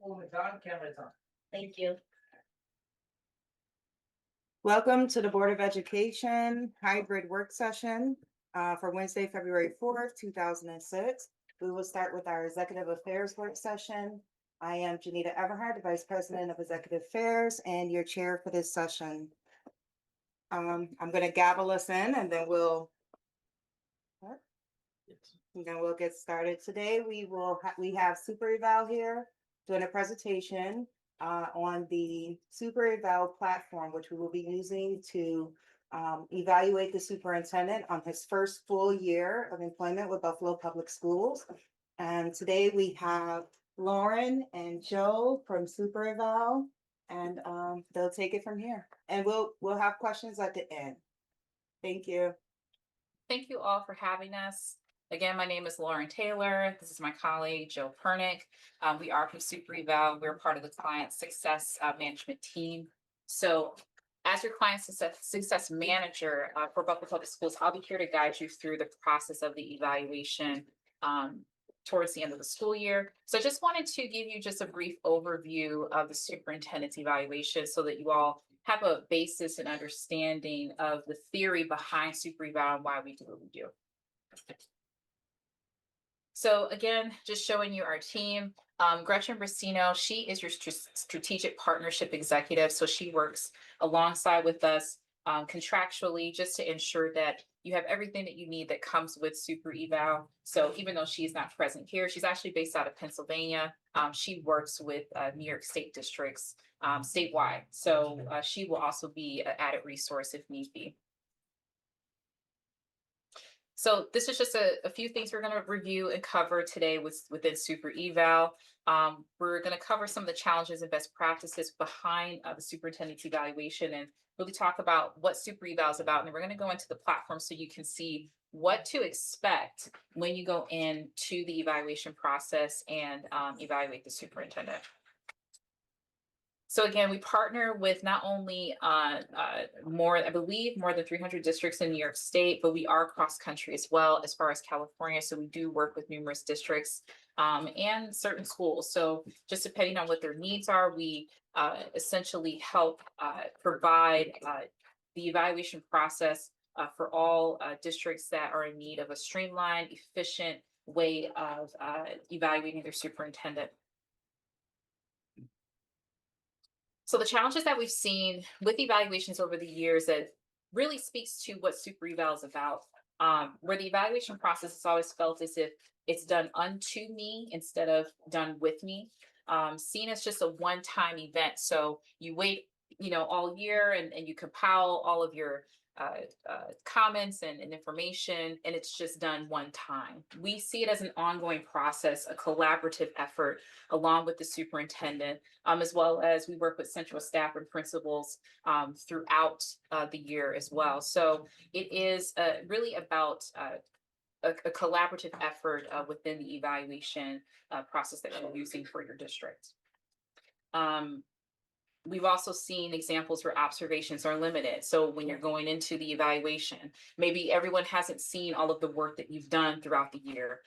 microphone is on, camera is on. Thank you. Welcome to the Board of Education hybrid work session for Wednesday, February 4th, 2006. We will start with our Executive Affairs work session. I am Janita Everhart, the Vice President of Executive Affairs and your chair for this session. I'm going to gavel us in and then we'll get started. Today we have Super Eval here doing a presentation on the Super Eval platform, which we will be using to evaluate the superintendent on his first full year of employment with Buffalo Public Schools. And today we have Lauren and Joe from Super Eval, and they'll take it from here. And we'll have questions at the end. Thank you. Thank you all for having us. Again, my name is Lauren Taylor. This is my colleague, Joe Pernick. We are from Super Eval. We're part of the client success management team. So as your client success manager for Buffalo Public Schools, I'll be here to guide you through the process of the evaluation towards the end of the school year. So I just wanted to give you just a brief overview of the superintendent's evaluation so that you all have a basis and understanding of the theory behind Super Eval and why we do what we do. So again, just showing you our team. Gretchen Brasino, she is your strategic partnership executive. So she works alongside with us contractually just to ensure that you have everything that you need that comes with Super Eval. So even though she's not present here, she's actually based out of Pennsylvania. She works with New York State districts statewide. So she will also be an added resource if need be. So this is just a few things we're going to review and cover today within Super Eval. We're going to cover some of the challenges and best practices behind the superintendent's evaluation and really talk about what Super Eval is about. And we're going to go into the platform so you can see what to expect when you go into the evaluation process and evaluate the superintendent. So again, we partner with not only I believe more than 300 districts in New York State, but we are cross country as well as far as California. So we do work with numerous districts and certain schools. So just depending on what their needs are, we essentially help provide the evaluation process for all districts that are in need of a streamlined, efficient way of evaluating their superintendent. So the challenges that we've seen with evaluations over the years that really speaks to what Super Eval is about, where the evaluation process is always felt as if it's done unto me instead of done with me, seen as just a one-time event. So you wait, all year and you compile all of your comments and information, and it's just done one time. We see it as an ongoing process, a collaborative effort along with the superintendent, as well as we work with central staff and principals throughout the year as well. So it is really about a collaborative effort within the evaluation process that you're using for your district. We've also seen examples where observations are limited. So when you're going into the evaluation, maybe everyone hasn't seen all of the work that you've done throughout the year.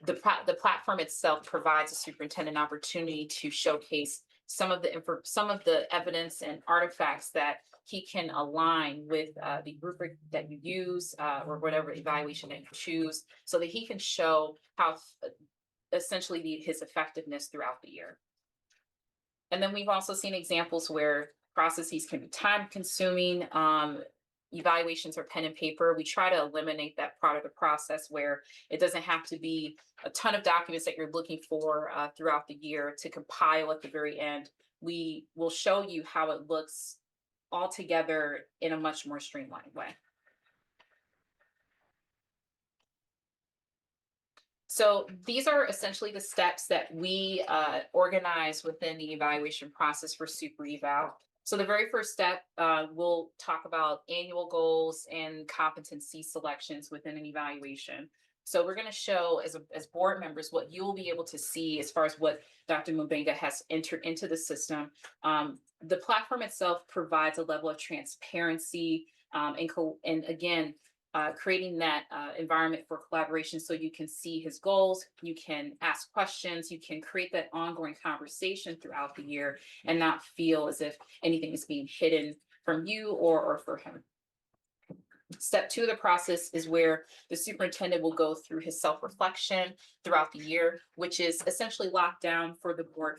The platform itself provides a superintendent opportunity to showcase some of the evidence and artifacts that he can align with the rubric that you use or whatever evaluation that you choose, so that he can show how essentially his effectiveness throughout the year. And then we've also seen examples where processes can be time consuming. Evaluations are pen and paper. We try to eliminate that part of the process where it doesn't have to be a ton of documents that you're looking for throughout the year to compile at the very end. We will show you how it looks all together in a much more streamlined way. So these are essentially the steps that we organize within the evaluation process for Super Eval. So the very first step, we'll talk about annual goals and competency selections within an evaluation. So we're going to show as board members what you'll be able to see as far as what Dr. Mubenga has entered into the system. The platform itself provides a level of transparency and again, creating that environment for collaboration so you can see his goals, you can ask questions, you can create that ongoing conversation throughout the year and not feel as if anything is being hidden from you or for him. Step two of the process is where the superintendent will go through his self-reflection throughout the year, which is essentially locked down for the board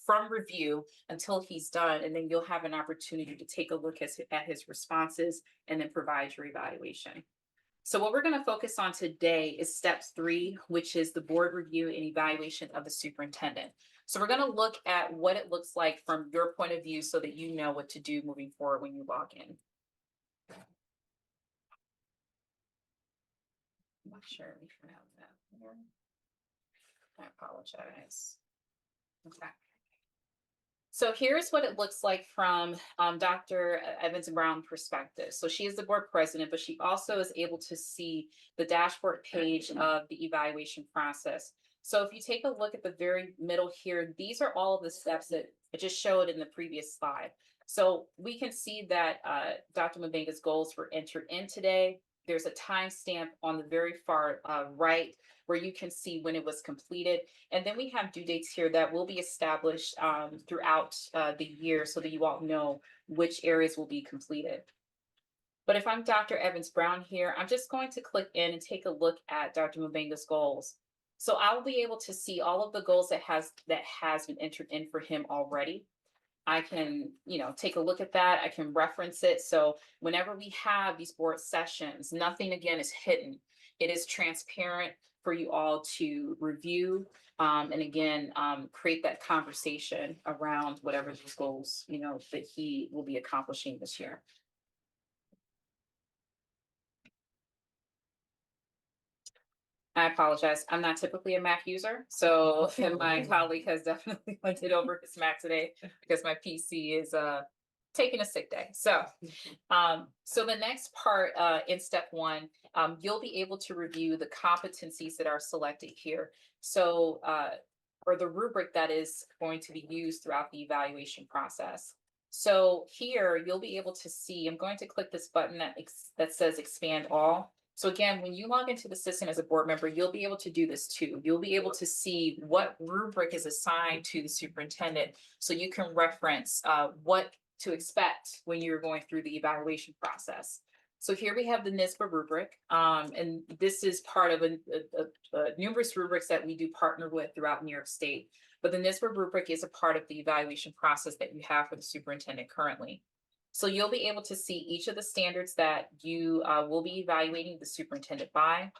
from review until he's done. And then you'll have an opportunity to take a look at his responses and then provide your evaluation. So what we're going to focus on today is step three, which is the board review and evaluation of the superintendent. So we're going to look at what it looks like from your point of view so that you know what to do moving forward when you log in. I'm not sure we can have that here. I apologize. Okay. So here's what it looks like from Dr. Evans Brown perspective. So she is the board president, but she also is able to see the dashboard page of the evaluation process. So if you take a look at the very middle here, these are all of the steps that I just showed in the previous slide. So we can see that Dr. Mubenga's goals were entered in today. There's a timestamp on the very far right where you can see when it was completed. And then we have due dates here that will be established throughout the year so that you all know which areas will be completed. But if I'm Dr. Evans Brown here, I'm just going to click in and take a look at Dr. Mubenga's goals. So I'll be able to see all of the goals that has been entered in for him already. I can, take a look at that. I can reference it. So whenever we have these board sessions, nothing again is hidden. It is transparent for you all to review and again, create that conversation around whatever those goals, that he will be accomplishing this year. I apologize. I'm not typically a Mac user, so and my colleague has definitely went it over his Mac today because my PC is taking a sick day. So the next part in step one, you'll be able to review the competencies that are selected here. So or the rubric that is going to be used throughout the evaluation process. So here you'll be able to see, I'm going to click this button that says expand all. So again, when you log into the system as a board member, you'll be able to do this too. You'll be able to see what rubric is assigned to the superintendent so you can reference what to expect when you're going through the evaluation process. So here we have the NISBA rubric, and this is part of numerous rubrics that we do partner with throughout New York State. But the NISBA rubric is a part of the evaluation process that you have for the superintendent currently. So you'll be able to see each of the standards that you will be evaluating the superintendent by.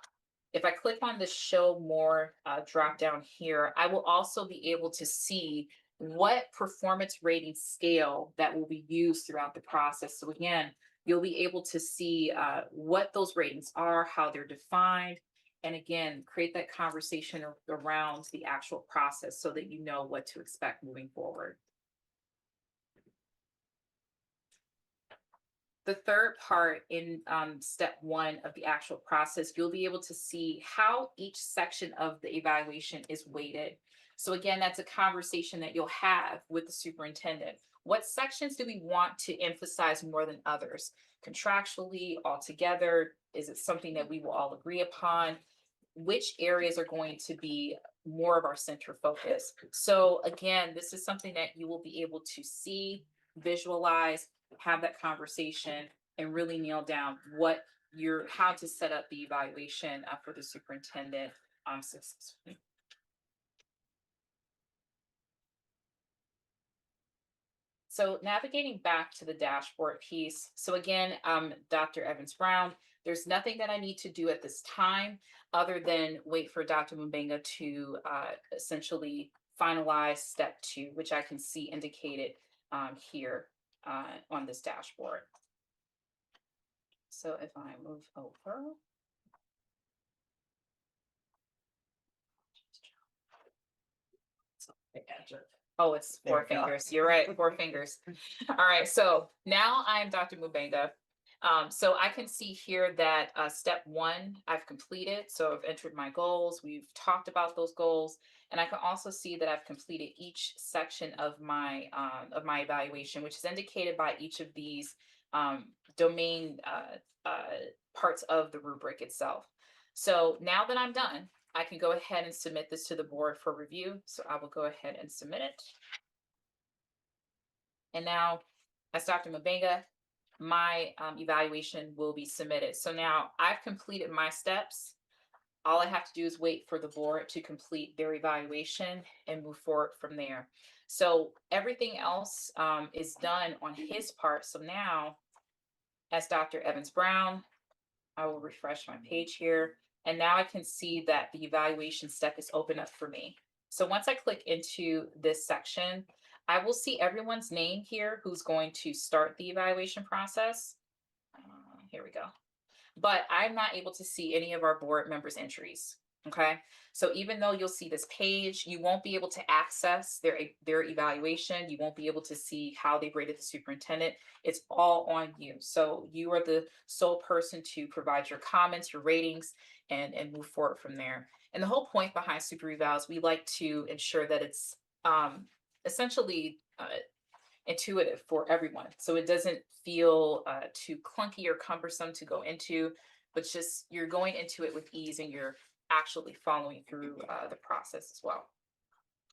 If I click on the show more drop down here, I will also be able to see what performance rating scale that will be used throughout the process. So again, you'll be able to see what those ratings are, how they're defined, and again, create that conversation around the actual process so that you know what to expect moving forward. The third part in step one of the actual process, you'll be able to see how each section of the evaluation is weighted. So again, that's a conversation that you'll have with the superintendent. What sections do we want to emphasize more than others? Contractually, altogether? Is it something that we will all agree upon? Which areas are going to be more of our center focus? So again, this is something that you will be able to see, visualize, have that conversation, and really nail down how to set up the evaluation for the superintendent successfully. So navigating back to the dashboard piece. So again, Dr. Evans Brown, there's nothing that I need to do at this time other than wait for Dr. Mubenga to essentially finalize step two, which I can see indicated here on this dashboard. So if I move over. Oh, it's four fingers. You're right, four fingers. All right, so now I'm Dr. Mubenga. So I can see here that step one I've completed. So I've entered my goals. We've talked about those goals, and I can also see that I've completed each section of my evaluation, which is indicated by each of these domain parts of the rubric itself. So now that I'm done, I can go ahead and submit this to the board for review. So I will go ahead and submit it. And now, as Dr. Mabenga, my evaluation will be submitted. So now I've completed my steps. All I have to do is wait for the board to complete their evaluation and move forward from there. So everything else is done on his part. So now, as Dr. Evans Brown, I will refresh my page here. And now I can see that the evaluation step is open up for me. So once I click into this section, I will see everyone's name here who's going to start the evaluation process. Here we go. But I'm not able to see any of our board members' entries. Okay. So even though you'll see this page, you won't be able to access their evaluation. You won't be able to see how they rated the superintendent. It's all on you. So you are the sole person to provide your comments, your ratings, and move forward from there. And the whole point behind super evals, we like to ensure that it's essentially intuitive for everyone. So it doesn't feel too clunky or cumbersome to go into, but just you're going into it with ease and you're actually following through the process as well.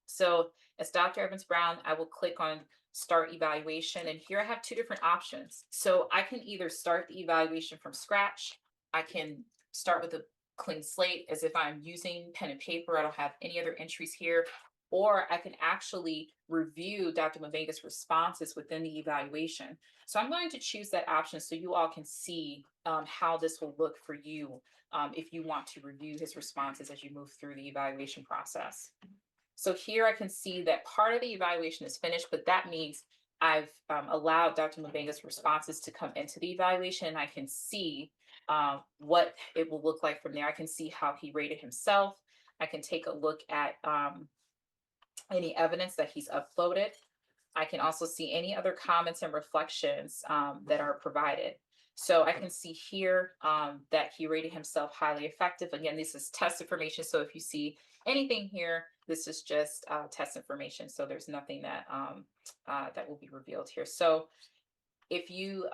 So as Dr. Evans Brown, I will click on start evaluation. And here I have two different options. So I can either start the evaluation from scratch. I can start with a clean slate as if I'm using pen and paper. I don't have any other entries here. Or I can actually review Dr. Mavenga's responses within the evaluation. So I'm going to choose that option so you all can see how this will look for you if you want to review his responses as you move through the evaluation process. So here I can see that part of the evaluation is finished, but that means I've allowed Dr. Mabenga's responses to come into the evaluation, and I can see what it will look like from there. I can see how he rated himself. I can take a look at any evidence that he's uploaded. I can also see any other comments and reflections that are provided. So I can see here that he rated himself highly effective. Again, this is test information. So if you see anything here, this is just test information. So there's nothing that that will be revealed here. So if you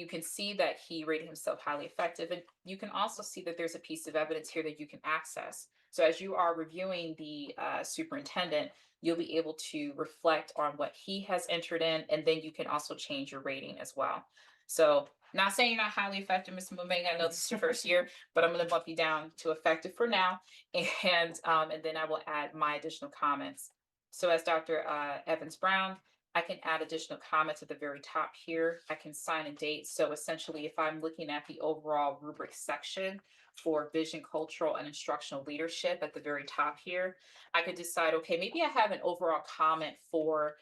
can see that he rated himself highly effective, and you can also see that there's a piece of evidence here that you can access. So as you are reviewing the superintendent, you'll be able to reflect on what he has entered in, and then you can also change your rating as well. So not saying you're not highly effective, Mr. Mumeng. I know this is your first year, but I'm going to bump you down to effective for now, and then I will add my additional comments. So as Dr. Evans Brown, I can add additional comments at the very top here. I can sign a date. So essentially, if I'm looking at the overall rubric section for vision, cultural, and instructional leadership at the very top here, I could decide, okay, maybe I have an overall comment for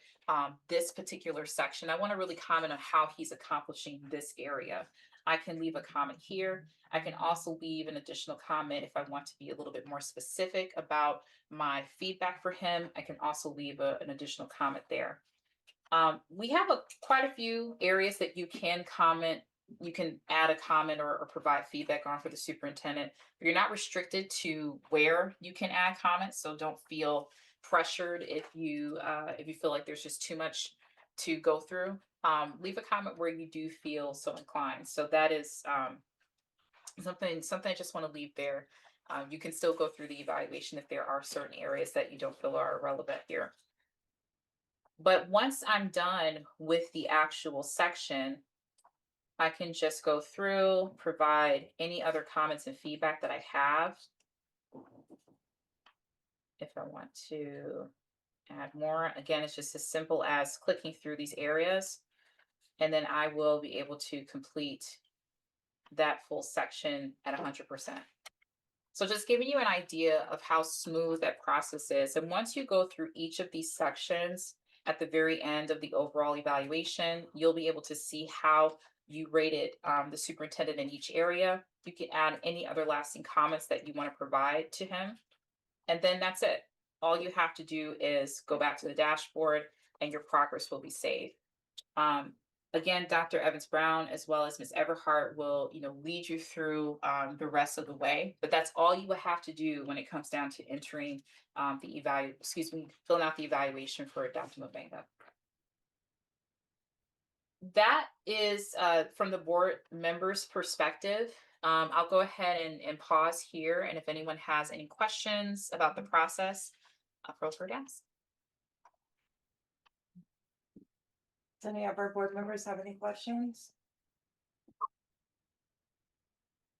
this particular section. I want to really comment on how he's accomplishing this area. I can leave a comment here. I can also leave an additional comment if I want to be a little bit more specific about my feedback for him. I can also leave an additional comment there. We have quite a few areas that you can comment. You can add a comment or provide feedback on for the superintendent. But you're not restricted to where you can add comments, so don't feel pressured if you feel like there's just too much to go through. Leave a comment where you do feel so inclined. So that is something I just want to leave there. You can still go through the evaluation if there are certain areas that you don't feel are relevant here. But once I'm done with the actual section, I can just go through, provide any other comments and feedback that I have. If I want to add more, again, it's just as simple as clicking through these areas, and then I will be able to complete that full section at 100%. So just giving you an idea of how smooth that process is. And once you go through each of these sections, at the very end of the overall evaluation, you'll be able to see how you rated the superintendent in each area. You can add any other lasting comments that you want to provide to him. And then that's it. All you have to do is go back to the dashboard and your progress will be saved. Again, Dr. Evans Brown, as well as Ms. Everhart, will lead you through the rest of the way. But that's all you will have to do when it comes down to entering filling out the evaluation for Dr. Mabenga. That is from the board members' perspective. I'll go ahead and pause here. And if anyone has any questions about the process, feel free to ask. Does any of our board members have any questions?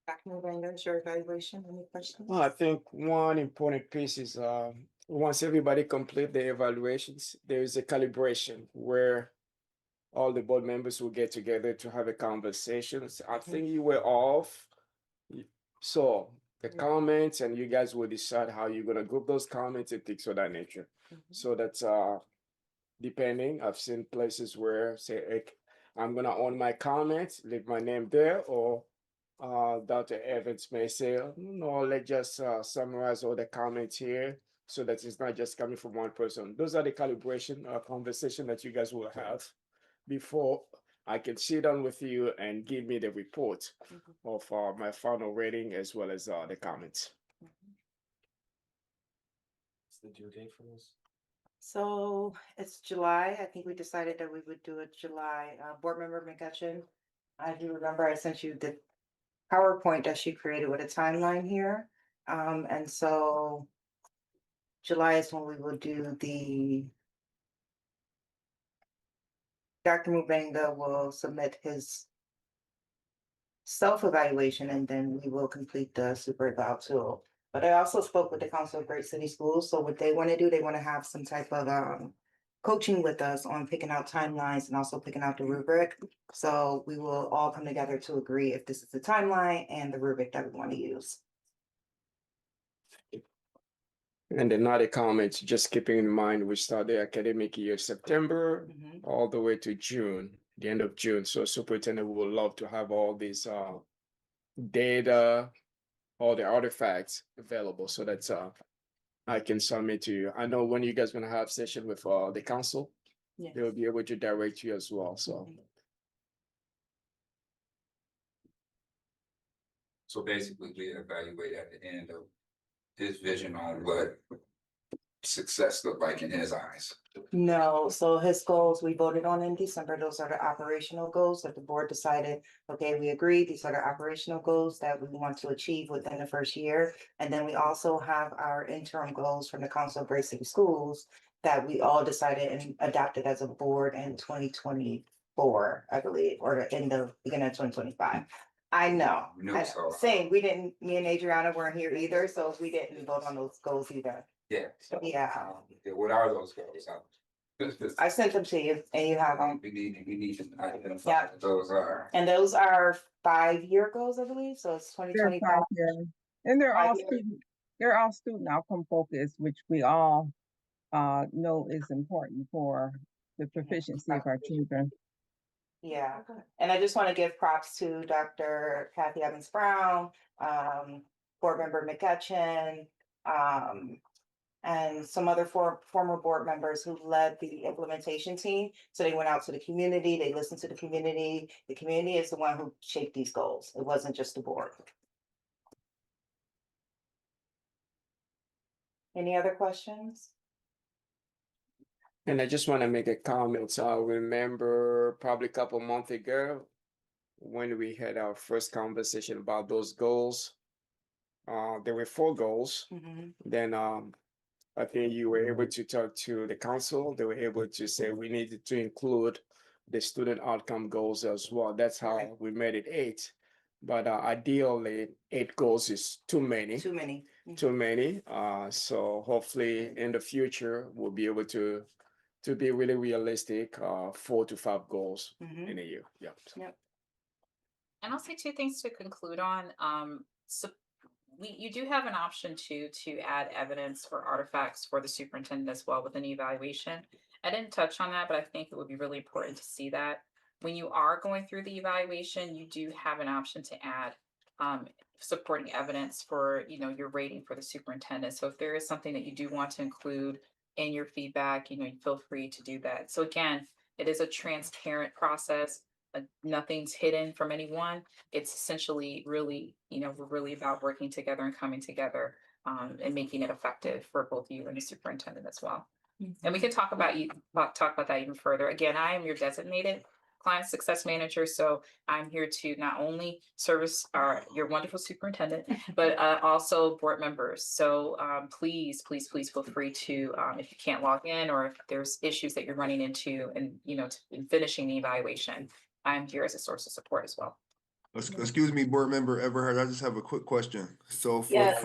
Dr. Mubanga, your evaluation, any questions? Well, I think one important piece is once everybody complete the evaluations, there is a calibration where all the board members will get together to have a conversation. I think you were off. So the comments and you guys will decide how you're gonna group those comments and things of that nature. So that's depending. I've seen places where say, hey, I'm gonna own my comments, leave my name there, or Dr. Evans may say, no, let's just summarize all the comments here so that it's not just coming from one person. Those are the calibration conversation that you guys will have before I can sit down with you and give me the report of my final rating as well as the comments. What's the due date for this? So it's July. I think we decided that we would do it July. Board member McCutcheon, I do remember I sent you the PowerPoint that she created with a timeline here. And so July is when we will do the Dr. Mubanga will submit his self-evaluation and then we will complete the super eval tool. But I also spoke with the Council of Great City Schools. So what they want to do, they want to have some type of coaching with us on picking out timelines and also picking out the rubric. So we will all come together to agree if this is the timeline and the rubric that we want to use. And then other comments, just keeping in mind, we start the academic year September all the way to June, the end of June. So superintendent would love to have all these data, all the artifacts available so that I can submit to you. I know when you guys gonna have session with the council, Yes. they will be able to direct you as well. So basically, we evaluate at the end of his vision on what success looked like in his eyes. No, so his goals, we voted on in December, those are the operational goals that the board decided, okay, we agree, these are the operational goals that we want to achieve within the first year. And then we also have our interim goals from the Council of Great City Schools that we all decided and adopted as a board in 2024, I believe, or in the beginning of 2025. I know, same, we didn't, me and Adriana weren't here either, so we didn't vote on those goals either. Yeah. So, Yeah. What are those goals? I sent them to you and you have them. We need to identify Yeah. what those are. And those are 5-year goals, I believe, so it's They're 2025. 5-year. And they're all 5-year. student outcome focused, which we all know is important for the proficiency of our children. Yeah, and I just want to give props to Dr. Kathy Evans Brown, board member McCutcheon, and some other former board members who led the implementation team. So they went out to the community, they listened to the community. The community is the one who shaped these goals. It wasn't just the board. Any other questions? And I just want to make a comment. So I remember probably a couple months ago when we had our first conversation about those goals. There were 4 goals. Then I think you were able to talk to the council. They were able to say we needed to include the student outcome goals as well. That's how we made it 8. But ideally, 8 goals is too many. Too many. Too many. So hopefully in the future, we'll be able to be really realistic, 4 to 5 goals in a year. Yeah. Yep. And I'll say 2 things to conclude on. So you do have an option to add evidence or artifacts for the superintendent as well within the evaluation. I didn't touch on that, but I think it would be really important to see that when you are going through the evaluation, you do have an option to add supporting evidence for your rating for the superintendent. So if there is something that you do want to include in your feedback, you feel free to do that. So again, it is a transparent process. Nothing's hidden from anyone. It's essentially really, we're really about working together and coming together and making it effective for both you and the superintendent as well. And we can talk about that even further. Again, I am your designated client success manager, so I'm here to not only service your wonderful superintendent, but also board members. So please feel free to, if you can't log in or if there's issues that you're running into and, in finishing the evaluation, I'm here as a source of support as well. Excuse me, board member Everhart, I just have a quick question. So Yes.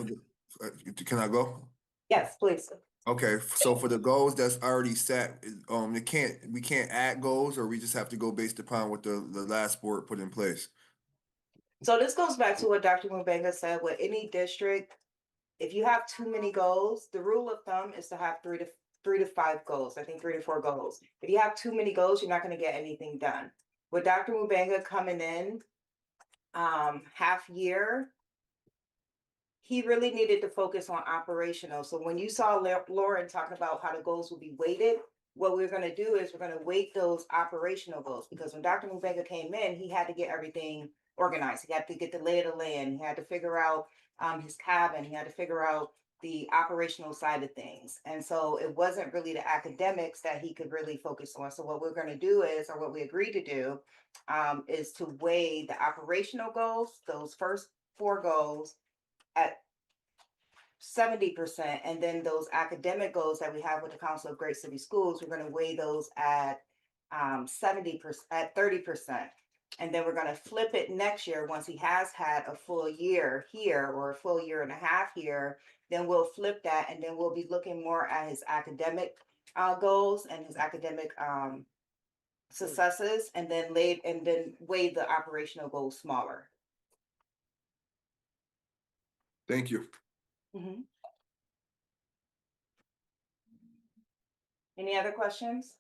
can I go? Yes, please. Okay, so for the goals that's already set, we can't add goals, or we just have to go based upon what the last board put in place? So this goes back to what Dr. Mbenga said, with any district, if you have too many goals, the rule of thumb is to have three to five goals. I think 3 to 4 goals. If you have too many goals, you're not going to get anything done. With Dr. Mbenga coming in, half year, he really needed to focus on operational. So when you saw Lauren talking about how the goals will be weighted, what we're going to do is we're going to weight those operational goals, because when Dr. Mbenga came in, he had to get everything organized. He had to get the lay of the land. He had to figure out his cabin. He had to figure out the operational side of things. And so it wasn't really the academics that he could really focus on. So what we're going to do is, or what we agreed to do, is to weigh the operational goals, those first 4 goals, at 70%, and then those academic goals that we have with the Council of Great City Schools, we're going to weigh those at 70%, at 30%. And then we're going to flip it next year once he has had a full year here, or a full year and a half here. Then we'll flip that, and then we'll be looking more at his academic goals and his academic successes, and then weigh the operational goals smaller. Thank you. Mhm. Any other questions?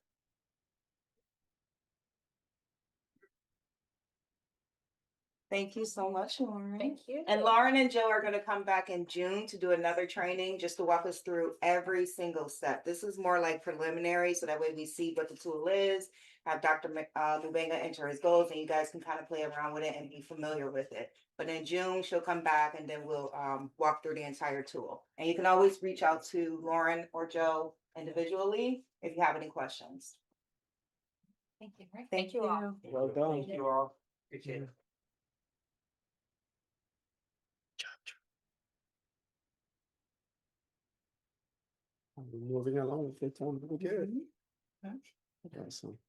Thank you so much, Lauren. Thank you. And Lauren and Joe are going to come back in June to do another training, just to walk us through every single step. This is more like preliminary, so that way we see what the tool is, have Dr. Mbenga enter his goals, and you guys can kind of play around with it and be familiar with it. But in June, she'll come back, and then we'll walk through the entire tool. And you can always reach out to Lauren or Joe individually if you have any questions. Thank you. Thank you all. Well done. Thank you all. Appreciate it. Moving along with the time, we're good. Mhm. Awesome.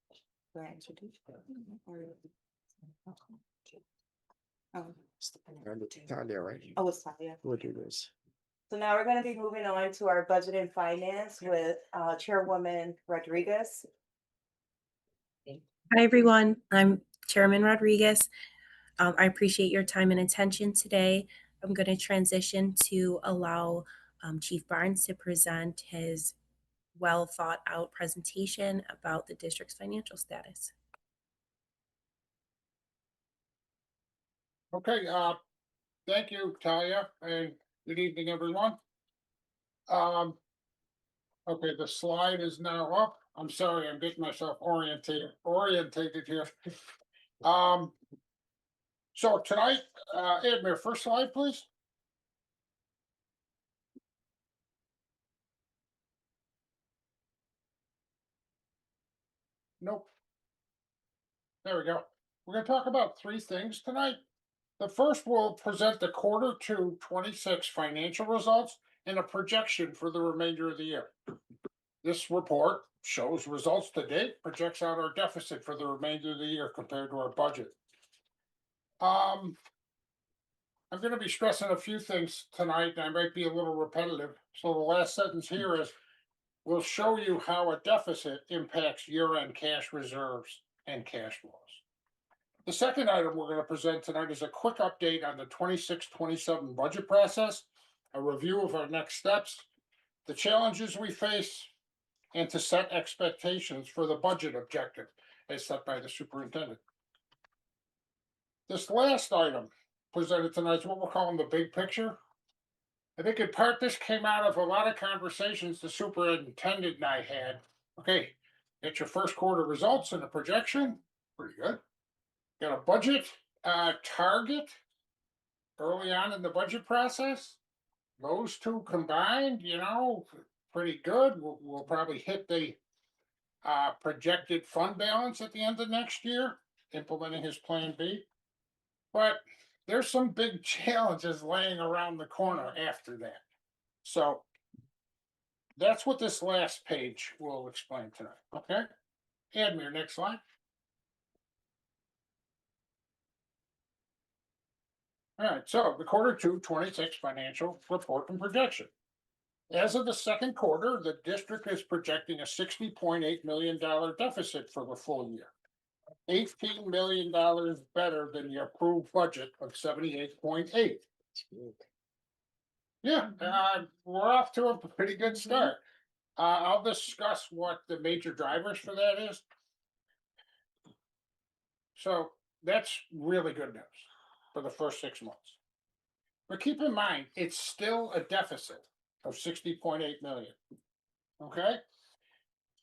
Do I introduce you? Or- Oh, Talia, right? oh, it's Talia. We'll do this. So now we're going to be moving on to our budget and finance with Chairwoman Rodriguez. Hi, everyone. I'm Chairman Rodriguez. I appreciate your time and attention today. I'm going to transition to allow Chief Barnes to present his well thought out presentation about the district's financial status. Okay, thank you, Talia, and good evening, everyone. Okay, the slide is now up. I'm sorry, I'm getting myself orientated here. So tonight, Edmure, first slide, please. Nope. There we go. We're gonna talk about 3 things tonight. The first, will present the quarter 2 26 financial results and a projection for the remainder of the year. This report shows results to date, projects out our deficit for the remainder of the year compared to our budget. I'm going to be stressing a few things tonight, and I might be a little repetitive. So the last sentence here is, we'll show you how a deficit impacts year-end cash reserves and cash flows. The second item we're going to present tonight is a quick update on the 26-27 budget process, a review of our next steps, the challenges we face, and to set expectations for the budget objective as set by the superintendent. This last item presented tonight is what we're calling the big picture. I think in part this came out of a lot of conversations the superintendent and I had. Okay, get your first quarter results and a projection. Pretty good. Got a budget target early on in the budget process. Those 2 combined, pretty good. We'll probably hit the projected fund balance at the end of next year. implementing his plan B. But there's some big challenges laying around the corner after that. So that's what this last page will explain tonight, okay? Admir, next slide. All right, so the Q2 '26 financial report and projection. As of the second quarter, the district is projecting a $60.8 million deficit for the full year. $18 million better than the approved budget of 78.8. Yeah, we're off to a pretty good start. I'll discuss what the major drivers for that is. So that's really good news for the first 6 months. But keep in mind, it's still a deficit of 60.8 million. Okay?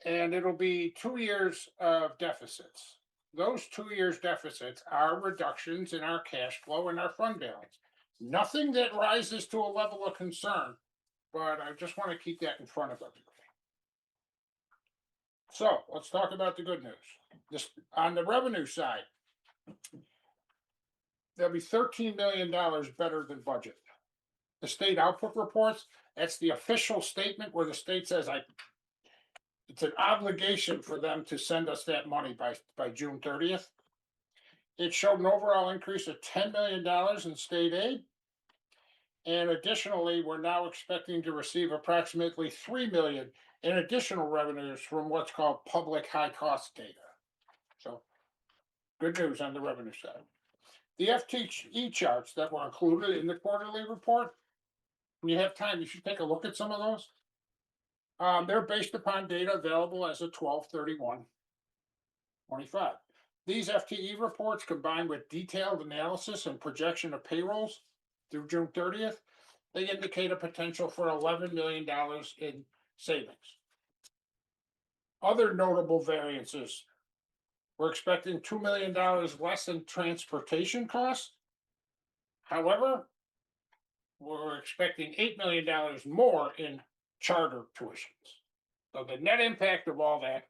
And it'll be 2 years of deficits. Those 2 years deficits are reductions in our cash flow and our fund balance. Nothing that rises to a level of concern, but I just want to keep that in front of everybody. So let's talk about the good news. This on the revenue side, there'll be $13 million better than budget. The state output reports, that's the official statement where the state says it's an obligation for them to send us that money by June 30th. It showed an overall increase of $10 million in state aid. And additionally, we're now expecting to receive approximately $3 million in additional revenues from what's called public high cost data. So good news on the revenue side. The FTE charts that were included in the quarterly report, when you have time, you should take a look at some of those. They're based upon data available as of 12/31/25. These FTE reports, combined with detailed analysis and projection of payrolls through June 30th, they indicate a potential for $11 million in savings. Other notable variances, we're expecting $2 million less in transportation costs. However, we're expecting $8 million more in charter tuitions. So the net impact of all that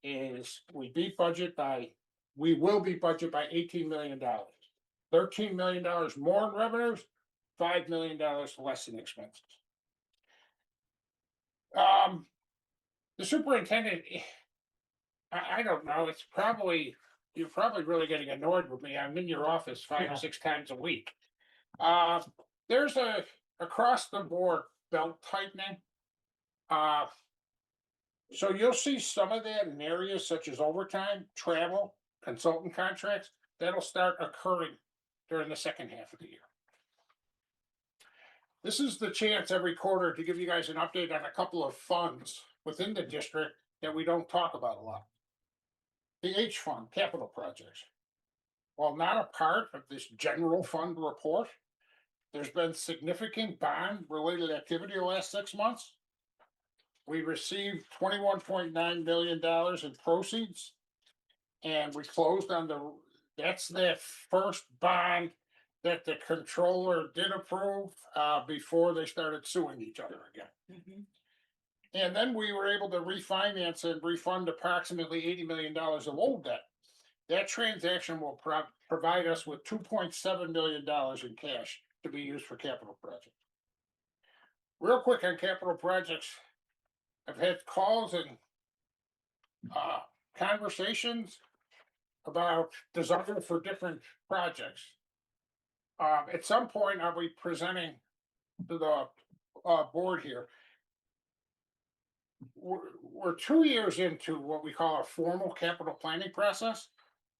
is we will beat budget by $18 million. $13 million more in revenues, $5 million less in expenses. The superintendent, I don't know, you're probably really getting annoyed with me. I'm in your office 5 or 6 times a week. There's a across the board belt tightening. So you'll see some of that in areas such as overtime, travel, consultant contracts, that'll start occurring during the second half of the year. This is the chance every quarter to give you guys an update on a couple of funds within the district that we don't talk about a lot. The H fund, capital projects. While not a part of this general fund report, there's been significant bond related activity the last 6 months. We received $21.9 million in proceeds. And we closed on that's the first bond that the controller did approve before they started suing each other again. And then we were able to refinance and refund approximately $80 million of old debt. That transaction will provide us with $2.7 million in cash to be used for capital projects. Real quick on capital projects, I've had calls and conversations about desire for different projects. At some point, I'll be presenting to the board here. We're 2 years into what we call a formal capital planning process.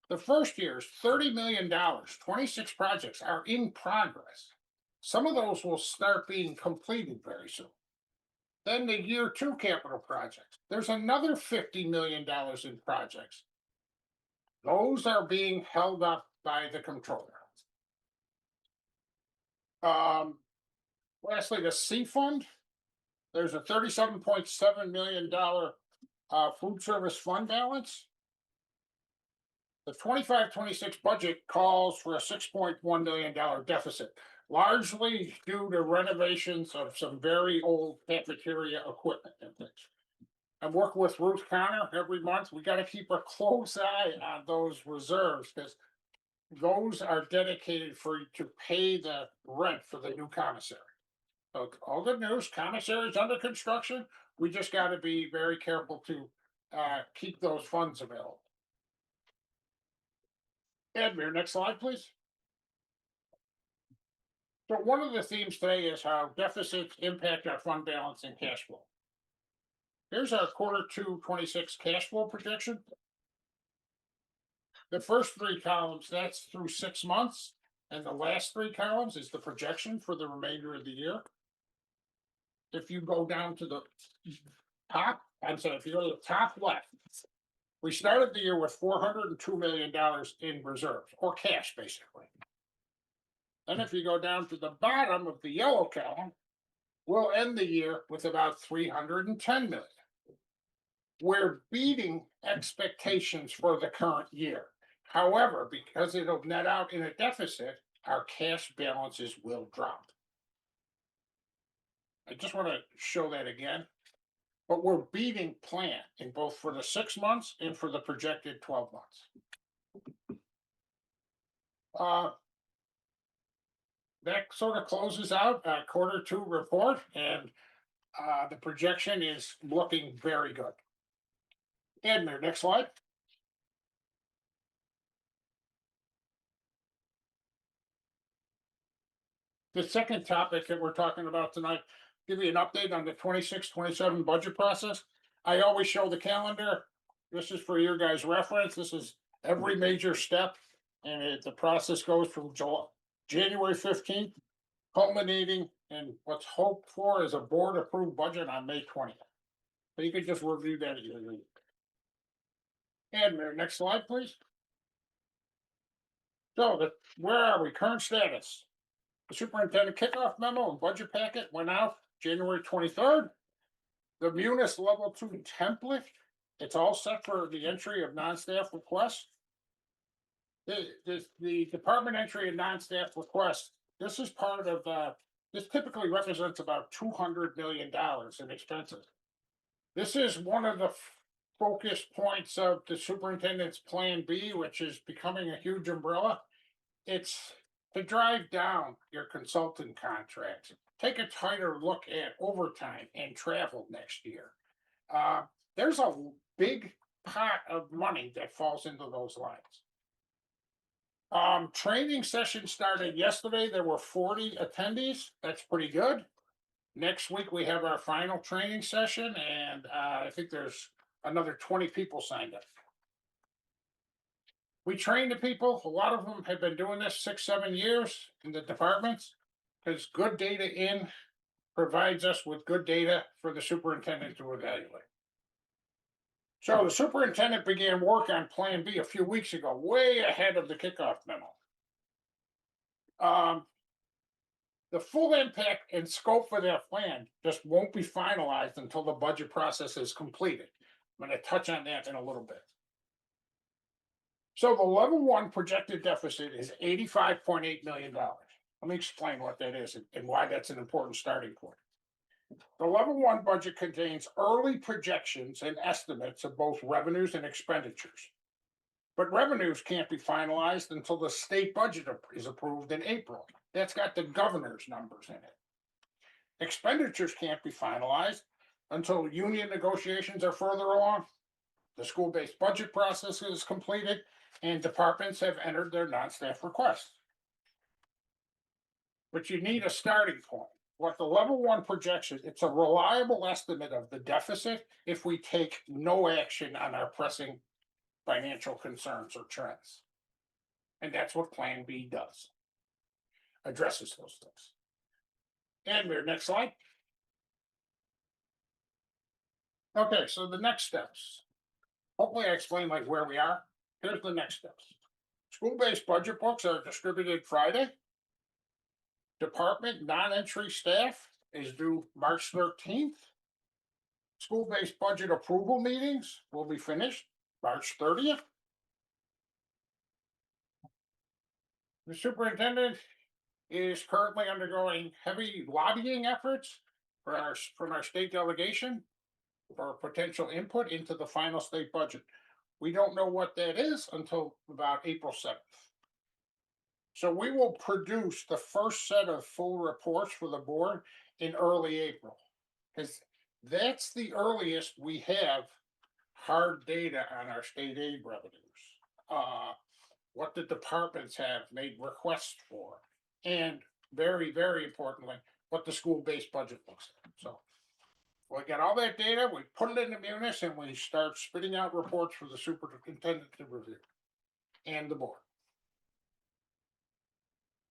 The first year is $30 million, 26 projects are in progress. Some of those will start being completed very soon. Then the year 2 capital projects, there's another $50 million in projects. Those are being held up by the controller. Lastly, the C fund, there's a $37.7 million food service fund balance. The 25-26 budget calls for a $6.1 million deficit, largely due to renovations of some very old cafeteria equipment and things. I'm working with Ruth Connor every month. We gotta keep a close eye on those reserves, because those are dedicated to pay the rent for the new commissary. So all good news, commissary is under construction. We just gotta be very careful to keep those funds available. Admir, next slide, please. So one of the themes today is how deficits impact our fund balance and cash flow. Here's our Q2 '26 cash flow projection. The first three columns, that's through 6 months, and the last three columns is the projection for the remainder of the year. If you go down to the top, if you go to the top left, we started the year with $402 million in reserves, or cash, basically. And if you go down to the bottom of the yellow column, we'll end the year with about 310 million. We're beating expectations for the current year. However, because it'll net out in a deficit, our cash balances will drop. I just want to show that again. But we're beating plan in both for the 6 months and for the projected 12 months. That sort of closes out Q2 report, and the projection is looking very good. Admir, next slide. The second topic that we're talking about tonight, give you an update on the 26-27 budget process. I always show the calendar. This is for your guys' reference. This is every major step, and the process goes from January 15th, culminating in what's hoped for is a board-approved budget on May 20th. So you can just review that at your leisure. Admir, next slide, please. So where are we? Current status. The superintendent kickoff memo and budget packet went out January 23rd. The Munis level 2 template, it's all set for the entry of non-staff requests. The department entry and non-staff requests, this is part of, this typically represents about $200 million in expenses. This is one of the focus points of the superintendent's Plan B, which is becoming a huge umbrella. It's to drive down your consultant contracts, take a tighter look at overtime and travel next year. There's a big pot of money that falls into those lines. Training session started yesterday. There were 40 attendees. That's pretty good. Next week, we have our final training session, and I think there's another 20 people signed up. We train the people. A lot of them have been doing this 6-7 years in the departments, because good data in provides us with good data for the superintendent to evaluate. So the superintendent began work on Plan B a few weeks ago, way ahead of the kickoff memo. The full impact and scope for their plan just won't be finalized until the budget process is completed. I'm going to touch on that in a little bit. So the level 1 projected deficit is $85.8 million. Let me explain what that is and why that's an important starting point. The level 1 budget contains early projections and estimates of both revenues and expenditures. But revenues can't be finalized until the state budget is approved in April. That's got the governor's numbers in it. Expenditures can't be finalized until union negotiations are further along, the school-based budget process is completed, and departments have entered their non-staff requests. But you need a starting point. What the level 1 projection, it's a reliable estimate of the deficit if we take no action on our pressing financial concerns or trends. And that's what Plan B does. Addresses those things. Admir, next slide. Okay, so the next steps. Hopefully I explained like where we are. Here's the next steps. School-based budget books are distributed Friday. Department non-entry staff is due March 13th. School-based budget approval meetings will be finished March 30th. The superintendent is currently undergoing heavy lobbying efforts from our state delegation. for potential input into the final state budget. We don't know what that is until about April 7th. So we will produce the first set of full reports for the board in early April. Because that's the earliest we have hard data on our state aid revenues. What the departments have made requests for, and very, very importantly, what the school-based budget looks like. So we get all that data, we put it into Munis, and we start spitting out reports for the superintendent to review and the board.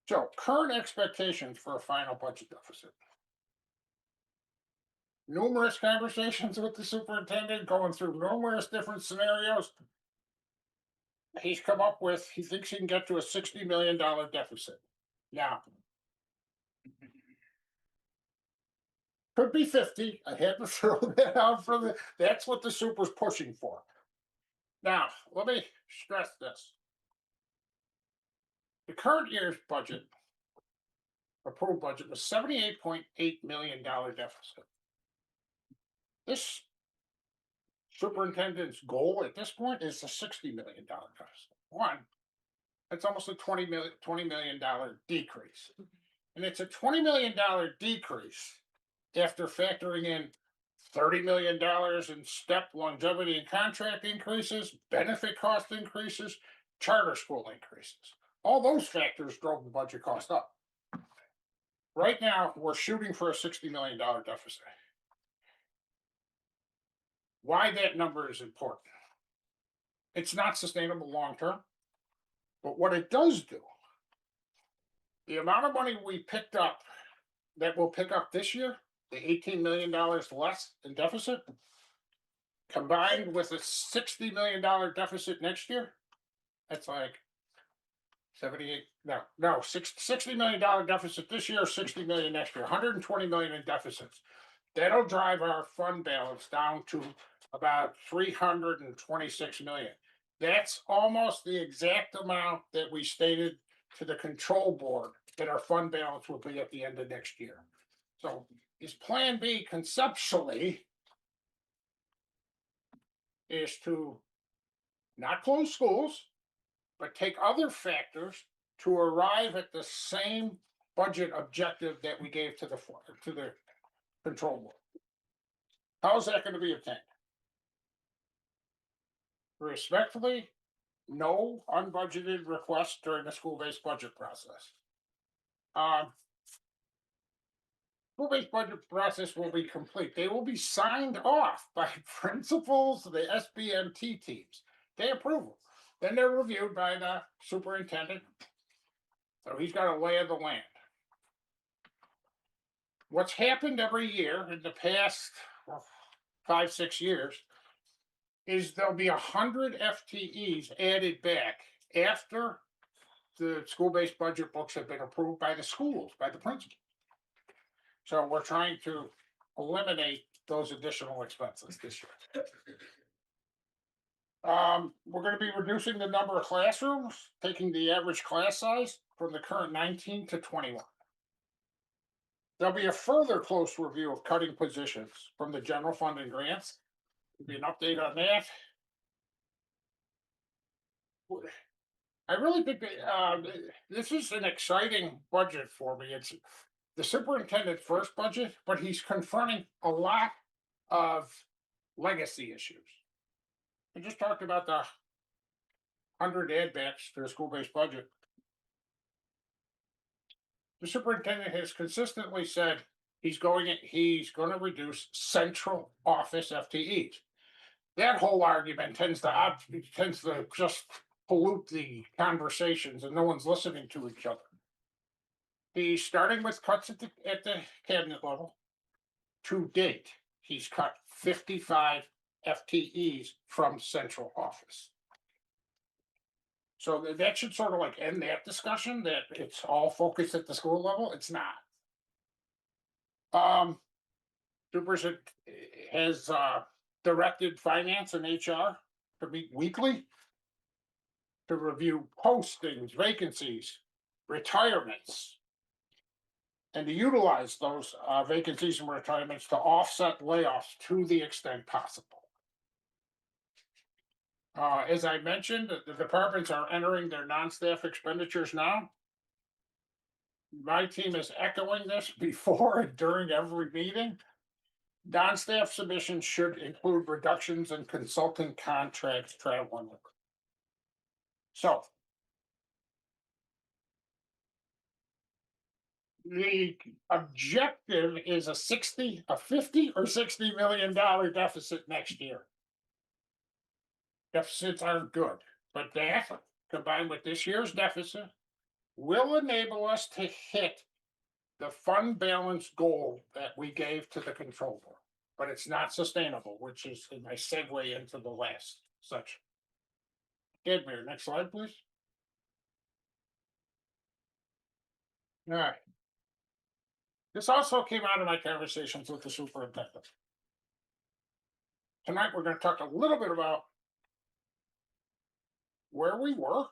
So current expectations for a final budget deficit. Numerous conversations with the superintendent, going through numerous different scenarios. He's come up with, he thinks he can get to a $60 million deficit. Now, could be 50. I had to throw that out for the, that's what the super's pushing for. Now, let me stress this. The current year's budget, approved budget, was $78.8 million deficit. This superintendent's goal at this point is a $60 million deficit. One, it's almost a $20 million decrease. And it's a $20 million decrease after factoring in $30 million in step longevity and contract increases, benefit cost increases, charter school increases. All those factors drove the budget cost up. Right now, we're shooting for a $60 million deficit. Why that number is important. It's not sustainable long term, but what it does do, the amount of money we picked up, that we'll pick up this year, the $18 million less in deficit, combined with a $60 million deficit next year, that's like 78, $60 million deficit this year, 60 million next year, 120 million in deficits. That'll drive our fund balance down to about 326 million. That's almost the exact amount that we stated to the control board that our fund balance will be at the end of next year. So his plan B conceptually is to not close schools, but take other factors to arrive at the same budget objective that we gave to the control board. How's that going to be obtained? Respectfully, no unbudgeted requests during the school-based budget process. School-based budget process will be complete. They will be signed off by principals of the SBMT teams. They approve them. Then they're reviewed by the superintendent. So he's got a lay of the land. What's happened every year in the past 5-6 years is there'll be 100 FTEs added back after the school-based budget books have been approved by the schools, by the principal. So we're trying to eliminate those additional expenses this year. We're going to be reducing the number of classrooms, taking the average class size from the current 19 to 21. There'll be a further close review of cutting positions from the general fund and grants. There'll be an update on that. I really think this is an exciting budget for me. It's the superintendent's first budget, but he's confronting a lot of legacy issues. I just talked about the 100 add backs to the school-based budget. The superintendent has consistently said he's going to reduce central office FTEs. That whole argument tends to just pollute the conversations, and no one's listening to each other. He's starting with cuts at the cabinet level. To date, he's cut 55 FTEs from central office. So that should sort of like end that discussion that it's all focused at the school level. It's not. Superintendent has directed finance and HR to meet weekly to review postings, vacancies, retirements, and to utilize those vacancies and retirements to offset layoffs to the extent possible. As I mentioned, the departments are entering their non-staff expenditures now. My team is echoing this before and during every meeting. Non-staff submissions should include reductions in consultant contracts, travel and labor. So. The objective is a 50 or $60 million deficit next year. Deficits aren't good, but that combined with this year's deficit will enable us to hit the fund balance goal that we gave to the controller. But it's not sustainable, which is my segue into the last section. Edmure, next slide, please. All right. This also came out of my conversations with the superintendent. Tonight, we're going to talk a little bit about where we were,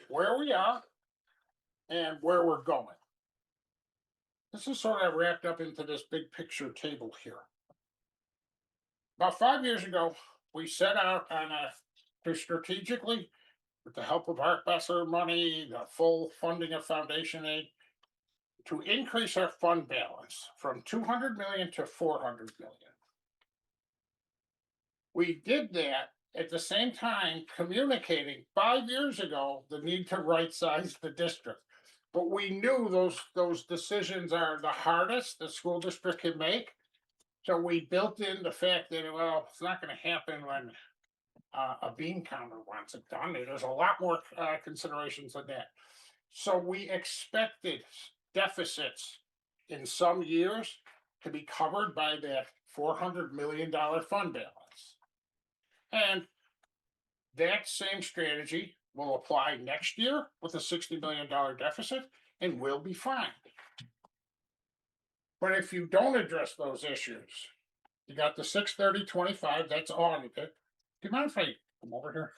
where we are, and where we're going. This is sort of wrapped up into this big picture table here. About 5 years ago, we set out on to strategically, with the help of Art Besser money, the full funding of foundation aid, to increase our fund balance from 200 million to 400 million. We did that at the same time communicating 5 years ago the need to right size the district. But we knew those decisions are the hardest the school district can make. So we built in the fact that, well, it's not going to happen when a bean counter wants it done. There's a lot more considerations than that. So we expected deficits in some years to be covered by that $400 million fund balance. And that same strategy will apply next year with a $60 million deficit, and we'll be fine. But if you don't address those issues, you got the 630-25, that's audited. Do you mind if I come over here?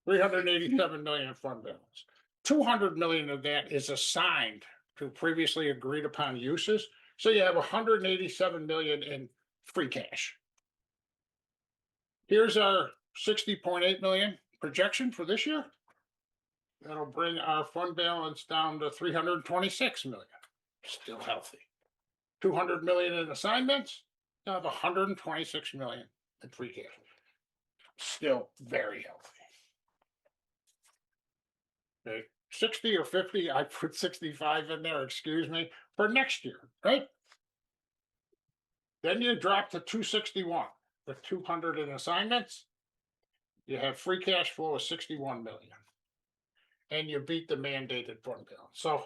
387 million in fund balance. 200 million of that is assigned to previously agreed upon uses. So you have 187 million in free cash. Here's our 60.8 million projection for this year. That'll bring our fund balance down to 326 million. Still healthy. 200 million in assignments. You'll have 126 million in free cash. Still very healthy. Okay, 60 or 50, I put 65 in there, excuse me, for next year, right? Then you drop to 261 with 200 in assignments. You have free cash flow of 61 million. And you beat the mandated fund balance. So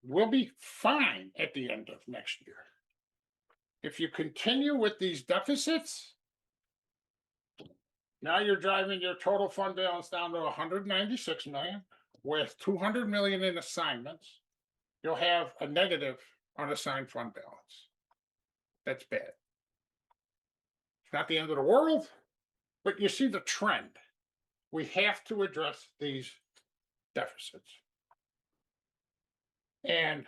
we'll be fine at the end of next year. If you continue with these deficits, now you're driving your total fund balance down to 196 million with 200 million in assignments. You'll have a negative unassigned fund balance. That's bad. It's not the end of the world, but you see the trend. We have to address these deficits. And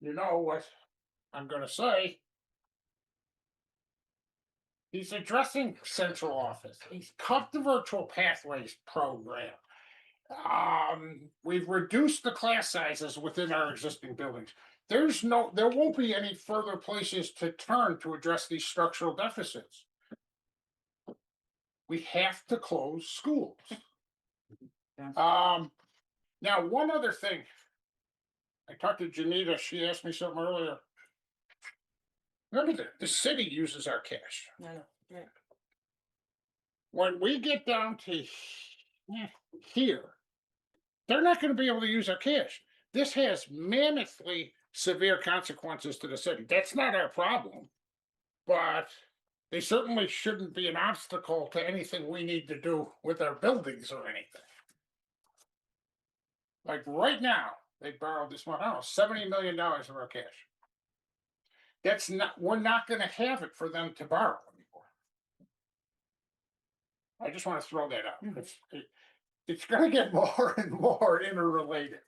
you know what I'm going to say? He's addressing central office. He's cut the virtual pathways program. We've reduced the class sizes within our existing buildings. There won't be any further places to turn to address these structural deficits. We have to close schools. Now, one other thing. I talked to Janita. She asked me something earlier. Remember, the city uses our cash. No, yeah. When we get down to here, they're not going to be able to use our cash. This has mammothly severe consequences to the city. That's not our problem, but they certainly shouldn't be an obstacle to anything we need to do with our buildings or anything. Like right now, they borrowed this month, I don't know, $70 million of our cash. That's not, we're not going to have it for them to borrow anymore. I just want to throw that out. it's gonna get more and more interrelated.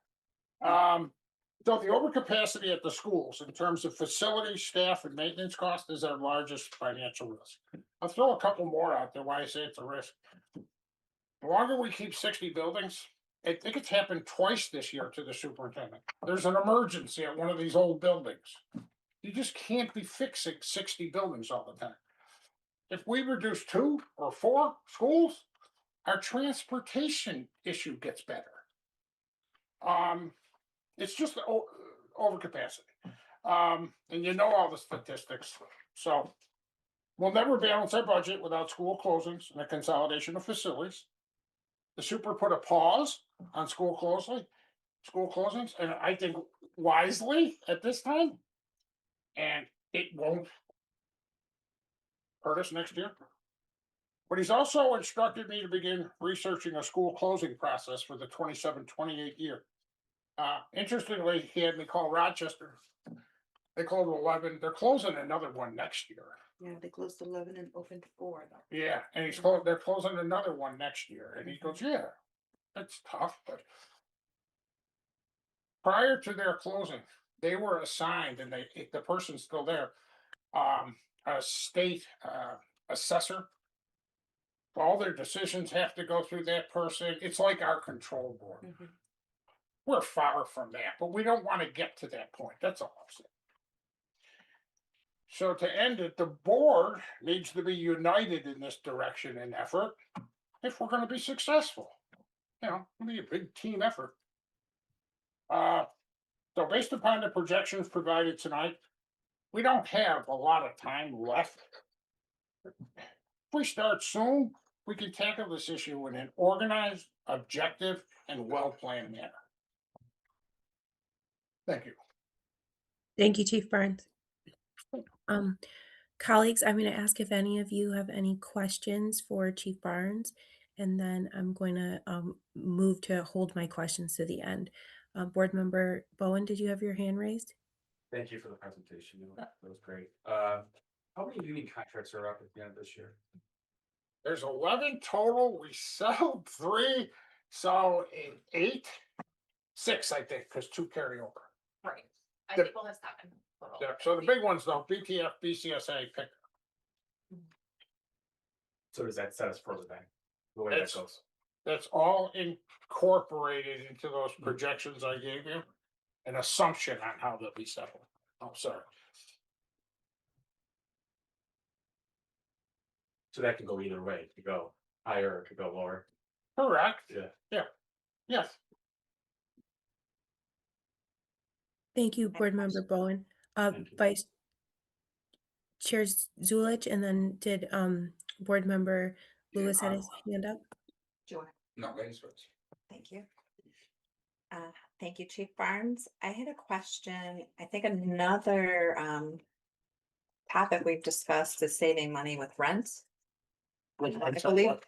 So the overcapacity at the schools in terms of facility, staff, and maintenance cost is our largest financial risk. I'll throw a couple more out there why I say it's a risk. The longer we keep 60 buildings, I think it's happened twice this year to the superintendent. There's an emergency at one of these old buildings. You just can't be fixing 60 buildings all the time. If we reduce 2 or 4 schools, our transportation issue gets better. It's just overcapacity. And you know all the statistics. So we'll never balance our budget without school closings and a consolidation of facilities. The super put a pause on school closings, and I think wisely at this time. And it won't hurt us next year. But he's also instructed me to begin researching a school closing process for the 27-28 year. Interestingly, he had me call Rochester. They closed 11. They're closing another one next year. Yeah, they closed 11 and opened 4 though. Yeah, and they're closing another one next year. And he goes, yeah, that's tough. But prior to their closing, they were assigned, and the person's still there, a state assessor. All their decisions have to go through that person. It's like our control board. We're far from that, but we don't want to get to that point. That's all I'm saying. So to end it, the board needs to be united in this direction and effort if we're going to be successful. You know, it'll be a big team effort. So based upon the projections provided tonight, we don't have a lot of time left. If we start soon, we can tackle this issue in an organized, objective, and well-planned manner. Thank you. Thank you, Chief Barnes. Colleagues, I'm going to ask if any of you have any questions for Chief Barnes, and then I'm going to move to hold my questions to the end. Board Member Bowen, did you have your hand raised? Thank you for the presentation. That was great. How many union contracts are up at the end of this year? There's 11 total. We settled 3, so 8, 6, I think, because 2 carry over. Right. I The- think we'll have 7 total. Yeah, so the big ones though, BTF, BCSA, pick. So does that set us further back? The way that It's- goes. That's all incorporated into those projections I gave you. An assumption on how they'll be settled. I'm sorry. So that could go either way. It could go higher or it could go lower. Correct. Yeah. Yes. Thank you, Board Member Bowen. Thank you. Vice Chair Zulich, and then did Board Member Lewis had his hand up? Joanne. No, ladies first. Thank you. Thank you, Chief Barnes. I had a question. I think another topic we've discussed is saving money with rent. I believe,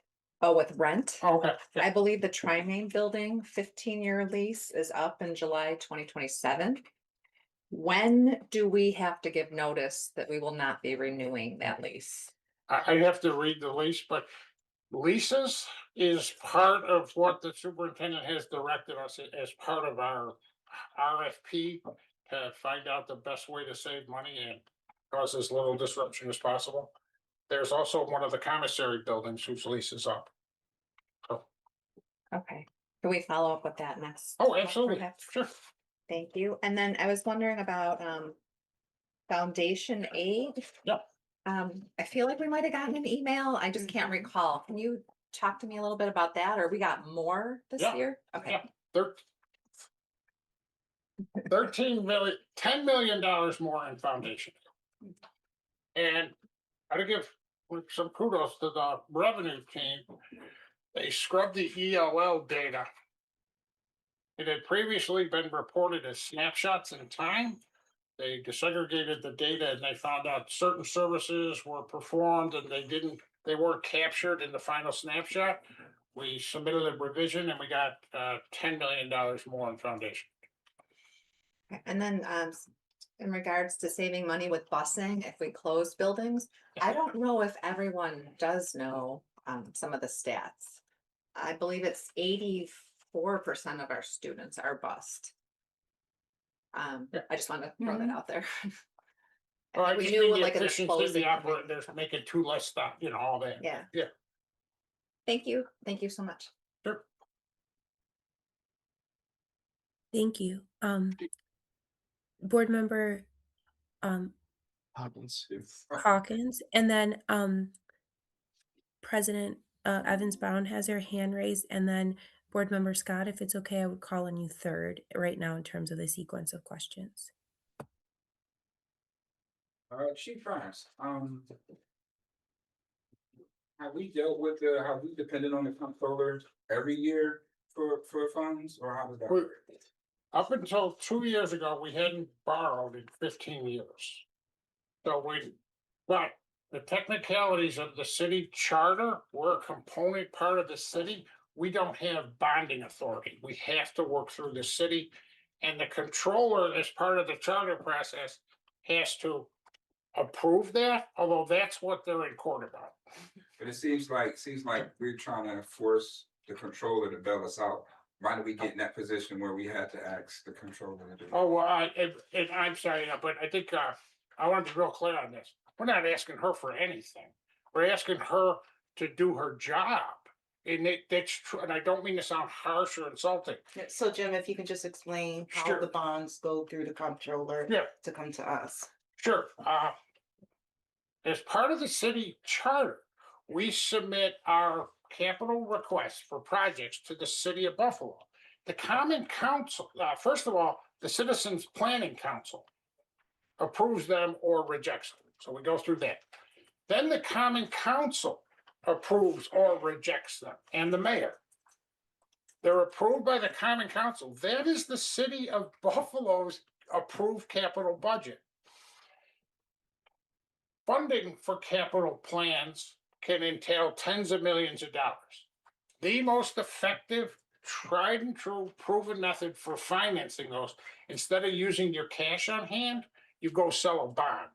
with rent. Okay. Yeah. I believe the Tri-Main building 15-year lease is up in July 2027. When do we have to give notice that we will not be renewing that lease? I have to read the lease, but leases is part of what the superintendent has directed us as part of our RFP to find out the best way to save money and cause as little disruption as possible. There's also one of the commissary buildings whose lease is up. Okay, can we follow up with that next? Oh, absolutely. perhaps? Sure. Thank you. And then I was wondering about foundation aid. Yep. I feel like we might have gotten an email. I just can't recall. Can you talk to me a little bit about that? Or we got more this Yeah, year? Okay. yeah. 13 million, $10 million more in foundation. And I'd give some kudos to the revenue team. They scrubbed the ELL data. It had previously been reported as snapshots in time. They desegregated the data and they found out certain services were performed and they weren't captured in the final snapshot. We submitted a revision and we got $10 million more in foundation. And then in regards to saving money with busing, if we close buildings, I don't know if everyone does know some of the stats. I believe it's 84% of our students are bused. Yeah. I just want to throw that out there. Well, I We just knew mean the like an efficiency of explosive the coming. operators making two less stop, you know, all that. Yeah. Yeah. Thank you. Thank you so much. Sure. Thank you. Board member Happens. Hawkins, and then President Evans Brown has her hand raised, and then Board Member Scott, if it's okay, I would call on you third right now in terms of the sequence of questions. Chief Burns, have we dealt with have we depended on the comptroller every year for funds, or how does that We- work? Up until 2 years ago, we hadn't borrowed in 15 years. So but the technicalities of the city charter, we're a component part of the city. We don't have bonding authority. We have to work through the city. And the controller, as part of the charter process, has to approve that, although that's what they're in court about. But it seems like we're trying to force the controller to bail us out. Why did we get in that position where we had to ask the controller to do it? Oh, well, I'm sorry, but I think, I want to be real clear on this. We're not asking her for anything. We're asking her to do her job. And that's true, and I don't mean to sound harsh or insulting. Yeah, so Jim, if you can just explain how Sure. the bonds go through the comptroller Yeah. to come to us. Sure, as part of the city charter, we submit our capital requests for projects to the city of Buffalo. The Common Council, first of all, the Citizens Planning Council approves them or rejects them, so we go through that. Then the Common Council approves or rejects them, and the mayor. They're approved by the Common Council. That is the city of Buffalo's approved capital budget. Funding for capital plans can entail tens of millions of dollars. The most effective, tried and true, proven method for financing those, instead of using your cash on hand, you go sell a bond.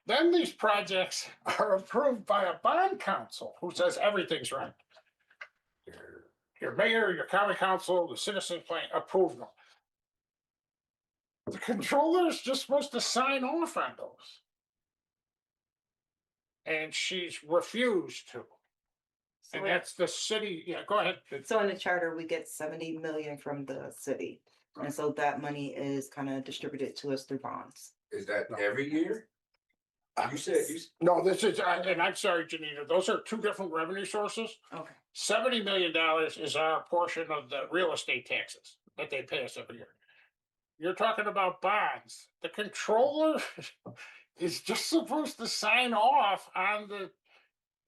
Then these projects are approved by a bond council who says everything's right. Your mayor, your county council, the citizens plan approve them. The controller is just supposed to sign off on those. And she's refused to. So And that's the city, yeah, go ahead. So in the charter, we get 70 million from the city. And so that money is kind of distributed to us through bonds. Is that every year? You said No, this is, and I'm sorry, Janita, those are two different revenue sources. Okay. $70 million is our portion of the real estate taxes that they pay us every year. You're talking about bonds. The controller is just supposed to sign off on the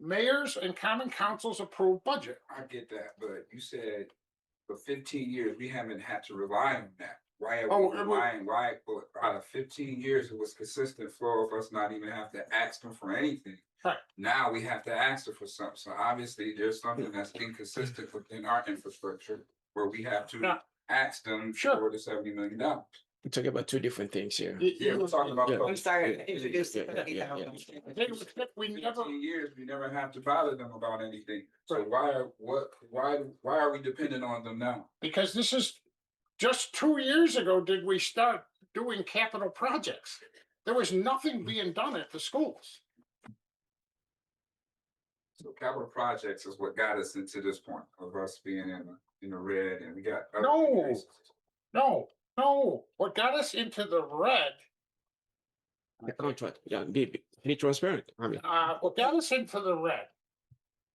mayor's and common council's approved budget. I get that, but you said for 15 years, we haven't had to rely on that. Why are we relying? Why, but out of 15 years, it was consistent flow of us not even have to ask them for anything. Right. Now we have to ask them for something. So obviously there's something that's inconsistent within our infrastructure where we have to Yeah. ask them Sure. for the $70 million. We're talking about two different things here. Yeah, we're talking about. Yeah. I'm sorry, I Yeah, introduced yeah, it. yeah, yeah. We never, 15 years, we never have to bother them about anything. So Right. why are we dependent on them now? because this is just 2 years ago did we start doing capital projects. There was nothing being done at the schools. So capital projects is what got us into this point of us being in the red, and we got. other No. increases. No, what got us into the red, The contract, yeah, be transparent. I mean, what got us into the red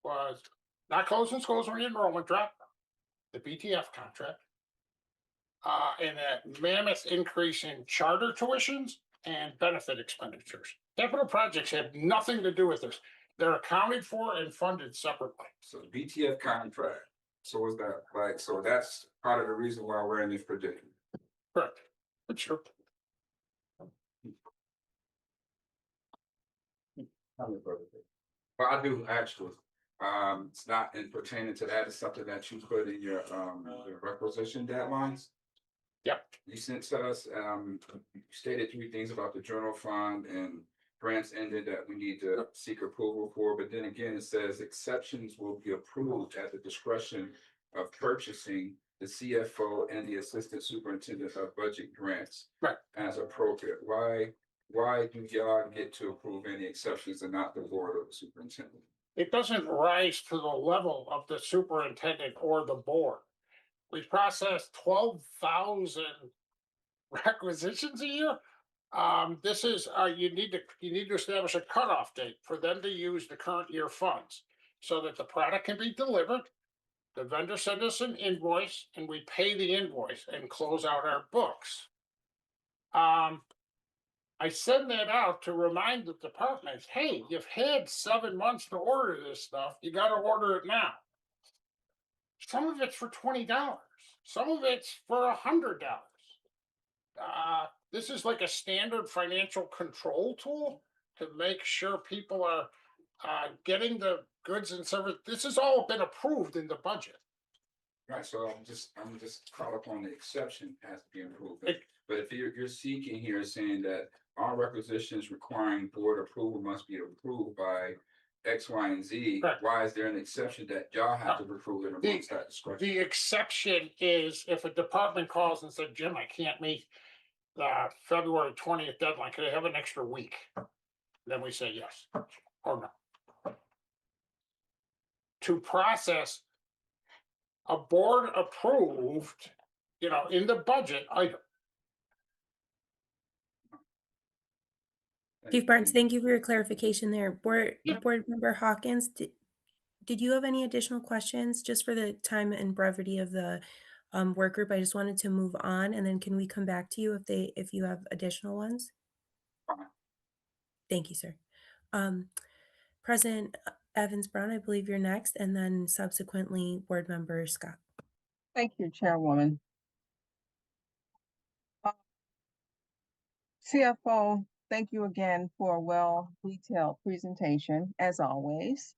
was not closing schools when the enrollment dropped, the BTF contract, and a mammoth increase in charter tuitions and benefit expenditures. Capital projects have nothing to do with this. They're accounted for and funded separately. So the BTF contract, so is that like, so that's part of the reason why we're in this predicament. Correct. But sure. Well, I do actually, it's not in pertaining to that, it's something that you put in your requisition deadlines. Yep. You sent to us, you stated 3 things about the general fund and grants ended that we need to seek approval for, but then again, it says exceptions will be approved at the discretion of purchasing the CFO and the assistant superintendent of budget grants. Right. As appropriate. Why do y'all get to approve any exceptions and not the board or the superintendent? It doesn't rise to the level of the superintendent or the board. We process 12,000 requisitions a year. This is, you need to establish a cutoff date for them to use the current year funds so that the product can be delivered. The vendor sends us an invoice and we pay the invoice and close out our books. I send that out to remind the departments, hey, you've had 7 months to order this stuff. You got to order it now. Some of it's for $20. Some of it's for $100. This is like a standard financial control tool to make sure people are getting the goods and services. This has all been approved in the budget. Right, so I'm just caught up on the exception has to be improved. It- But if you're seeking here saying that all requisitions requiring board approval must be approved by X, Y, and Z, Correct. why is there an exception that y'all have to approve it amongst that discretion? The exception is if a department calls and said, Jim, I can't meet the February 20th deadline. Can I have an extra week? Then we say yes or no. To process a board approved, in the budget item. Chief Barnes, thank you for your clarification there. Board Member Hawkins, did you have any additional questions just for the time and brevity of the work group? I just wanted to move on, and then can we come back to you if you have additional ones? Fine. Thank you, sir. President Evans Brown, I believe you're next, and then subsequently Board Member Scott. Thank you, Chairwoman. CFO, thank you again for a well-detailed presentation, as always.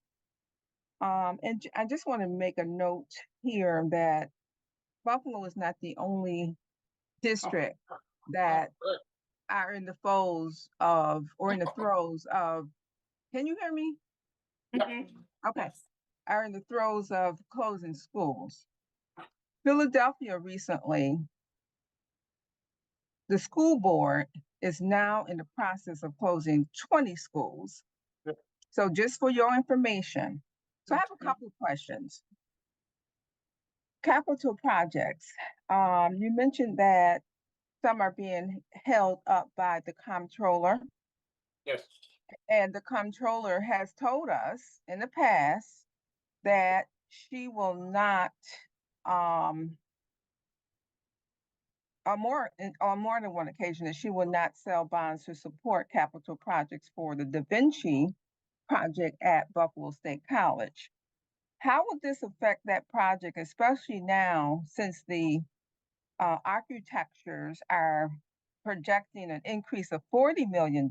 And I just want to make a note here that Buffalo is not the only district that are in the throes of, can you hear me? Okay, are in the throes of closing schools. Philadelphia recently, the school board is now in the process of closing 20 schools. So just for your information, so I have a couple of questions. Capital projects, you mentioned that some are being held up by the comptroller. Yes. And the comptroller has told us in the past that she will not, on more than one occasion, that she will not sell bonds to support capital projects for the Da Vinci project at Buffalo State College. How would this affect that project, especially now since the architectures are projecting an increase of $40 million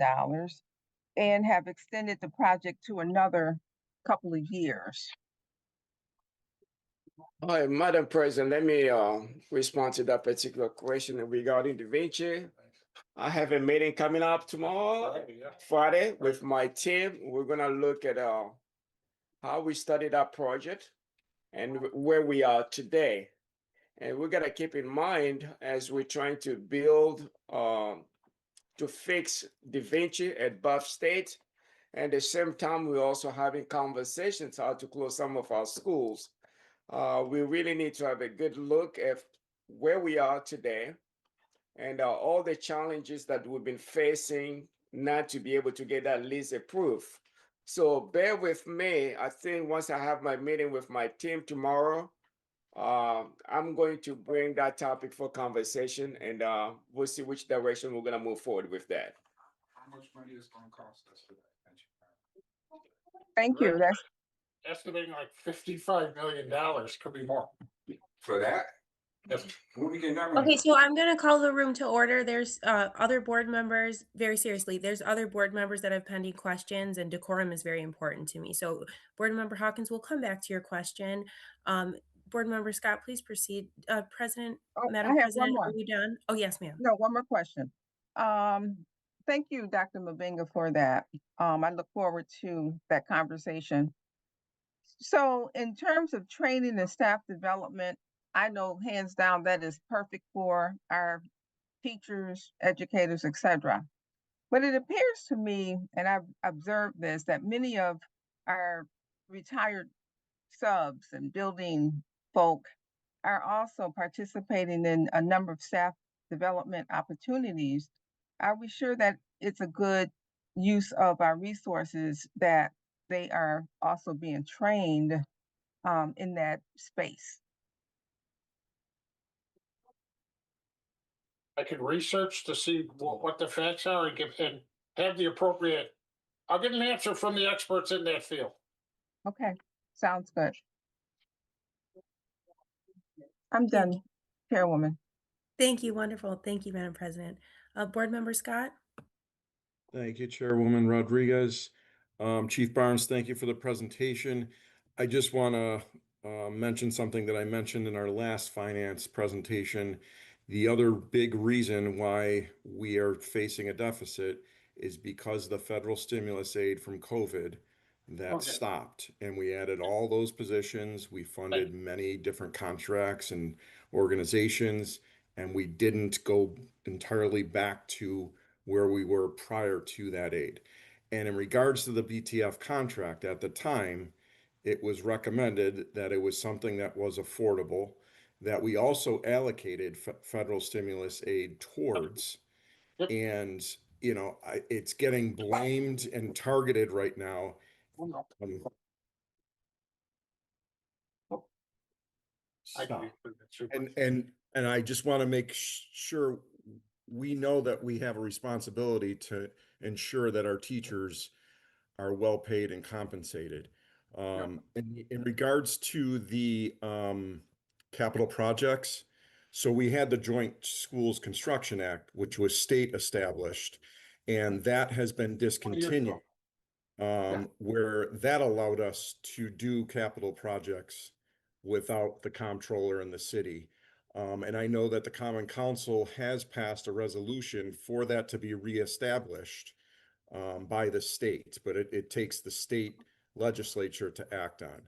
and have extended the project to another couple of years? Hi, Madam President, let me respond to that particular question regarding Da Vinci. I have a meeting coming up tomorrow, Friday, with my team. We're gonna look at how we studied that project and where we are today. And we gotta keep in mind as we're trying to build to fix Da Vinci at Buff State. And at the same time, we're also having conversations how to close some of our schools. We really need to have a good look at where we are today and all the challenges that we've been facing not to be able to get that lease approved. So bear with me. I think once I have my meeting with my team tomorrow, I'm going to bring that topic for conversation, and we'll see which direction we're gonna move forward with that. How much money is gonna cost us for that? Thank you. That's Estimating like $55 million, could be more. For that? Yes. When we get that money? Okay, so I'm gonna call the room to order. There's other board members, very seriously, there's other board members that have pending questions, and decorum is very important to me. So Board Member Hawkins, we'll come back to your question. Board Member Scott, please proceed. President, I Madam have one President, more. are you done? Oh, yes, ma'am. No, one more question. thank you, Dr. Mabenga, for that. I look forward to that conversation. So in terms of training and staff development, I know hands down that is perfect for our teachers, educators, etc. But it appears to me, and I've observed this, that many of our retired subs and building folk are also participating in a number of staff development opportunities. Are we sure that it's a good use of our resources that they are also being trained in that space? I can research to see what the facts are and have the appropriate. I'll get an answer from the experts in that field. Okay, sounds good. I'm done, Chairwoman. Thank you. Wonderful. Thank you, Madam President. Board Member Scott? Thank you, Chairwoman Rodriguez. Chief Barnes, thank you for the presentation. I just want to mention something that I mentioned in our last finance presentation. The other big reason why we are facing a deficit is because the federal stimulus aid from COVID that Okay. stopped, and we added all those positions. We funded many different contracts and organizations, and we didn't go entirely back to where we were prior to that aid. And in regards to the BTF contract, at the time, it was recommended that it was something that was affordable, that we also allocated federal stimulus aid towards. Yep. And, it's getting blamed and targeted right now. Stop. And I just want to make sure we know that we have a responsibility to ensure that our teachers are well paid and compensated. In regards to the capital projects, so we had the Joint Schools Construction Act, which was state established, and that has been discontinued. Where that allowed us to do capital projects without the comptroller in the city. And I know that the Common Council has passed a resolution for that to be reestablished by the state, but it takes the state legislature to act on.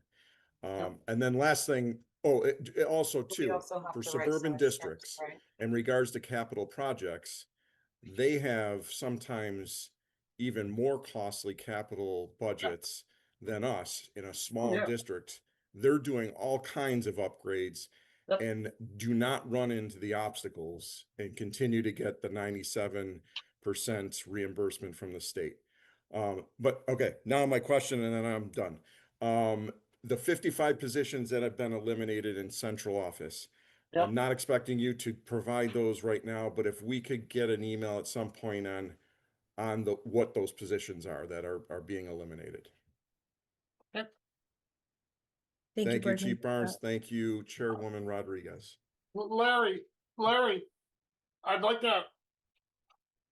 And then last thing, it also too, also have for to write suburban science districts, tests, right? in regards to capital projects, they have sometimes even more costly capital budgets than us in a small yeah. district. They're doing all kinds of upgrades Yep. and do not run into the obstacles and continue to get the 97% reimbursement from the state. But okay, now my question, and then I'm done. The 55 positions that have been eliminated in central office, Yep. I'm not expecting you to provide those right now, but if we could get an email at some point on what those positions are that are being eliminated. Yep. Thank you, Thank you, Board Chief Member Barnes. Scott. Thank you, Chairwoman Rodriguez. Larry, I'd like to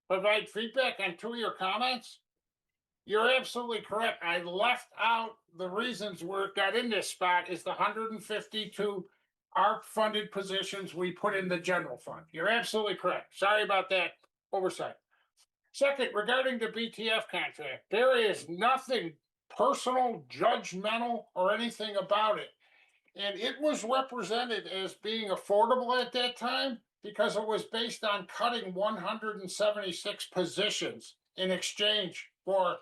provide feedback on two of your comments. You're absolutely correct. I left out the reasons where it got in this spot is the 152 ARP funded positions we put in the general fund. You're absolutely correct. Sorry about that oversight. Second, regarding the BTF contract, there is nothing personal, judgmental, or anything about it. And it was represented as being affordable at that time because it was based on cutting 176 positions in exchange for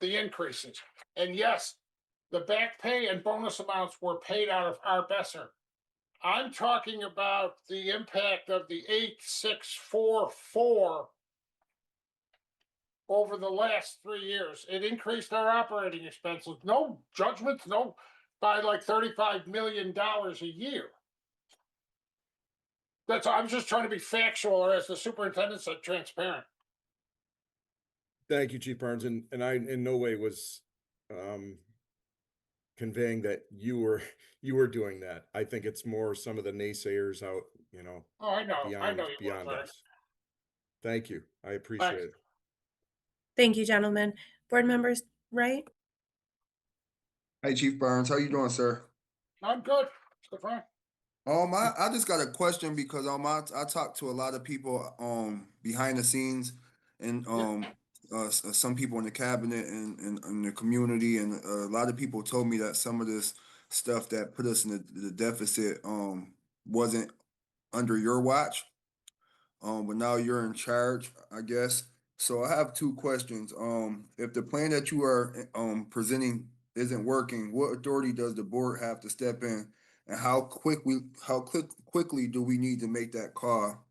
the increases. And yes, the back pay and bonus amounts were paid out of our BESSER. I'm talking about the impact of the 8644 over the last 3 years. It increased our operating expenses. No judgments, no, by like $35 million a year. I'm just trying to be factual, or as the superintendent said, transparent. Thank you, Chief Barnes. And I in no way was conveying that you were doing that. I think it's more some of the naysayers out, Oh, I know you beyond were, us. Thank you. I appreciate it. Thank you, gentlemen. Board Members Wright? Hey, Chief Barnes, how you doing, sir? I'm good, Stefan. I just got a question because I talked to a lot of people behind the scenes and some people in the cabinet and in the community, and a lot of people told me that some of this stuff that put us in the deficit wasn't under your watch. But now you're in charge, I guess. So I have two questions. If the plan that you are presenting isn't working, what authority does the board have to step in, and how quickly do we need to make that call?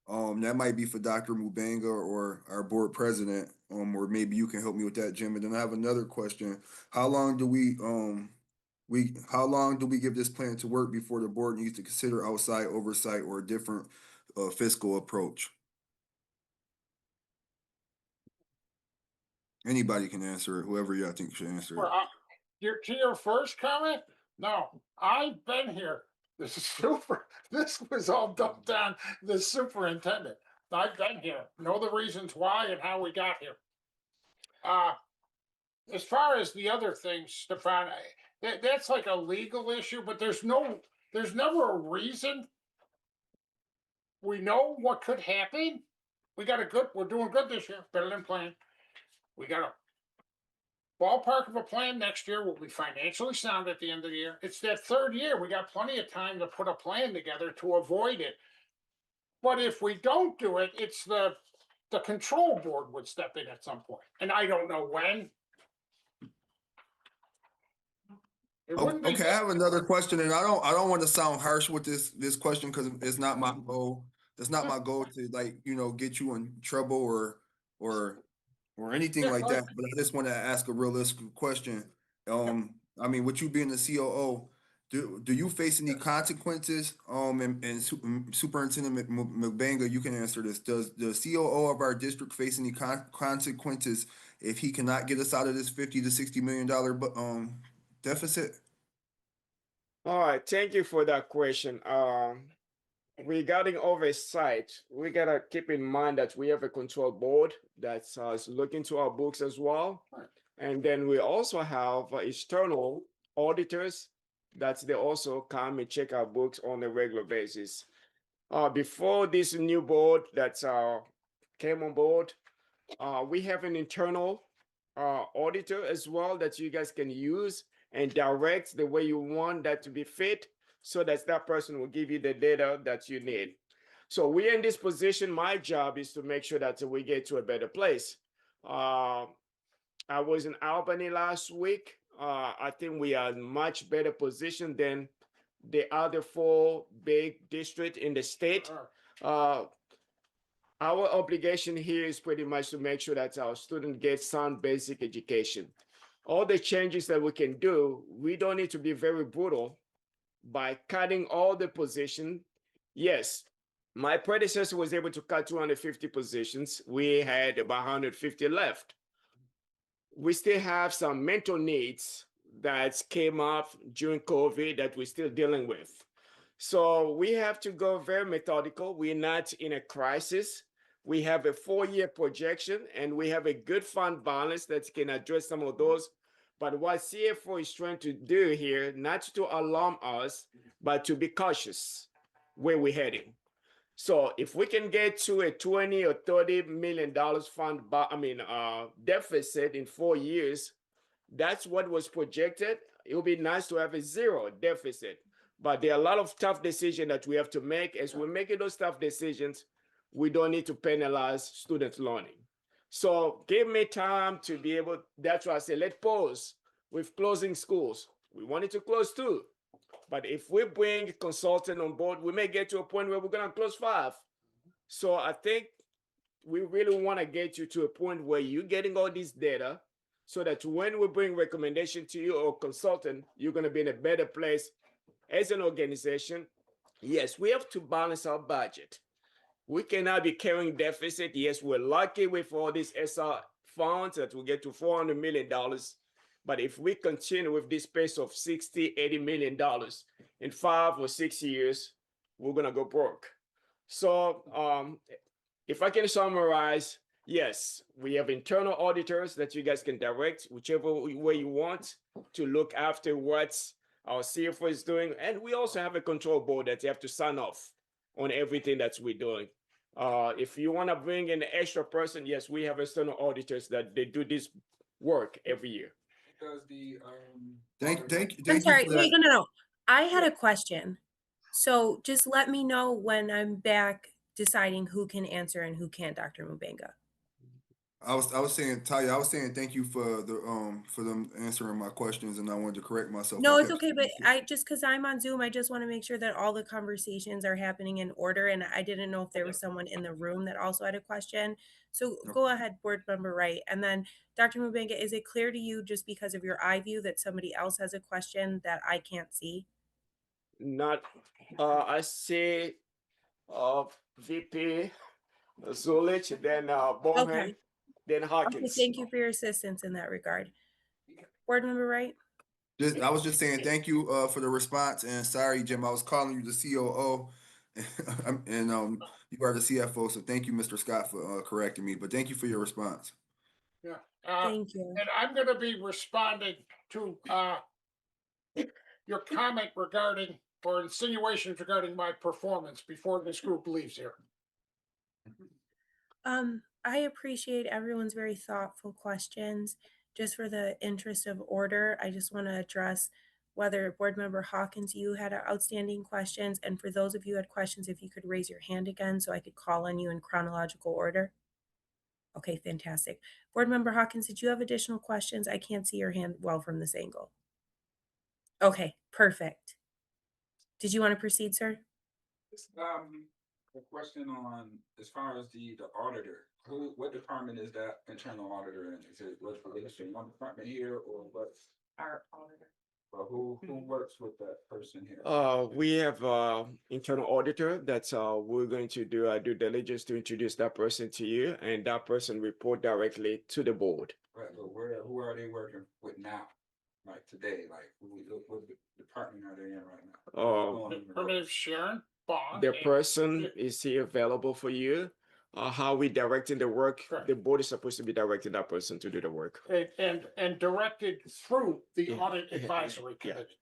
That might be for Dr. Mubanga or our board president, or maybe you can help me with that, Jim. And then I have another question. How long do we give this plan to work before the board needs to consider outside oversight or a different fiscal approach? Anybody can answer it, whoever you think should answer it. Well, to your first comment, no, I've been here. This was all dumped down the superintendent. I've been here, know the reasons why and how we got here. As far as the other things, Stefan, that's like a legal issue, but there's never a reason. We know what could happen. We're doing good this year, better than planned. We got a ballpark of a plan next year. We'll be financially sound at the end of the year. It's that third year. We got plenty of time to put a plan together to avoid it. But if we don't do it, it's the control board would step in at some point, and I don't know when. Okay, I have another question, and I don't want to sound harsh with this question because it's not my goal. It's not my goal to get you in trouble or anything like that. But I just want to ask a realistic question. I mean, with you being the COO, do you face any consequences? And Superintendent Mubanga, you can answer this. Does the COO of our district face any consequences if he cannot get us out of this $50 to $60 million deficit? All right, thank you for that question. Regarding oversight, we gotta keep in mind that we have a control board that's looking to our books as well. And then we also have external auditors that they also come and check our books on a regular basis. Before this new board that came on board, we have an internal auditor as well that you guys can use and direct the way you want that to be fit, so that person will give you the data that you need. So we're in this position. My job is to make sure that we get to a better place. I was in Albany last week. I think we are in much better position than the other 4 big districts in the state. Our obligation here is pretty much to make sure that our students get sound basic education. All the changes that we can do, we don't need to be very brutal by cutting all the positions. Yes, my predecessor was able to cut 250 positions. We had about 150 left. We still have some mental needs that came up during COVID that we're still dealing with. So we have to go very methodical. We're not in a crisis. We have a 4-year projection, and we have a good fund balance that can address some of those. But what CFO is trying to do here, not to alarm us, but to be cautious where we're heading. So if we can get to a $20 or $30 million deficit in 4 years, that's what was projected. It would be nice to have a 0 deficit. But there are a lot of tough decisions that we have to make. As we're making those tough decisions, we don't need to penalize student learning. So give me time to be able, that's why I say, let's pause with closing schools. We wanted to close 2. But if we bring consultant on board, we may get to a point where we're gonna close 5. So I think we really wanna get you to a point where you're getting all this data so that when we bring recommendation to you or consultant, you're gonna be in a better place as an organization. Yes, we have to balance our budget. We cannot be carrying deficit. Yes, we're lucky with all these SR funds that will get to $400 million. But if we continue with this pace of $60, $80 million in 5 or 6 years, we're gonna go broke. So if I can summarize, yes, we have internal auditors that you guys can direct whichever way you want to look after what's our CFO is doing, and we also have a control board that you have to sign off on everything that we're doing. If you want to bring in an extra person, yes, we have external auditors that they do this work every year. Does the Thank I'm you sorry, for wait, that. no. I had a question. So just let me know when I'm back deciding who can answer and who can't, Dr. Mubenga. I was saying, Talia, I was saying thank you for them answering my questions, and I wanted to correct myself. No, I it's kept okay, but saying- I just because I'm on Zoom, I just want to make sure that all the conversations are happening in order. And I didn't know if there was someone in the room that also had a question. So go ahead, Board Member Wright. And then Dr. Mubenga, is it clear to you just because of your eye view that somebody else has a question that I can't see? Not, I see VP Zulich, then Bohan, Okay. then Okay, Hawkins. thank you for your assistance in that regard. Board Member Wright? I was just saying thank you for the response, and sorry, Jim, I was calling you the COO, and you are the CFO. So thank you, Mr. Scott, for correcting me. But thank you for your response. Yeah. Thank you. And I'm gonna be responding to your comment regarding, or insinuations regarding my performance before this group leaves here. I appreciate everyone's very thoughtful questions. Just for the interest of order, I just want to address whether Board Member Hawkins, you had outstanding questions, and for those of you who had questions, if you could raise your hand again so I could call on you in chronological order. Okay, fantastic. Board Member Hawkins, did you have additional questions? I can't see your hand well from this angle. Okay, perfect. Did you want to proceed, sir? A question on, as far as the auditor, what department is that internal auditor in? Is it in one department here, or what's? Our auditor. Or who works with that person here? We have internal auditor that's we're going to do our due diligence to introduce that person to you, and that person report directly to the board. Right, but who are they working with now? Like today, like what department are they in right now? Her name's Sharon Bond. The person is he available for you? How we directing the work? Correct. The board is supposed to be directing that person to do the work. And directed through the Yeah. audit Yeah. advisory Yeah. committee.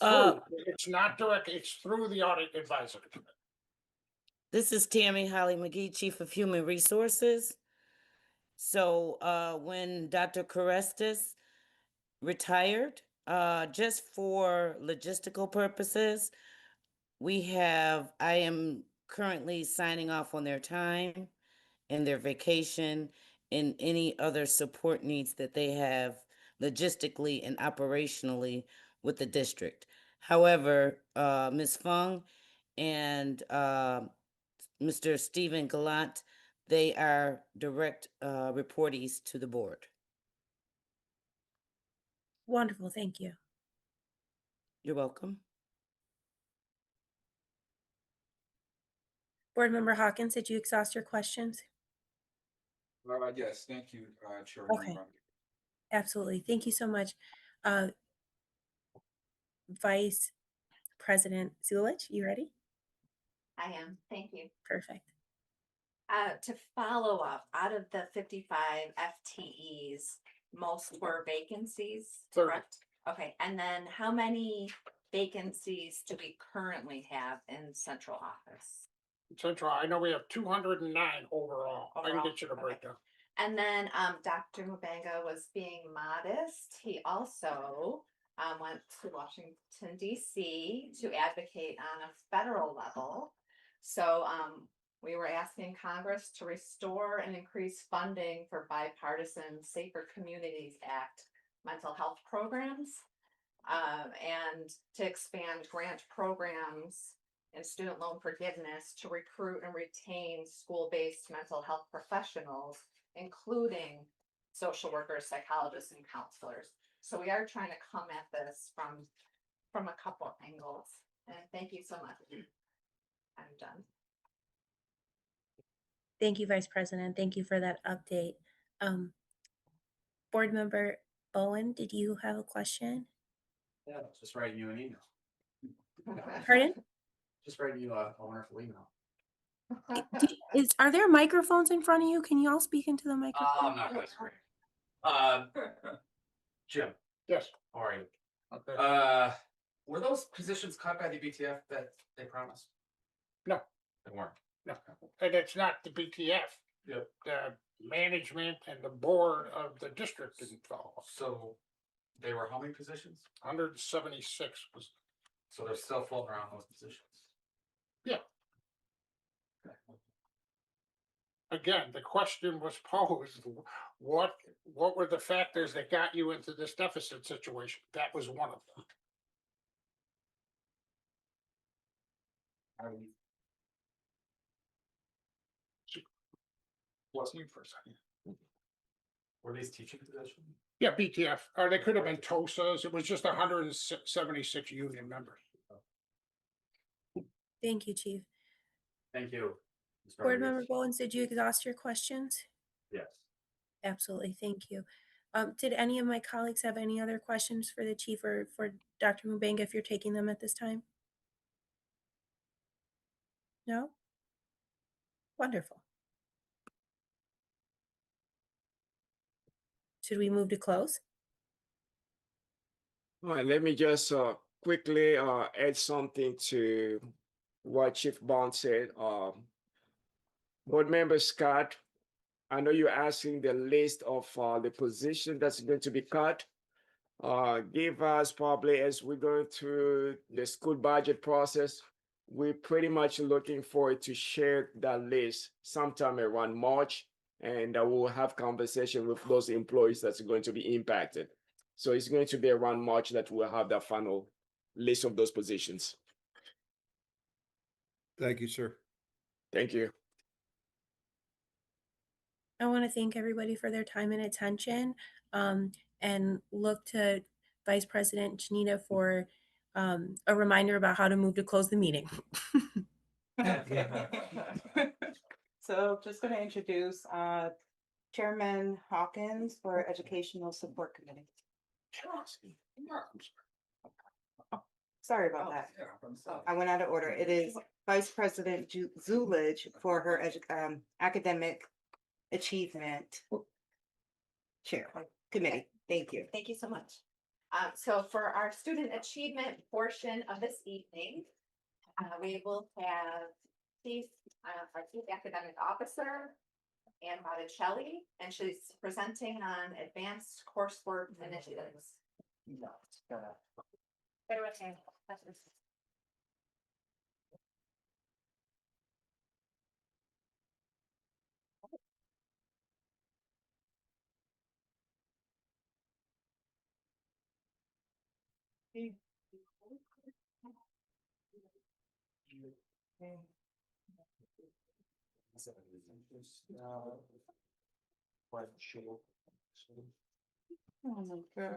Uh, Through, it's not direct, it's through the audit advisory committee. This is Tammy Holly McGee, Chief of Human Resources. So when Dr. Carestis retired, just for logistical purposes, I am currently signing off on their time and their vacation and any other support needs that they have logistically and operationally with the district. However, Ms. Fung and Mr. Stephen Gallant, they are direct reportees to the board. Wonderful, thank you. You're welcome. Board Member Hawkins, did you exhaust your questions? Yes, thank you, Chairman. Okay. Absolutely. Thank you so much. Vice President Zulich, you ready? I am, thank you. Perfect. To follow up, out of the 55 FTEs, most were vacancies, 30. correct? Okay, and then how many vacancies do we currently have in central office? Central, I know we have 209 overall. I can Overall, get you the okay. breakdown. And then Dr. Mubenga was being modest. He also went to Washington DC to advocate on a federal level. So we were asking Congress to restore and increase funding for bipartisan Safer Communities Act mental health programs, and to expand grant programs and student loan forgiveness to recruit and retain school-based mental health professionals, including social workers, psychologists, and counselors. So we are trying to come at this from a couple of angles. And thank you so much. I'm done. Thank you, Vice President. Thank you for that update. Board Member Bowen, did you have a question? Yeah, I was just writing you an email. Pardon? Just writing you a wonderful email. Are there microphones in front of you? Can you all speak into the microphone? I'm not gonna scream. Jim. Yes. How are you? Okay. Were those positions cut by the BTF that they promised? No. They weren't. No, and it's not the BTF. Yep. The management and the board of the district didn't follow. So they were how many positions? 176 was, So they're still floating around those positions. yeah. Again, the question was posed, what were the factors that got you into this deficit situation? That was one of them. What's you for a second? Were these teaching positions? Yeah, BTF, or they could have been TOSAs. It was just 176 union members. Thank you, Chief. Thank you. Ms. Board Member Rodriguez. Bowens, did you exhaust your questions? Yes. Absolutely, thank you. Did any of my colleagues have any other questions for the chief or for Dr. Mubanga if you're taking them at this time? No? Wonderful. Should we move to close? All right, let me just quickly add something to what Chief Bond said. Board Member Scott, I know you're asking the list of the position that's going to be cut. Give us probably as we're going through the school budget process, we're pretty much looking forward to share that list sometime around March, and we'll have conversation with those employees that's going to be impacted. So it's going to be around March that we'll have that final list of those positions. Thank you, sir. Thank you. I want to thank everybody for their time and attention, and look to Vice President Janita for a reminder about how to move to close the meeting. So just gonna introduce Chairman Hawkins for Educational Support Committee. Sorry about that. I went out of order. It is Vice President Zulich for her academic achievement chair committee. Thank you. Thank you so much. So for our student achievement portion of this evening, we will have our chief academic officer, Ann Botticelli, and she's presenting on advanced coursework initiatives. Bear with me. Oh my God.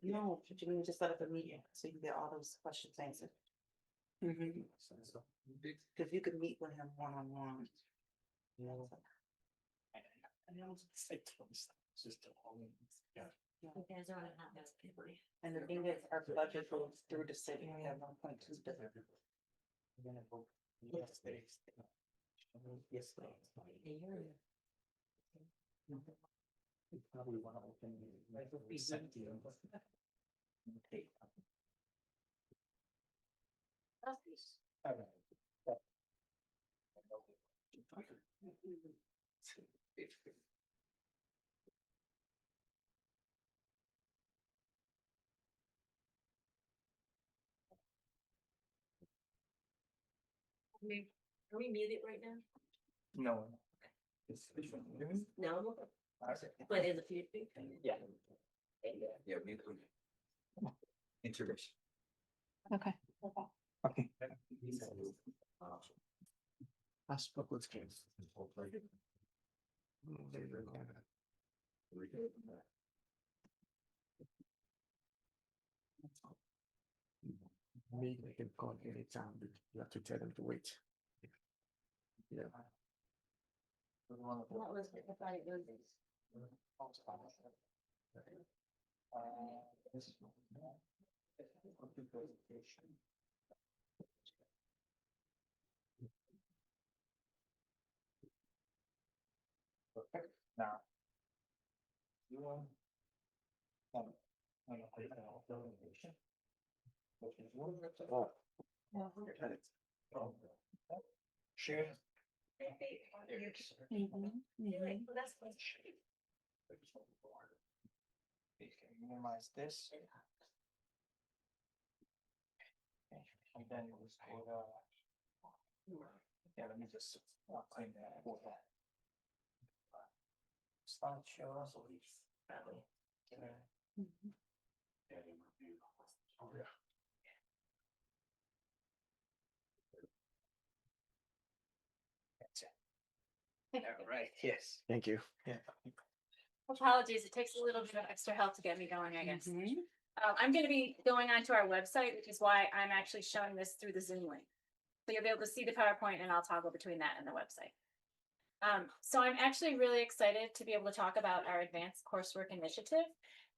No, but you can just set up a meeting so you can get all those questions answered. Cause you could meet with him one-on-one. And the thing is, our budget goes through the city, we have 1.2 billion. Are we muted right now? No. No. But in the future? Yeah. Yeah, me too. Integration. Okay. Okay. I spoke with James. Me, they can call anytime, but you have to tell them to wait. Yeah. What was it? I thought it was this. Now. Share. Minimize this. And then it was called, yeah, let me just clean that. Slideshow. Oh, yeah. That's it. All right, yes. Thank you. Yeah. Apologies, it takes a little bit of extra help to get me going, I guess. I'm gonna be going onto our website, which is why I'm actually showing this through the Zoom link. So you'll be able to see the PowerPoint and I'll toggle between that and the website. So I'm actually really excited to be able to talk about our advanced coursework initiative.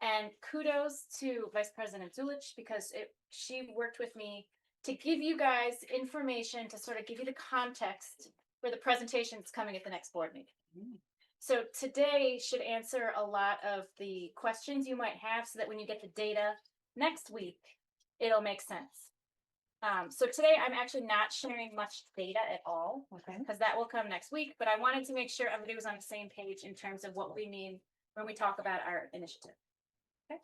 And kudos to Vice President Zulich because she worked with me to give you guys information to sort of give you the context for the presentations coming at the next board meeting. So today should answer a lot of the questions you might have so that when you get the data next week, it'll make sense. So today I'm actually not sharing much data at all because that will come next week, but I wanted to make sure everybody was on the same page in terms of what we mean when we talk about our initiative. Okay.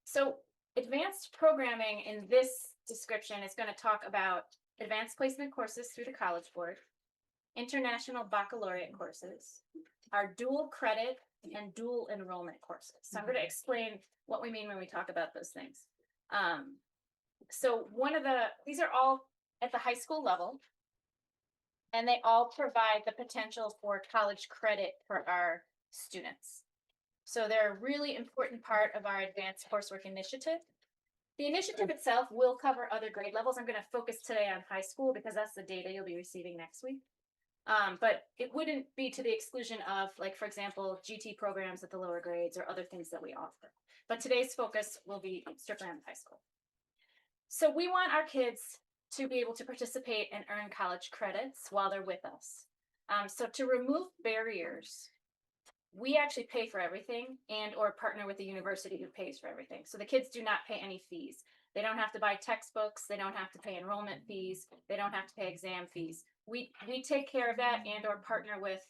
So advanced programming in this description is going to talk about advanced placement courses through the College Board, international baccalaureate courses, our dual credit and dual enrollment courses. So I'm going to explain what we mean when we talk about those things. So these are all at the high school level, and they all provide the potential for college credit for our students. So they're a really important part of our advanced coursework initiative. The initiative itself will cover other grade levels. I'm going to focus today on high school because that's the data you'll be receiving next week. But it wouldn't be to the exclusion of, like, for example, GT programs at the lower grades or other things that we offer. But today's focus will be strictly on high school. So we want our kids to be able to participate and earn college credits while they're with us. So to remove barriers, we actually pay for everything and or partner with the university who pays for everything. So the kids do not pay any fees. They don't have to buy textbooks. They don't have to pay enrollment fees. They don't have to pay exam fees. We take care of that and or partner with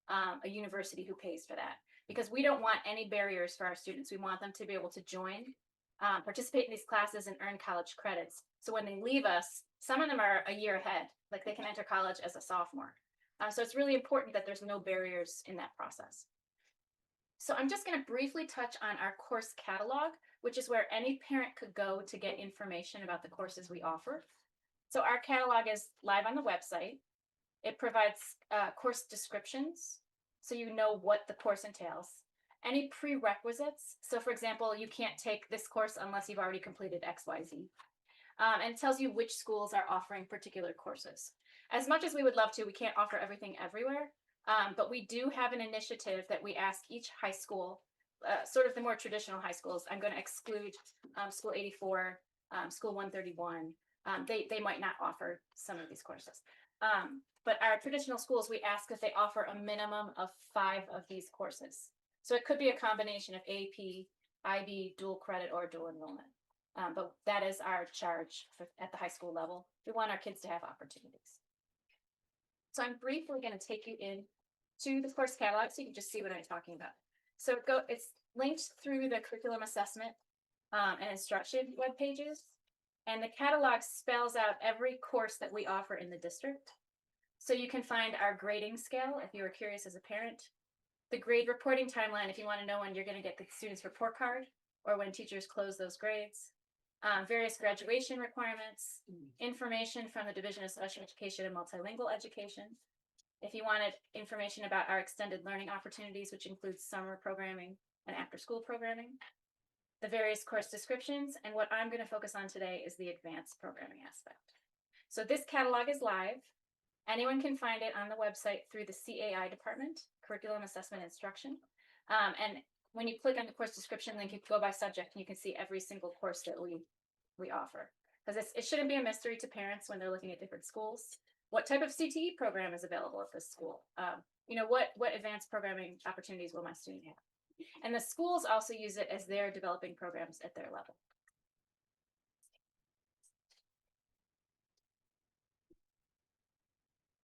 a university who pays for that because we don't want any barriers for our students. We want them to be able to join, participate in these classes and earn college credits. So when they leave us, some of them are a year ahead, like they can enter college as a sophomore. So it's really important that there's no barriers in that process. So I'm just going to briefly touch on our course catalog, which is where any parent could go to get information about the courses we offer. So our catalog is live on the website. It provides course descriptions, so you know what the course entails. Any prerequisites. So for example, you can't take this course unless you've already completed XYZ. And it tells you which schools are offering particular courses. As much as we would love to, we can't offer everything everywhere. But we do have an initiative that we ask each high school, sort of the more traditional high schools. I'm going to exclude School 84, School 131. They might not offer some of these courses. But our traditional schools, we ask that they offer a minimum of 5 of these courses. So it could be a combination of AP, IB, dual credit, or dual enrollment. But that is our charge at the high school level. We want our kids to have opportunities. So I'm briefly going to take you in to the course catalog so you can just see what I'm talking about. So it's linked through the curriculum assessment and instruction web pages. And the catalog spells out every course that we offer in the district. So you can find our grading scale if you are curious as a parent, the grade reporting timeline if you want to know when you're going to get the student's report card or when teachers close those grades, various graduation requirements, information from the Division of Special Education and Multilingual Education. If you wanted information about our extended learning opportunities, which includes summer programming and after-school programming, the various course descriptions, and what I'm going to focus on today is the advanced programming aspect. So this catalog is live. Anyone can find it on the website through the CAI department, Curriculum Assessment Instruction. And when you click on the course description link, you can go by subject and you can see every single course that we offer. Because it shouldn't be a mystery to parents when they're looking at different schools. What type of CTE program is available at this school? what advanced programming opportunities will my student have? And the schools also use it as they're developing programs at their level.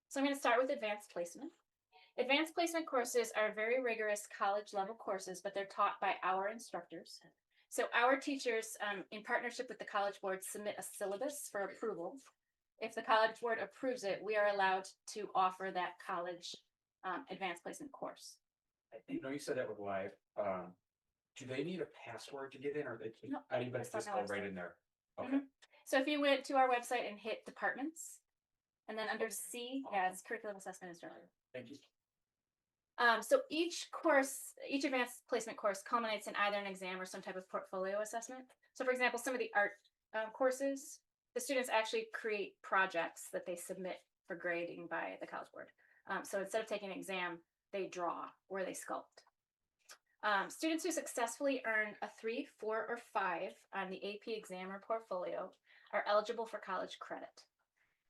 So I'm going to start with advanced placement. Advanced placement courses are very rigorous college level courses, but they're taught by our instructors. So our teachers, in partnership with the College Board, submit a syllabus for approval. If the College Board approves it, we are allowed to offer that college advanced placement course. You said that with live. Do they need a password to get in, or they No, anybody it's on just our go right website. in there? Okay. Mhm. So if you went to our website and hit departments, and then under C, it's curriculum assessment instructor. Thank you. So each advanced placement course culminates in either an exam or some type of portfolio assessment. So for example, some of the art courses, the students actually create projects that they submit for grading by the College Board. So instead of taking an exam, they draw or they sculpt. Students who successfully earn a 3, 4, or 5 on the AP exam or portfolio are eligible for college credit.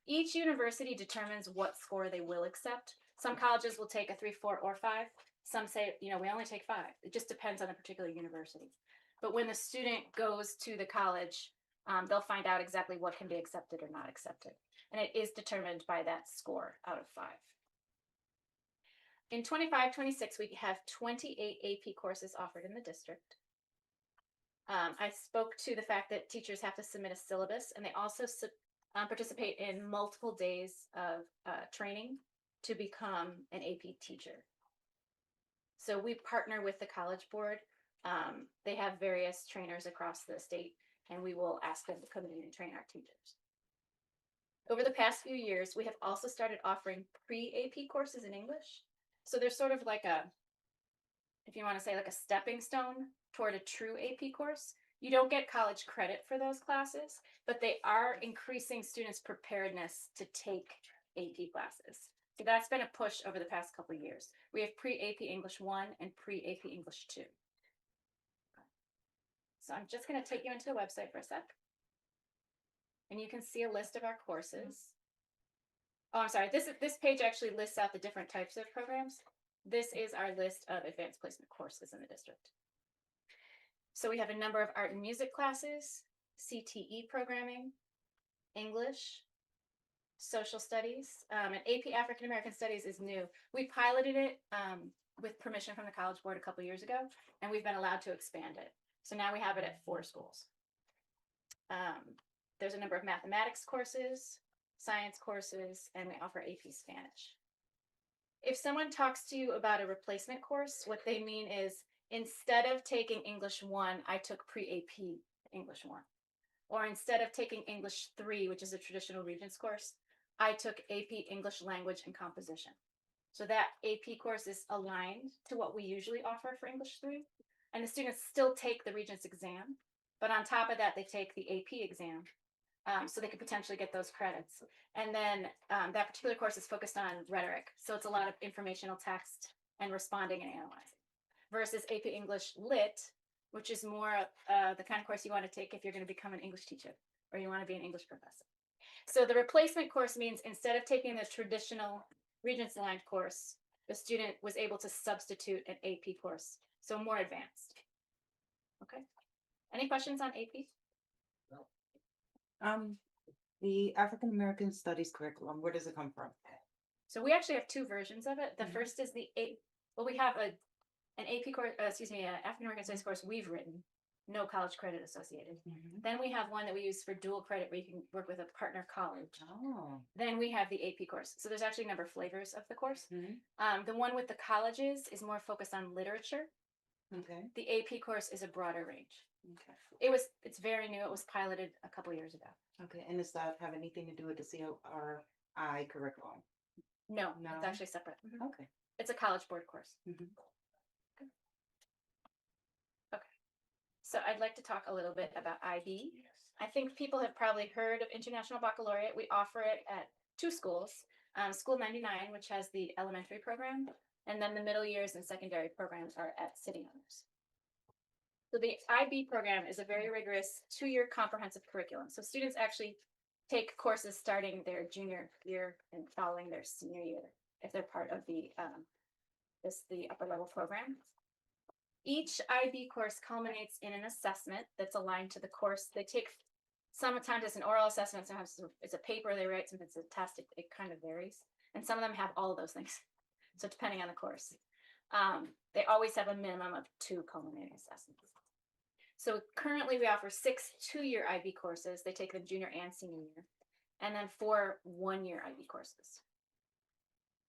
Each university determines what score they will accept. Some colleges will take a 3, 4, or 5. Some say, we only take 5. It just depends on the particular university. But when the student goes to the college, they'll find out exactly what can be accepted or not accepted. And it is determined by that score out of 5. In 25-26, we have 28 AP courses offered in the district. I spoke to the fact that teachers have to submit a syllabus, and they also participate in multiple days of training to become an AP teacher. So we partner with the College Board. They have various trainers across the state, and we will ask them to come in and train our teachers. Over the past few years, we have also started offering pre-AP courses in English. So there's sort of like if you want to say like a stepping stone toward a true AP course. You don't get college credit for those classes, but they are increasing students' preparedness to take AP classes. So that's been a push over the past couple of years. We have pre-AP English 1 and pre-AP English 2. So I'm just going to take you into the website for a sec. And you can see a list of our courses. Oh, I'm sorry. This page actually lists out the different types of programs. This is our list of advanced placement courses in the district. So we have a number of art and music classes, CTE programming, English, social studies, and AP African American Studies is new. We piloted it with permission from the College Board a couple years ago, and we've been allowed to expand it. So now we have it at 4 schools. There's a number of mathematics courses, science courses, and we offer AP Spanish. If someone talks to you about a replacement course, what they mean is instead of taking English 1, I took pre-AP English 1. Or instead of taking English 3, which is a traditional Regents course, I took AP English Language and Composition. So that AP course is aligned to what we usually offer for English 3. And the students still take the Regents exam, but on top of that, they take the AP exam. So they could potentially get those credits. And then that particular course is focused on rhetoric. So it's a lot of informational text and responding and analyzing. Versus AP English Lit, which is more the kind of course you want to take if you're going to become an English teacher or you want to be an English professor. So the replacement course means instead of taking the traditional Regents aligned course, the student was able to substitute an AP course. So more advanced. Okay. Any questions on AP? The African American Studies curriculum, where does it come from? So we actually have 2 versions of it. The first is we have an AP course, an African American Studies course we've written, no college credit associated. Then we have one that we use for dual credit where you can work with a partner college. Then we have the AP course. So there's actually a number of flavors of the course. The one with the colleges is more focused on literature. Okay. The AP course is a broader range. Okay. It's very new. It was piloted a couple years ago. Okay. And does that have anything to do with the CRI curriculum? No, No? it's actually separate. Okay. It's a College Board course. Okay. So I'd like to talk a little bit about IB. I think people have probably heard of International Baccalaureate. We offer it at 2 schools. School 99, which has the elementary program, and then the middle years and secondary programs are at City Honors. So the IB program is a very rigorous 2-year comprehensive curriculum. So students actually take courses starting their junior year and following their senior year if they're part of the is the upper level program. Each IB course culminates in an assessment that's aligned to the course. They take, sometimes it's an oral assessment, sometimes it's a paper they write, sometimes it's a test, it kind of varies. And some of them have all of those things. So depending on the course. They always have a minimum of 2 culminating assessments. So currently we offer 6 2-year IB courses. They take them junior and senior year, and then 4 1-year IB courses.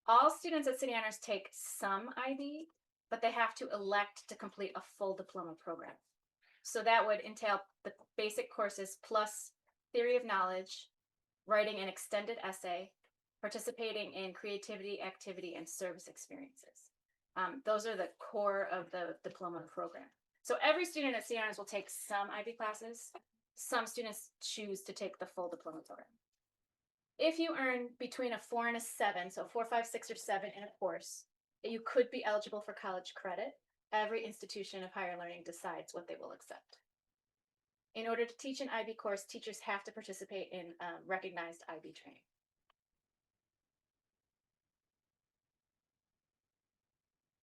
All students at City Honors take some IB, but they have to elect to complete a full diploma program. So that would entail the basic courses plus theory of knowledge, writing an extended essay, participating in creativity, activity, and service experiences. Those are the core of the diploma program. So every student at City Honors will take some IB classes. Some students choose to take the full diploma program. If you earn between a 4 and a 7, so 4, 5, 6, or 7 in a course, you could be eligible for college credit. Every institution of higher learning decides what they will accept. In order to teach an IB course, teachers have to participate in recognized IB training.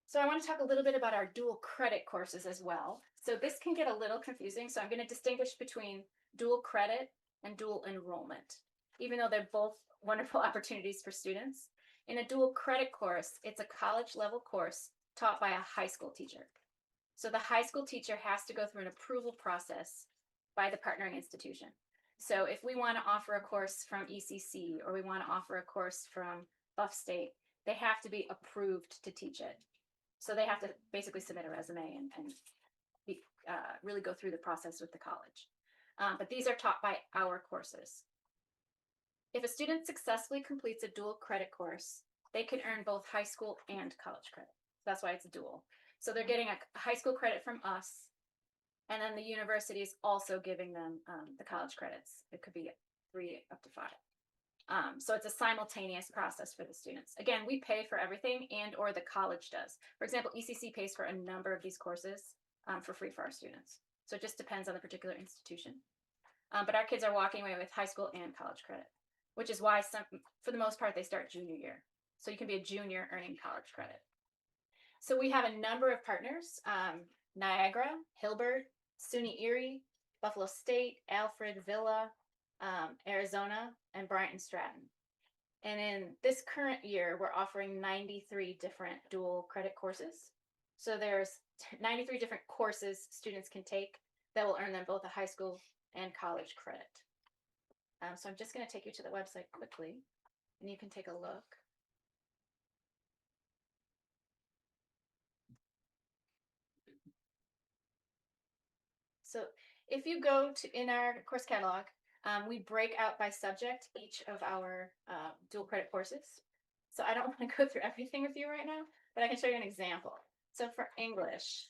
So I want to talk a little bit about our dual credit courses as well. So this can get a little confusing. So I'm going to distinguish between dual credit and dual enrollment, even though they're both wonderful opportunities for students. In a dual credit course, it's a college level course taught by a high school teacher. So the high school teacher has to go through an approval process by the partnering institution. So if we want to offer a course from ECC or we want to offer a course from Buff State, they have to be approved to teach it. So they have to basically submit a resume and really go through the process with the college. But these are taught by our courses. If a student successfully completes a dual credit course, they can earn both high school and college credit. That's why it's a dual. So they're getting a high school credit from us, and then the university is also giving them the college credits. It could be 3 up to 5. So it's a simultaneous process for the students. Again, we pay for everything and or the college does. For example, ECC pays for a number of these courses for free for our students. So it just depends on the particular institution. But our kids are walking away with high school and college credit, which is why for the most part, they start junior year. So you can be a junior earning college credit. So we have a number of partners, Niagara, Hilbert, SUNY Erie, Buffalo State, Alfred, Villa, Arizona, and Bryant and Stratton. And in this current year, we're offering 93 different dual credit courses. So there's 93 different courses students can take that will earn them both a high school and college credit. So I'm just going to take you to the website quickly, and you can take a look. So if you go to in our course catalog, we break out by subject each of our dual credit courses. So I don't want to go through everything with you right now, but I can show you an example. So for English,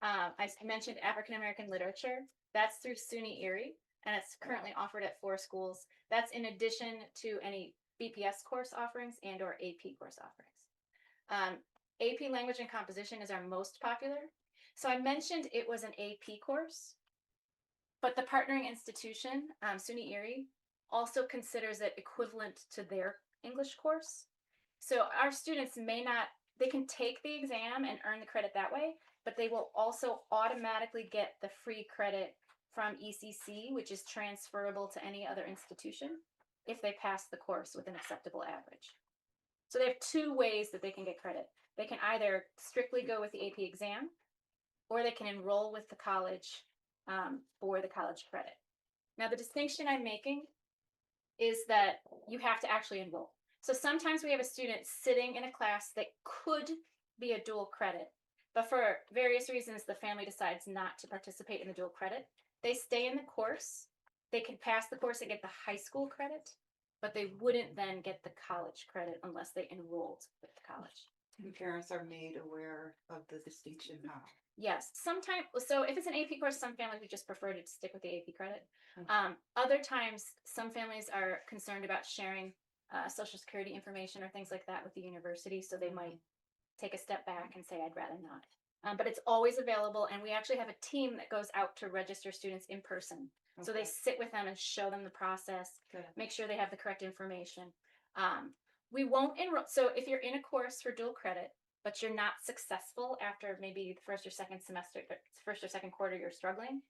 I mentioned African American literature. That's through SUNY Erie, and it's currently offered at 4 schools. That's in addition to any BPS course offerings and or AP course offerings. AP Language and Composition is our most popular. So I mentioned it was an AP course, but the partnering institution, SUNY Erie, also considers it equivalent to their English course. So our students they can take the exam and earn the credit that way, but they will also automatically get the free credit from ECC, which is transferable to any other institution if they pass the course with an acceptable average. So they have 2 ways that they can get credit. They can either strictly go with the AP exam, or they can enroll with the college for the college credit. Now, the distinction I'm making is that you have to actually enroll. So sometimes we have a student sitting in a class that could be a dual credit, but for various reasons, the family decides not to participate in the dual credit. They stay in the course. They can pass the course and get the high school credit, but they wouldn't then get the college credit unless they enrolled with the college. And parents are made aware of the distinction now. Yes, sometimes. So if it's an AP course, some families would just prefer to stick with the AP credit. Other times, some families are concerned about sharing Social Security information or things like that with the university, so they might take a step back and say, I'd rather not. But it's always available, and we actually have a team that goes out to register students in person. Okay. So they sit with them and show them the process, make sure they have the correct information. We won't enroll. So if you're in a course for dual credit, but you're not successful after maybe the first or second quarter, you're struggling,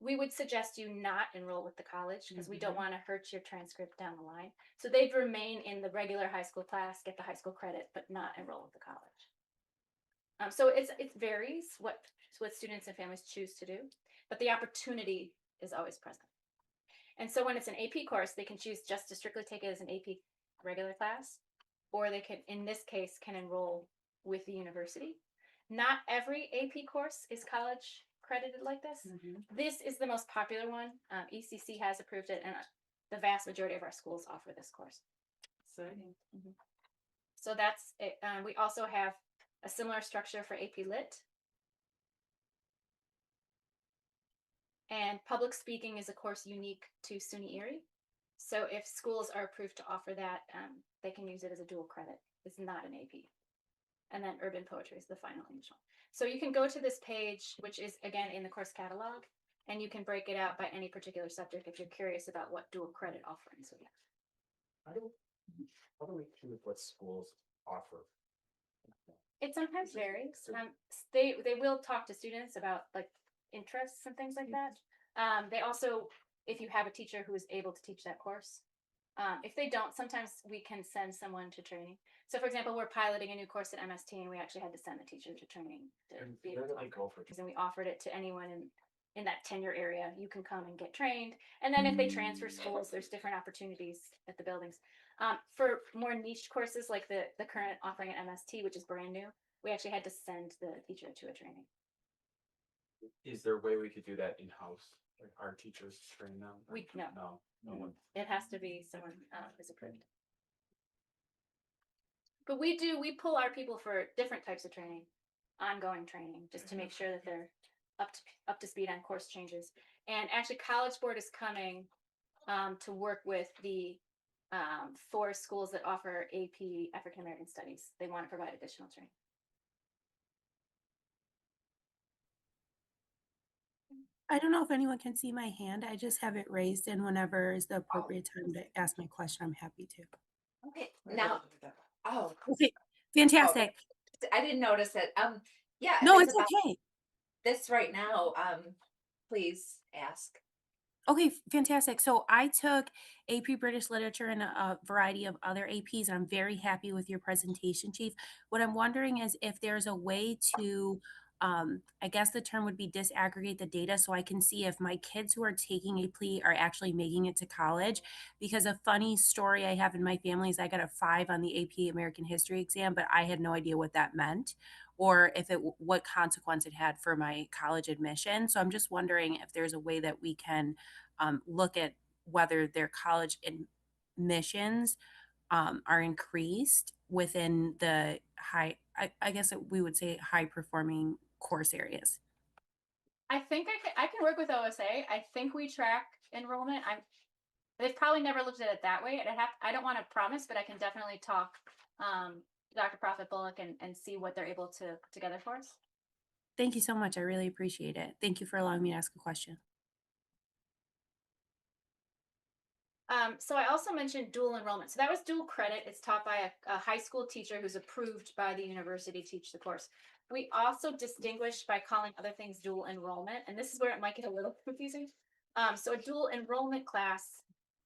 we would suggest you not enroll with the college because we don't want to hurt your transcript down the line. So they'd remain in the regular high school class, get the high school credit, but not enroll with the college. So it varies what students and families choose to do, but the opportunity is always present. And so when it's an AP course, they can choose just to strictly take it as an AP regular class, or they can, in this case, can enroll with the university. Not every AP course is college credited like this. This is the most popular one. ECC has approved it, and the vast majority of our schools offer this course. So that's it. We also have a similar structure for AP Lit. And public speaking is a course unique to SUNY Erie. So if schools are approved to offer that, they can use it as a dual credit. It's not an AP. And then urban poetry is the final English one. So you can go to this page, which is again in the course catalog, and you can break it out by any particular subject if you're curious about what dual credit offerings we have. How do we choose what schools offer? It sometimes varies. They will talk to students about like interests and things like that. They also, if you have a teacher who is able to teach that course, if they don't, sometimes we can send someone to training. So for example, we're piloting a new course at MST and we actually had to send the teacher to training to be able to offer it. And we offered it to anyone in that tenure area. You can come and get trained. And then if they transfer schools, there's different opportunities at the buildings. For more niche courses like the current offering at MST, which is brand new, we actually had to send the teacher to a training. Is there a way we could do that in-house? Like our teachers train them? No one. It has to be someone who's approved. But we pull our people for different types of training, ongoing training, just to make sure that they're up to speed on course changes. And actually, College Board is coming to work with the 4 schools that offer AP African American Studies. They want to provide additional training. I don't know if anyone can see my hand. I just have it raised, and whenever is the appropriate time to ask my question, I'm happy to. Okay, now, Okay, fantastic. I didn't notice it. Yeah. No, if it's about okay. This right now, please ask. Okay, fantastic. So I took AP British Literature and a variety of other APs, and I'm very happy with your presentation, Chief. What I'm wondering is if there's a way to, I guess the term would be disaggregate the data so I can see if my kids who are taking AP are actually making it to college. Because a funny story I have in my family is I got a 5 on the AP American History exam, but I had no idea what that meant or if it what consequence it had for my college admission. So I'm just wondering if there's a way that we can look at whether their college admissions are increased within the high, I guess we would say high performing course areas. I think I can work with OSA. I think we track enrollment. They've probably never looked at it that way. And I don't want to promise, but I can definitely talk Dr. Prophet Bullock and see what they're able to put together for us. Thank you so much. I really appreciate it. Thank you for allowing me to ask a question. So I also mentioned dual enrollment. So that was dual credit. It's taught by a high school teacher who's approved by the university to teach the course. We also distinguish by calling other things dual enrollment. And this is where it might get a little confusing. So a dual enrollment class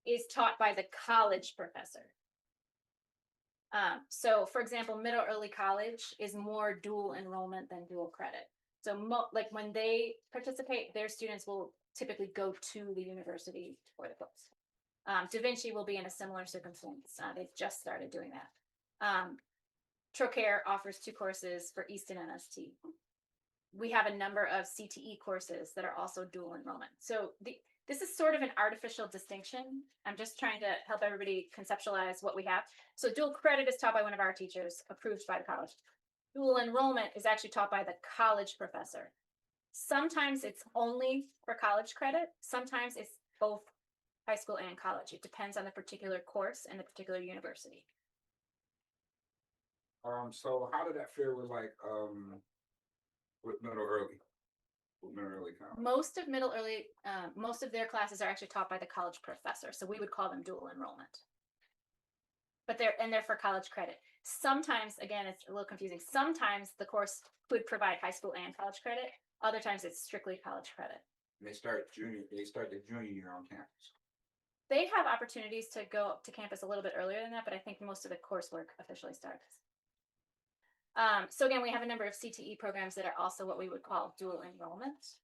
is taught by the college professor. So for example, middle early college is more dual enrollment than dual credit. So like when they participate, their students will typically go to the university for the course. Da Vinci will be in a similar circumstance. They've just started doing that. Trocaire offers 2 courses for Easton MST. We have a number of CTE courses that are also dual enrollment. So this is sort of an artificial distinction. I'm just trying to help everybody conceptualize what we have. So dual credit is taught by one of our teachers, approved by the college. Dual enrollment is actually taught by the college professor. Sometimes it's only for college credit. Sometimes it's both high school and college. It depends on the particular course and the particular university. So how did that fare with like with middle early? College? Most of their classes are actually taught by the college professor. So we would call them dual enrollment. But they're for college credit. Sometimes, again, it's a little confusing. Sometimes the course could provide high school and college credit. Other times it's strictly college credit. They start the junior year on campus. They have opportunities to go to campus a little bit earlier than that, but I think most of the coursework officially starts. So again, we have a number of CTE programs that are also what we would call dual enrollment.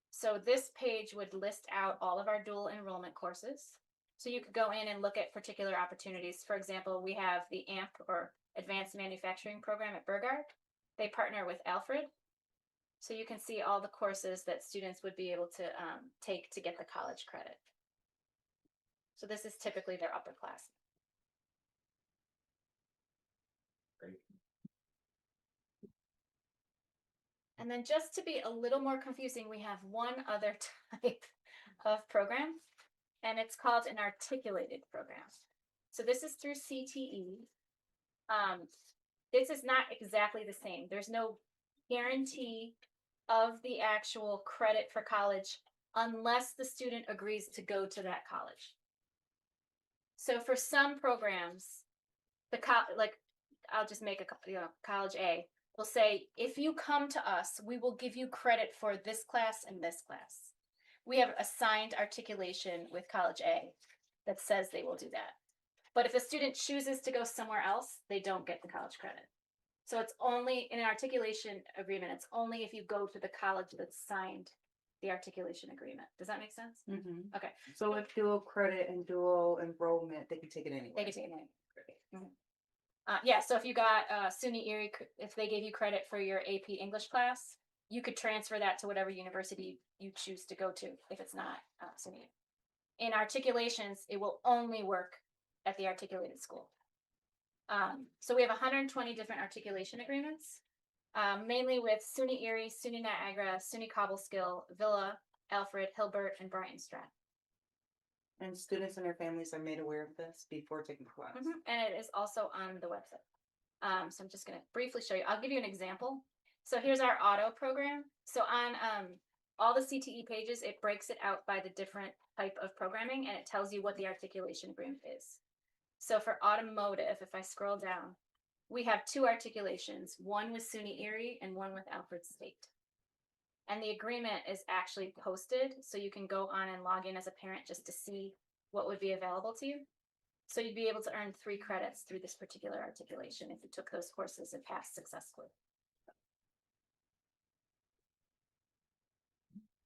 So this page would list out all of our dual enrollment courses. So you could go in and look at particular opportunities. For example, we have the AMP or Advanced Manufacturing Program at Burgard. They partner with Alfred. So you can see all the courses that students would be able to take to get the college credit. So this is typically their upper class. Great. And then just to be a little more confusing, we have one other type of program, and it's called an articulated program. So this is through CTE. This is not exactly the same. There's no guarantee of the actual credit for college unless the student agrees to go to that college. So for some programs, I'll just make a college A will say, if you come to us, we will give you credit for this class and this class. We have assigned articulation with college A that says they will do that. But if a student chooses to go somewhere else, they don't get the college credit. So it's only in an articulation agreement, it's only if you go to the college that's signed the articulation agreement. Does that make sense? Mhm. Okay. So if dual credit and dual enrollment, they can take it anyway. They can take it anyway. Yeah, so if you got SUNY Erie, if they gave you credit for your AP English class, you could transfer that to whatever university you choose to go to if it's not SUNY. In articulations, it will only work at the articulated school. So we have 120 different articulation agreements, mainly with SUNY Erie, SUNY Niagara, SUNY Cobleskill, Villa, Alfred, Hilbert, and Brighton Stratton. And students and their families are made aware of this before taking class. And it is also on the website. So I'm just going to briefly show you. I'll give you an example. So here's our auto program. So on all the CTE pages, it breaks it out by the different type of programming, and it tells you what the articulation agreement is. So for automotive, if I scroll down, we have two articulations, one with SUNY Erie and one with Alfred State. And the agreement is actually posted, so you can go on and log in as a parent just to see what would be available to you. So you'd be able to earn 3 credits through this particular articulation if you took those courses and passed successfully.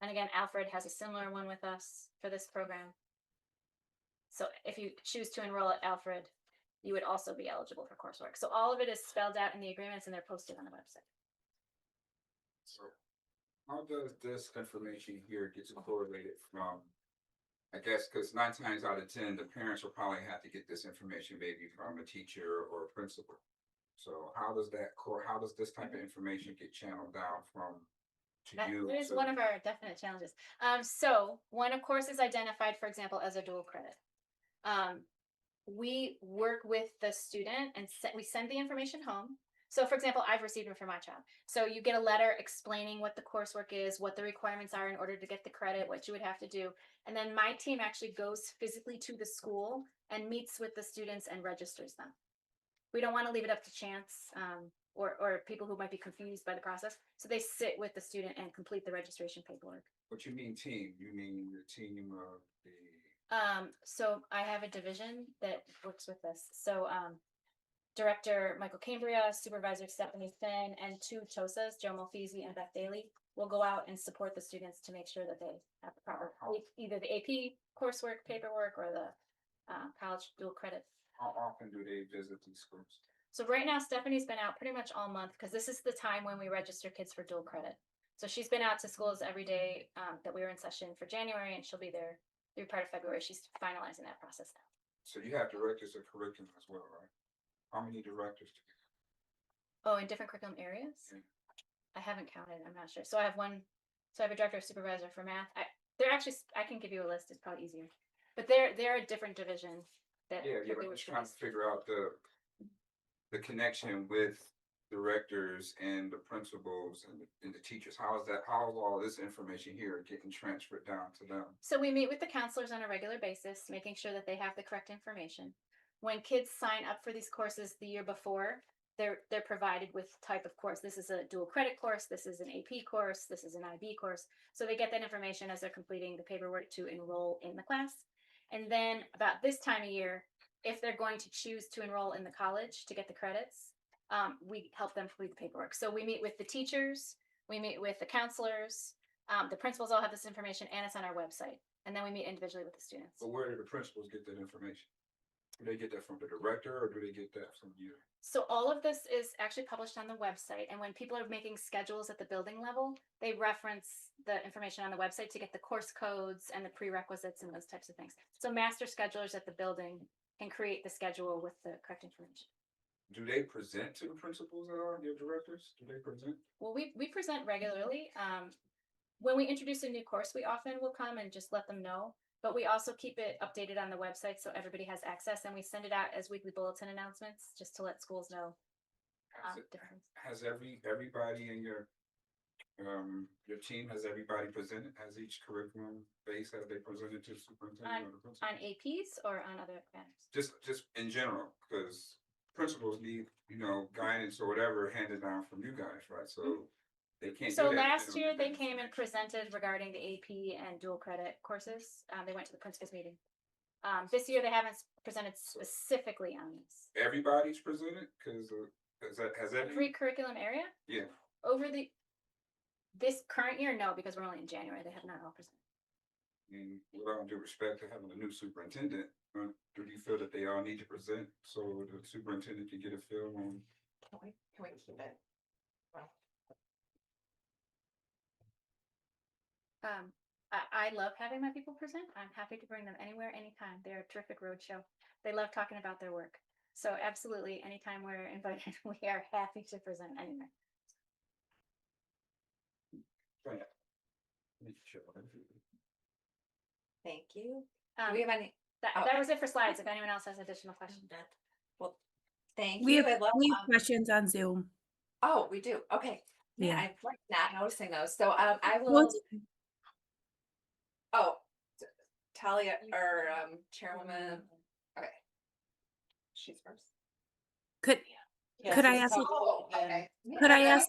And again, Alfred has a similar one with us for this program. So if you choose to enroll at Alfred, you would also be eligible for coursework. So all of it is spelled out in the agreements and they're posted on the website. So how does this information here get correlated from, I guess, because 9 times out of 10, the parents will probably have to get this information maybe from a teacher or a principal. So how does this type of information get channeled down from to you? That is one of our definite challenges. So when a course is identified, for example, as a dual credit, we work with the student and we send the information home. So for example, I've received them for my child. So you get a letter explaining what the coursework is, what the requirements are in order to get the credit, what you would have to do. And then my team actually goes physically to the school and meets with the students and registers them. We don't want to leave it up to chance or people who might be confused by the process. So they sit with the student and complete the registration paperwork. What you mean team? You mean the team of the... So I have a division that works with this. So Director Michael Cambria, Supervisor Stephanie Finn, and 2 TOSAs, Joe Mulfeasy and Beth Daly, will go out and support the students to make sure that they have the proper, either the AP coursework, paperwork, or the college dual credit. How often do they visit these schools? So right now, Stephanie's been out pretty much all month because this is the time when we register kids for dual credit. So she's been out to schools every day that we were in session for January, and she'll be there through part of February. She's finalizing that process now. So you have directors of curriculum as well, right? How many directors do you have? Oh, in different curriculum areas? Yeah. I haven't counted. I'm not sure. So I have a director of supervisor for math. They're actually, I can give you a list. It's probably easier. But they're a different division. That Yeah, but I'm just trying to figure out the connection with directors and the principals and the teachers. How is all this information here getting transferred down to them? So we meet with the counselors on a regular basis, making sure that they have the correct information. when kids sign up for these courses the year before, they're provided with type of course. This is a dual credit course. This is an AP course. This is an IB course. So they get that information as they're completing the paperwork to enroll in the class. And then about this time of year, if they're going to choose to enroll in the college to get the credits, we help them complete the paperwork. So we meet with the teachers, we meet with the counselors, the principals all have this information, and it's on our website. And then we meet individually with the students. But where do the principals get that information? Do they get that from the director or do they get that from you? So all of this is actually published on the website. And when people are making schedules at the building level, they reference the information on the website to get the course codes and the prerequisites and those types of things. So master schedulers at the building can create the schedule with the correct information. Do they present to the principals at all, your directors? Do they present? Well, we present regularly. When we introduce a new course, we often will come and just let them know. But we also keep it updated on the website so everybody has access, and we send it out as weekly bulletin announcements just to let schools know. Has everybody in your team, has everybody presented, has each curriculum base, have they presented to the superintendent or the principal? On APs or on other matters? Just in general, because principals need, guidance or whatever handed down from you guys, right? So they can't. So do that if last don't year get they that came and information. presented regarding the AP and dual credit courses. They went to the principal's meeting. This year they haven't presented specifically on this. Everybody's presented, because has Every curriculum area yeah. over this current year, no, because we're only in January. They have not all presented. And with all due respect to having a new superintendent, do you feel that they all need to present so the superintendent can get a feel on? Can we keep it? I love having my people present. I'm happy to bring them anywhere, anytime. They're a terrific roadshow. They love talking about their work. So absolutely, anytime we're invited, we are happy to present anywhere. Thank you. Um, Do we have any? that was it for slides. If anyone else has additional questions. Well, thank We you. have, I love, we have questions on Zoom. oh, we do. Okay. Yeah. I'm like not noticing those. So I No, will. it's okay. Oh, Talia or Chairwoman. Okay. She's first. Could I ask? Oh, okay. Could I ask?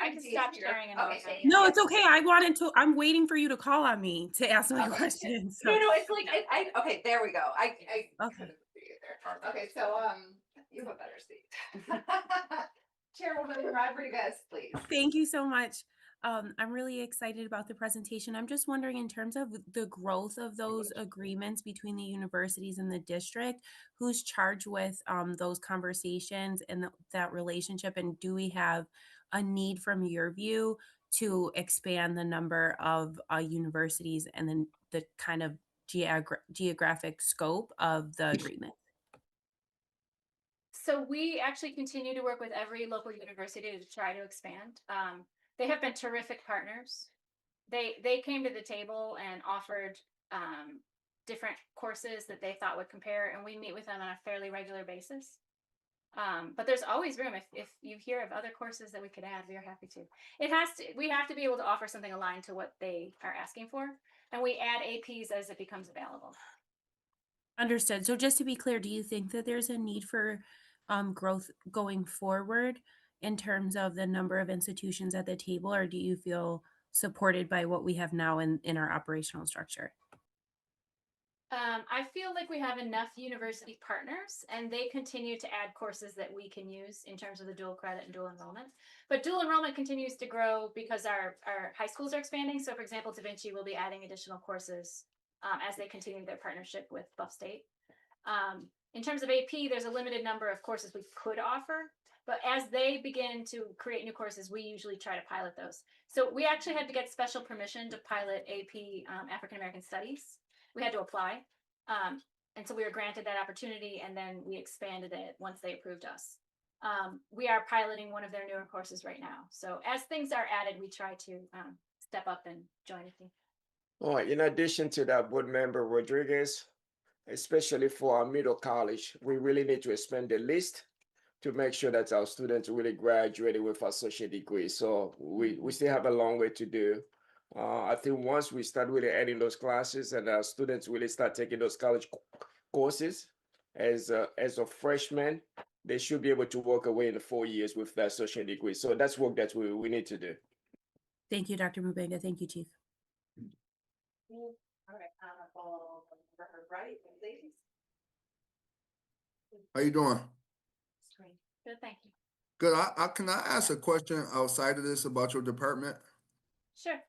I can stop sharing and Okay. No, it's okay. I'm waiting for you to call on me to ask my Okay. questions. No, it's like okay, there we go. I Okay. couldn't see it there. Okay, so you have a better seat. Chairwoman Rodriguez, please. Thank you so much. I'm really excited about the presentation. I'm just wondering, in terms of the growth of those agreements between the universities and the district, who's charged with those conversations and that relationship? And do we have a need, from your view, to expand the number of universities and then the kind of geographic scope of the agreement? So we actually continue to work with every local university to try to expand. They have been terrific partners. They came to the table and offered different courses that they thought would compare, and we meet with them on a fairly regular basis. But there's always room. If you hear of other courses that we could add, we are happy to. We have to be able to offer something aligned to what they are asking for, and we add APs as it becomes available. Understood. So just to be clear, do you think that there's a need for growth going forward in terms of the number of institutions at the table, or do you feel supported by what we have now in our operational structure? I feel like we have enough university partners, and they continue to add courses that we can use in terms of the dual credit and dual enrollment. But dual enrollment continues to grow because our high schools are expanding. So, for example, Da Vinci will be adding additional courses as they continue their partnership with Buff State. In terms of AP, there's a limited number of courses we could offer, but as they begin to create new courses, we usually try to pilot those. So we actually had to get special permission to pilot AP African American Studies. We had to apply. And so we were granted that opportunity, and then we expanded it once they approved us. We are piloting one of their newer courses right now. So as things are added, we try to step up and join the team. All right, in addition to that, Board Member Rodriguez, especially for our middle college, we really need to expand the list to make sure that our students really graduate with associate degrees. So we still have a long way to do. I think once we start really adding those classes and our students really start taking those college courses, as a freshman, they should be able to walk away in the 4 years with that associate degree. So that's work that we need to do. Thank you, Dr. Mubenga. Thank you, Chief. All right, right, ladies. How you doing? Good, thank you. Good. Can I ask a question outside of this about your department? Sure.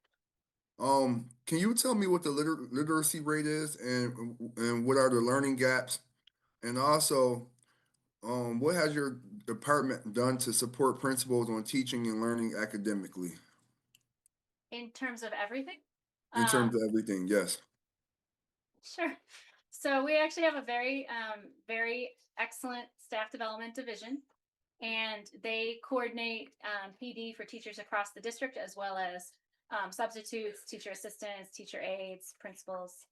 Can you tell me what the literacy rate is and what are the learning gaps? And also, what has your department done to support principals on teaching and learning academically? In terms of everything? In terms of everything, yes. Sure. So we actually have a very, very excellent staff development division, and they coordinate PD for teachers across the district, as well as substitutes, teacher assistants, teacher aides, principals.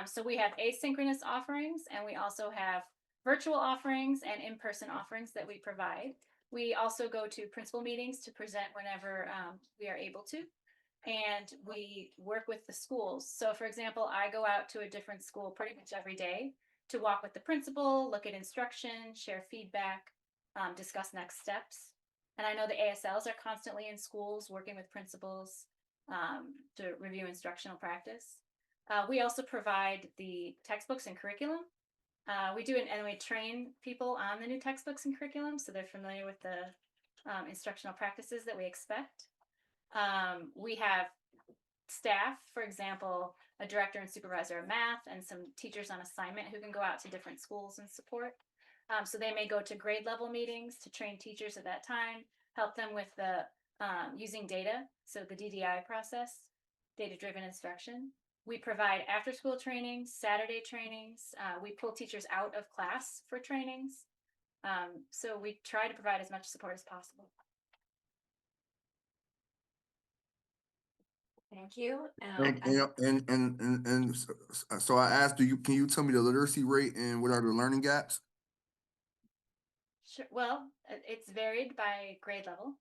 So we have asynchronous offerings, and we also have virtual offerings and in-person offerings that we provide. We also go to principal meetings to present whenever we are able to. And we work with the schools. So for example, I go out to a different school pretty much every day to walk with the principal, look at instruction, share feedback, discuss next steps. And I know the ASLs are constantly in schools working with principals to review instructional practice. We also provide the textbooks and curriculum. We train people on the new textbooks and curriculum, so they're familiar with the instructional practices that we expect. We have staff, for example, a director and supervisor of math and some teachers on assignment who can go out to different schools and support. So they may go to grade level meetings to train teachers at that time, help them with the using data, so the DDI process, data-driven instruction. We provide after-school trainings, Saturday trainings. We pull teachers out of class for trainings. So we try to provide as much support as possible. Thank you. So I asked, can you tell me the literacy rate and what are the learning gaps? Sure. Well, it's varied by grade level.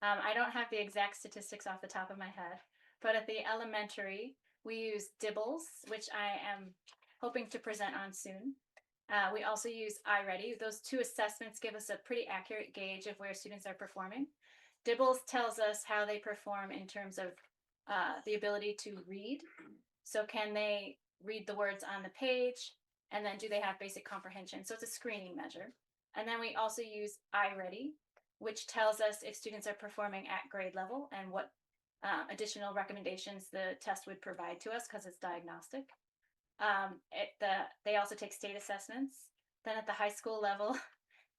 I don't have the exact statistics off the top of my head, but at the elementary, we use DIBELS, which I am hoping to present on soon. We also use iReady. Those two assessments give us a pretty accurate gauge of where students are performing. DIBELS tells us how they perform in terms of the ability to read. So can they read the words on the page? And then do they have basic comprehension? So it's a screening measure. And then we also use iReady, which tells us if students are performing at grade level and what additional recommendations the test would provide to us, because it's diagnostic. They also take state assessments. Then at the high school level,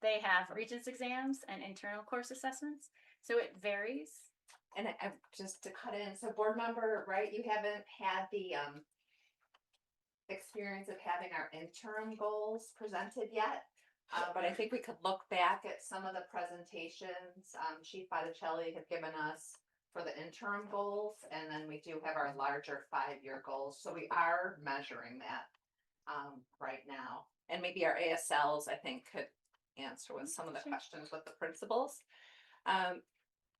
they have Regents exams and internal course assessments. So it varies. And just to cut in, so board member, right, you haven't had the experience of having our interim goals presented yet. But I think we could look back at some of the presentations Chief Botticelli had given us for the interim goals, and then we do have our larger 5-year goals. So we are measuring that right now. And maybe our ASLs, I think, could answer with some of the questions with the principals.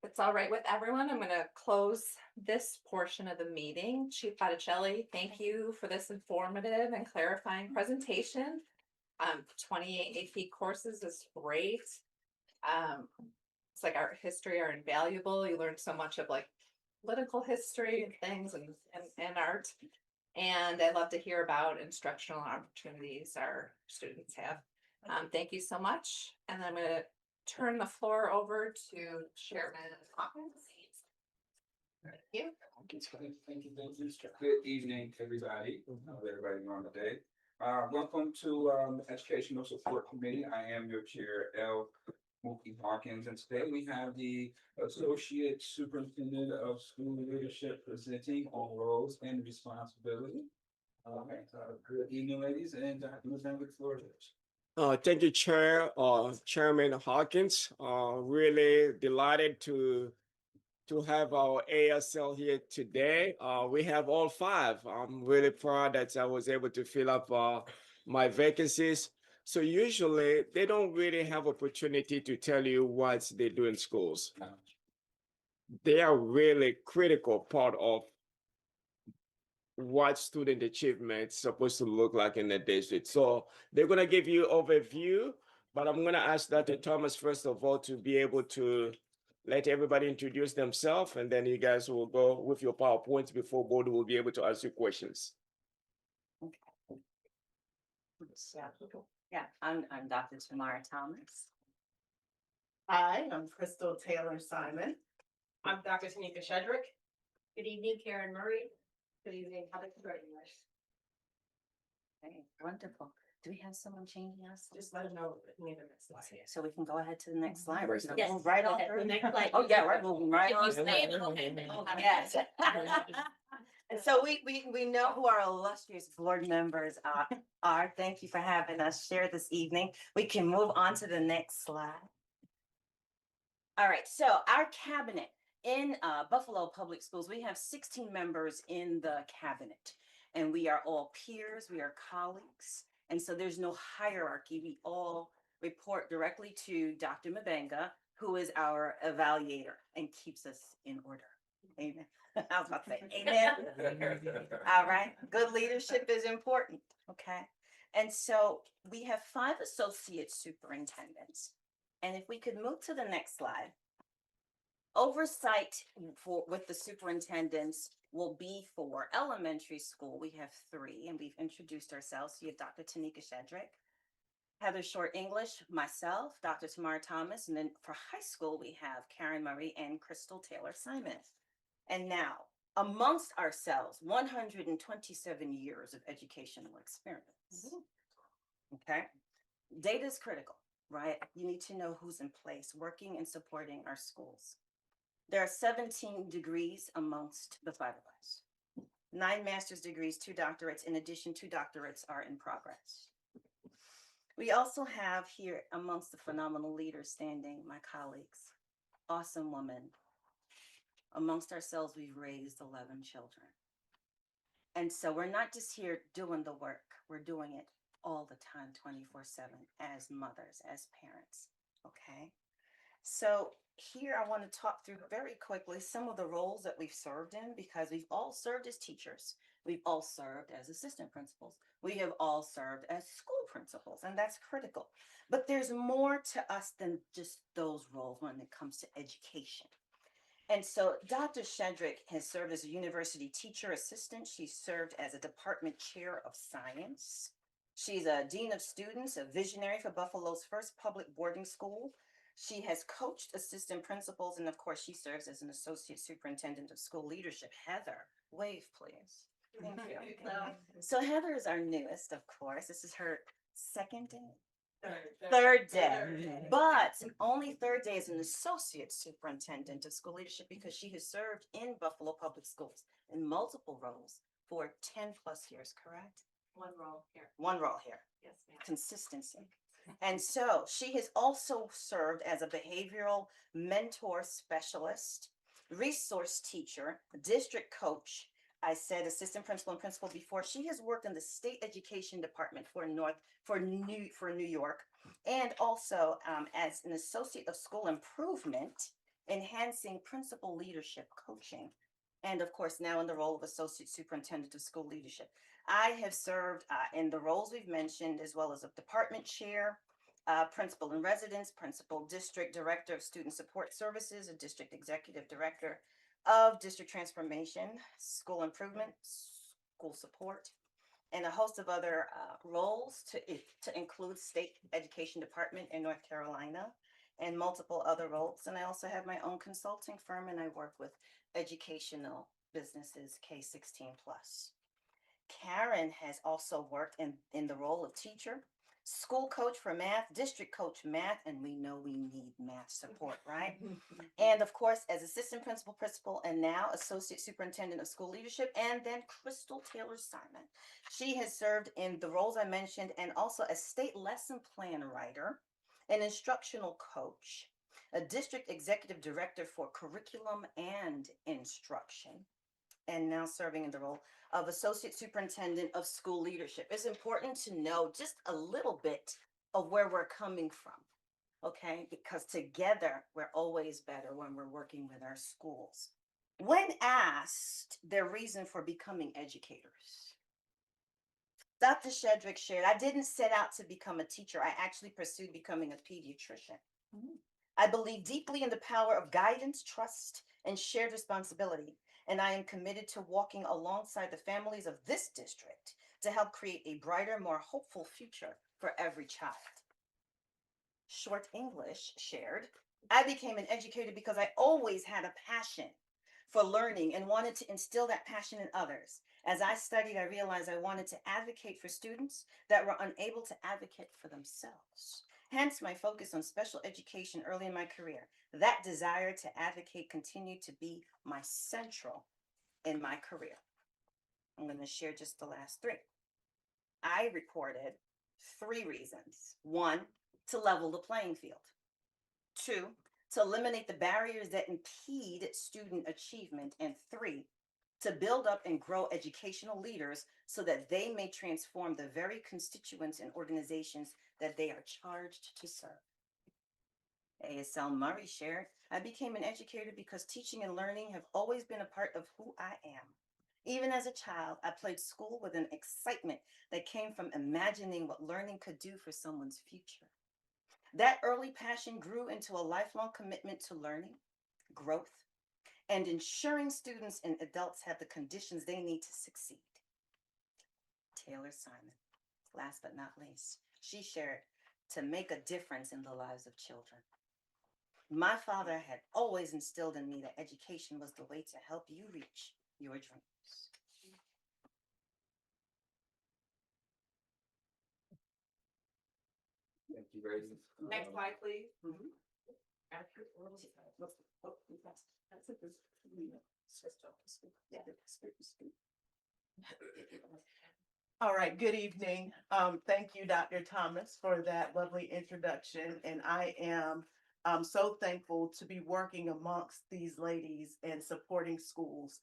It's all right with everyone. I'm going to close this portion of the meeting. Chief Botticelli, thank you for this informative and clarifying presentation. 28 AP courses is great. It's like art history are invaluable. You learn so much of like political history and things and art. And I love to hear about instructional opportunities our students have. Thank you so much. And I'm going to turn the floor over to Chairman Hawkins. Thank you. Thank you. Good evening, everybody. How's everybody doing today? Welcome to the Educational Support Committee. I am your chair, L. Mookie Hawkins, and today we have the Associate Superintendent of School Leadership presenting on roles and responsibility. Good evening, ladies, and Dr. Mubenga, the floor is yours. Thank you, Chair, Chairman Hawkins. Really delighted to have our ASL here today. We have all 5. I'm really proud that I was able to fill up my vacancies. So usually they don't really have opportunity to tell you what they do in schools. They are really critical part of what student achievement is supposed to look like in the district. So they're gonna give you overview, but I'm gonna ask Dr. Thomas first of all to be able to let everybody introduce themselves, and then you guys will go with your PowerPoints before board will be able to ask you questions. Yeah, I'm Dr. Tamara Thomas. Hi, I'm Crystal Taylor Simon. I'm Dr. Tanika Shedrick. Good evening, Karen Murray. Good evening, Heather English. Okay, wonderful. Do we have someone changing us? Just let them know we need the next slide. So we can go ahead to the next slide. We're gonna Yes, move right go on ahead. through. The next slide. Oh, yeah, we're moving right If on. you stay in the Yes. And so we know who our illustrious board members are. Thank you for having us share this evening. We can move on to the next slide. All right, so our cabinet in Buffalo Public Schools, we have 16 members in the cabinet, and we are all peers, we are colleagues, and so there's no hierarchy. We all report directly to Dr. Mabenga, who is our evaluator and keeps us in order. Amen. I was about to say amen. All right, good leadership is important, okay? And so we have 5 associate superintendents. And if we could move to the next slide. Oversight with the superintendents will be for elementary school. We have 3, and we've introduced ourselves. You have Dr. Tanika Shedrick, Heather Short English, myself, Dr. Tamara Thomas, and then for high school, we have Karen Murray and Crystal Taylor Simon. And now, amongst ourselves, 127 years of educational experience. Okay, data is critical, right? You need to know who's in place, working and supporting our schools. There are 17 degrees amongst the 5 of us. 9 master's degrees, 2 doctorates. In addition, 2 doctorates are in progress. We also have here amongst the phenomenal leaders standing, my colleagues, awesome woman. Amongst ourselves, we've raised 11 children. And so we're not just here doing the work, we're doing it all the time, 24/7, as mothers, as parents, okay? So here I want to talk through very quickly some of the roles that we've served in, because we've all served as teachers. We've all served as assistant principals. We have all served as school principals, and that's critical. But there's more to us than just those roles when it comes to education. And so Dr. Shedrick has served as a university teacher assistant. She served as a department chair of science. She's a dean of students, a visionary for Buffalo's first public boarding school. She has coached assistant principals, and of course, she serves as an associate superintendent of school leadership. Heather, wave, please. Thank you. So Heather is our newest, of course. This is her second day. Third day, but only third day as an associate superintendent of school leadership, because she has served in Buffalo Public Schools in multiple roles for 10+ years, correct? One role here. One role here. Yes, ma'am. Consistency. And so she has also served as a behavioral mentor specialist, resource teacher, district coach. I said assistant principal and principal before. She has worked in the state education department for New York, and also as an associate of school improvement, enhancing principal leadership coaching, and of course now in the role of associate superintendent of school leadership. I have served in the roles we've mentioned, as well as a department chair, principal in residence, principal district director of student support services, a district executive director of district transformation, school improvement, school support, and a host of other roles to include state education department in North Carolina, and multiple other roles. And I also have my own consulting firm, and I work with educational businesses K-16+. Karen has also worked in the role of teacher, school coach for math, district coach math, and we know we need math support, right? And of course, as assistant principal, and now associate superintendent of school leadership, and then Crystal Taylor Simon. She has served in the roles I mentioned, and also a state lesson plan writer, an instructional coach, a district executive director for curriculum and instruction, and now serving in the role of associate superintendent of school leadership. It's important to know just a little bit of where we're coming from, okay? Because together we're always better when we're working with our schools. When asked their reason for becoming educators, Dr. Shedrick shared, I didn't set out to become a teacher. I actually pursued becoming a pediatrician. I believe deeply in the power of guidance, trust, and shared responsibility, and I am committed to walking alongside the families of this district to help create a brighter, more hopeful future for every child. Short English shared, I became an educator because I always had a passion for learning and wanted to instill that passion in others. As I studied, I realized I wanted to advocate for students that were unable to advocate for themselves. Hence my focus on special education early in my career. That desire to advocate continued to be my central in my career. I'm going to share just the last three. I recorded 3 reasons. 1, to level the playing field. 2, to eliminate the barriers that impede student achievement. And 3, to build up and grow educational leaders so that they may transform the very constituents and organizations that they are charged to serve. ASL Murray shared, I became an educator because teaching and learning have always been a part of who I am. Even as a child, I played school with an excitement that came from imagining what learning could do for someone's future. That early passion grew into a lifelong commitment to learning, growth, and ensuring students and adults have the conditions they need to succeed. Taylor Simon, last but not least, she shared, to make a difference in the lives of children. My father had always instilled in me that education was the way to help you reach your dreams. Thank you, ladies. Next slide, please. All right, good evening. Thank you, Dr. Thomas, for that lovely introduction. And I am so thankful to be working amongst these ladies and supporting schools.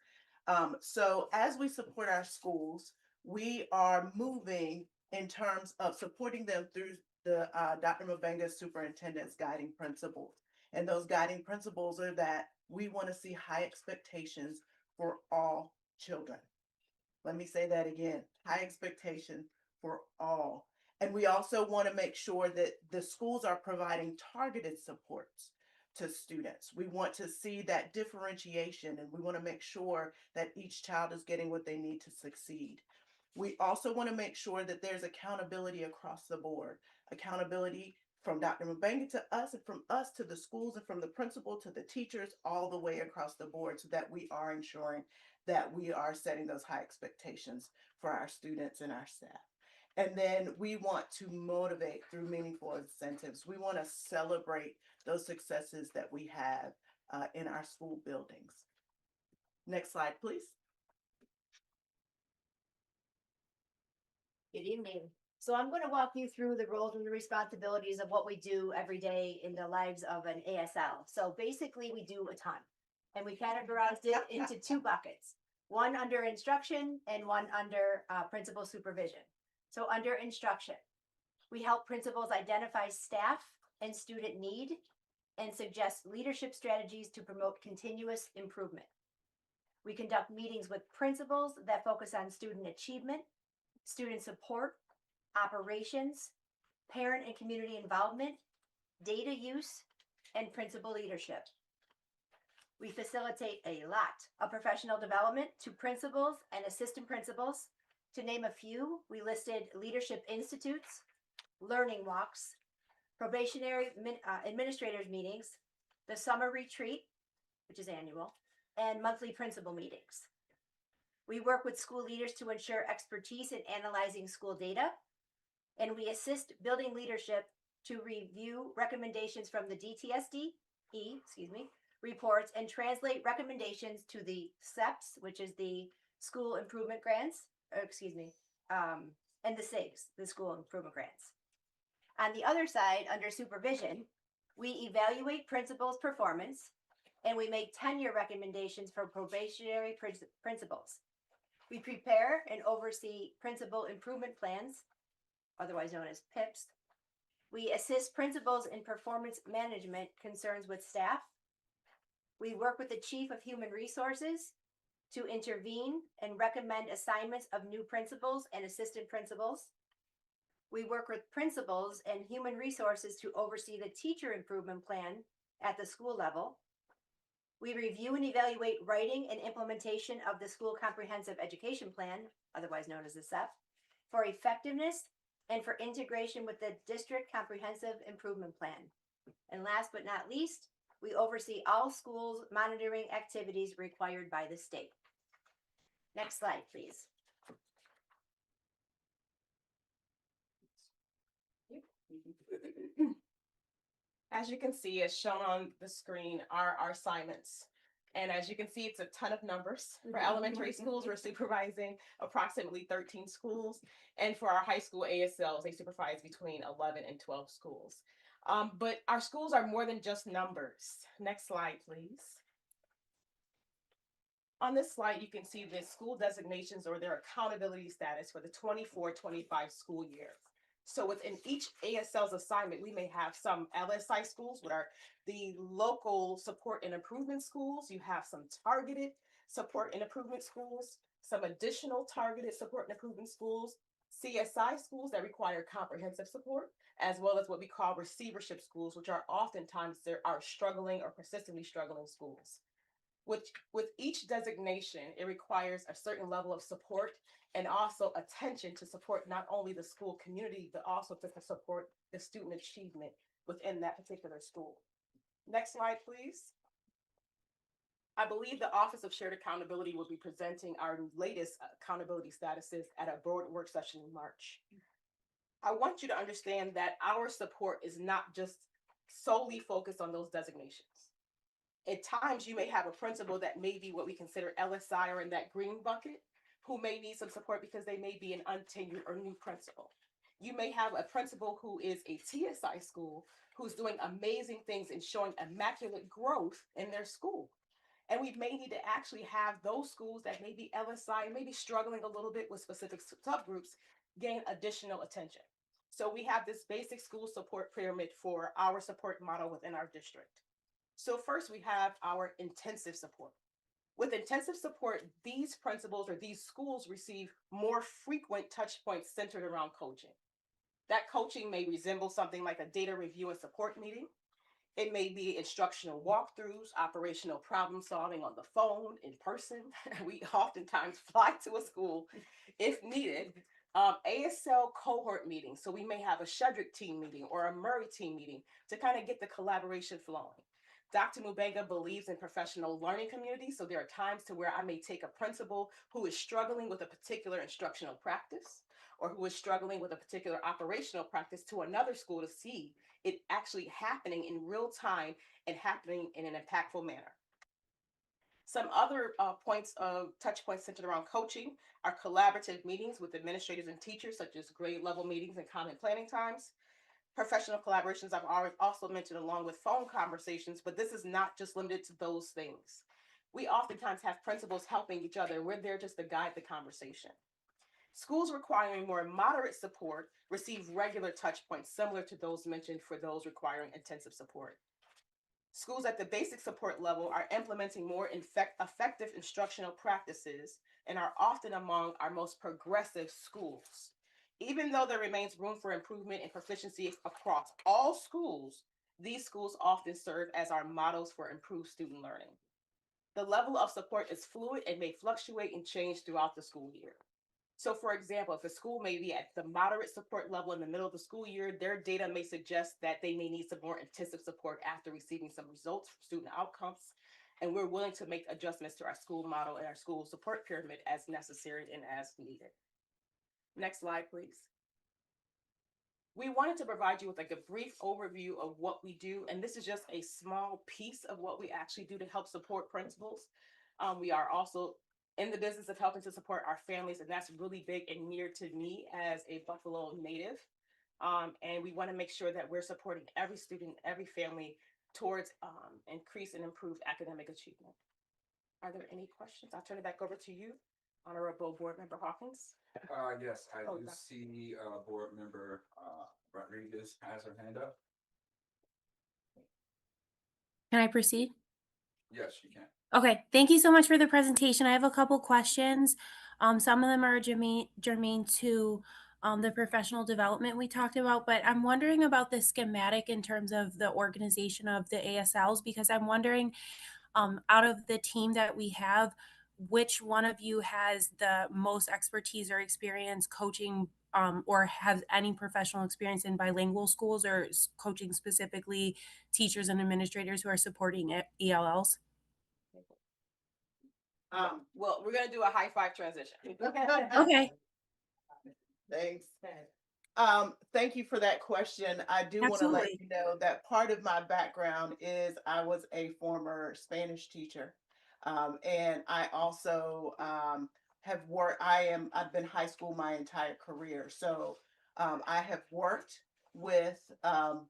So as we support our schools, we are moving in terms of supporting them through the Dr. Mabenga's superintendent's guiding principles. And those guiding principles are that we want to see high expectations for all children. Let me say that again, high expectation for all. And we also want to make sure that the schools are providing targeted supports to students. We want to see that differentiation, and we want to make sure that each child is getting what they need to succeed. We also want to make sure that there's accountability across the board, accountability from Dr. Mabenga to us, and from us to the schools, and from the principal to the teachers, all the way across the board, so that we are ensuring that we are setting those high expectations for our students and our staff. And then we want to motivate through meaningful incentives. We want to celebrate those successes that we have in our school buildings. Next slide, please. Good evening. So I'm going to walk you through the roles and the responsibilities of what we do every day in the lives of an ASL. So basically we do a ton, and we categorized it into 2 buckets, one under instruction and one under principal supervision. So under instruction, we help principals identify staff and student need and suggest leadership strategies to promote continuous improvement. We conduct meetings with principals that focus on student achievement, student support, operations, parent and community involvement, data use, and principal leadership. We facilitate a lot of professional development to principals and assistant principals. To name a few, we listed leadership institutes, learning walks, probationary administrators meetings, the summer retreat, which is annual, and monthly principal meetings. We work with school leaders to ensure expertise in analyzing school data, and we assist building leadership to review recommendations from the DTSD reports and translate recommendations to the SEPs, which is the school improvement grants, and the SIGs, the school improvement grants. On the other side, under supervision, we evaluate principals' performance, and we make tenure recommendations for probationary principals. We prepare and oversee principal improvement plans, otherwise known as PIPs. We assist principals in performance management concerns with staff. We work with the Chief of Human Resources to intervene and recommend assignments of new principals and assistant principals. We work with principals and human resources to oversee the teacher improvement plan at the school level. We review and evaluate writing and implementation of the school comprehensive education plan, otherwise known as the SEP, for effectiveness and for integration with the district comprehensive improvement plan. And last but not least, we oversee all schools monitoring activities required by the state. Next slide, please. As you can see, as shown on the screen, are our assignments. And as you can see, it's a ton of numbers. For elementary schools, we're supervising approximately 13 schools. And for our high school ASLs, they supervise between 11 and 12 schools. But our schools are more than just numbers. Next slide, please. On this slide, you can see the school designations or their accountability status for the 24-25 school year. So within each ASL's assignment, we may have some LSI schools, which are the local support and improvement schools. You have some targeted support and improvement schools, some additional targeted support and improvement schools, CSI schools that require comprehensive support, as well as what we call receivership schools, which are oftentimes there are struggling or persistently struggling schools. With each designation, it requires a certain level of support and also attention to support not only the school community, but also to support the student achievement within that particular school. Next slide, please. I believe the Office of Shared Accountability will be presenting our latest accountability statuses at a board work session in March. I want you to understand that our support is not just solely focused on those designations. At times, you may have a principal that may be what we consider LSI or in that green bucket, who may need some support because they may be an untenured or new principal. You may have a principal who is a TSI school who's doing amazing things and showing immaculate growth in their school. And we may need to actually have those schools that may be LSI and maybe struggling a little bit with specific subgroups gain additional attention. So we have this basic school support pyramid for our support model within our district. So first we have our intensive support. With intensive support, these principals or these schools receive more frequent touch points centered around coaching. That coaching may resemble something like a data review and support meeting. It may be instructional walkthroughs, operational problem solving on the phone, in person. We oftentimes fly to a school if needed. ASL cohort meetings. So we may have a Shedrick team meeting or a Murray team meeting to kind of get the collaboration flowing. Dr. Mubenga believes in professional learning communities. So there are times to where I may take a principal who is struggling with a particular instructional practice or who is struggling with a particular operational practice to another school to see it actually happening in real time and happening in an impactful manner. Some other touch points centered around coaching are collaborative meetings with administrators and teachers, such as grade level meetings and common planning times. Professional collaborations I've already also mentioned, along with phone conversations, but this is not just limited to those things. We oftentimes have principals helping each other. We're there just to guide the conversation. Schools requiring more moderate support receive regular touch points similar to those mentioned for those requiring intensive support. Schools at the basic support level are implementing more effective instructional practices and are often among our most progressive schools. Even though there remains room for improvement and proficiency across all schools, these schools often serve as our models for improved student learning. The level of support is fluid and may fluctuate and change throughout the school year. So for example, if a school may be at the moderate support level in the middle of the school year, their data may suggest that they may need some more intensive support after receiving some results for student outcomes. And we're willing to make adjustments to our school model and our school support pyramid as necessary and as needed. Next slide, please. We wanted to provide you with like a brief overview of what we do. And this is just a small piece of what we actually do to help support principals. We are also in the business of helping to support our families, and that's really big and near to me as a Buffalo native. And we want to make sure that we're supporting every student, every family towards increase and improved academic achievement. Are there any questions? I'll turn it back over to you, Honorable Board Member Hawkins. Yes, I do see Board Member Rodriguez has her hand up. Can I proceed? Yes, you can. Okay, thank you so much for the presentation. I have a couple questions. Some of them are germane to the professional development we talked about, but I'm wondering about the schematic in terms of the organization of the ASLs because I'm wondering out of the team that we have, which one of you has the most expertise or experience coaching or has any professional experience in bilingual schools or coaching specifically teachers and administrators who are supporting ELLs? Well, we're gonna do a high five transition. Okay. Thanks. Thank you for that question. I do want to let Absolutely. you know that part of my background is I was a former Spanish teacher. And I also I've been high school my entire career. So I have worked with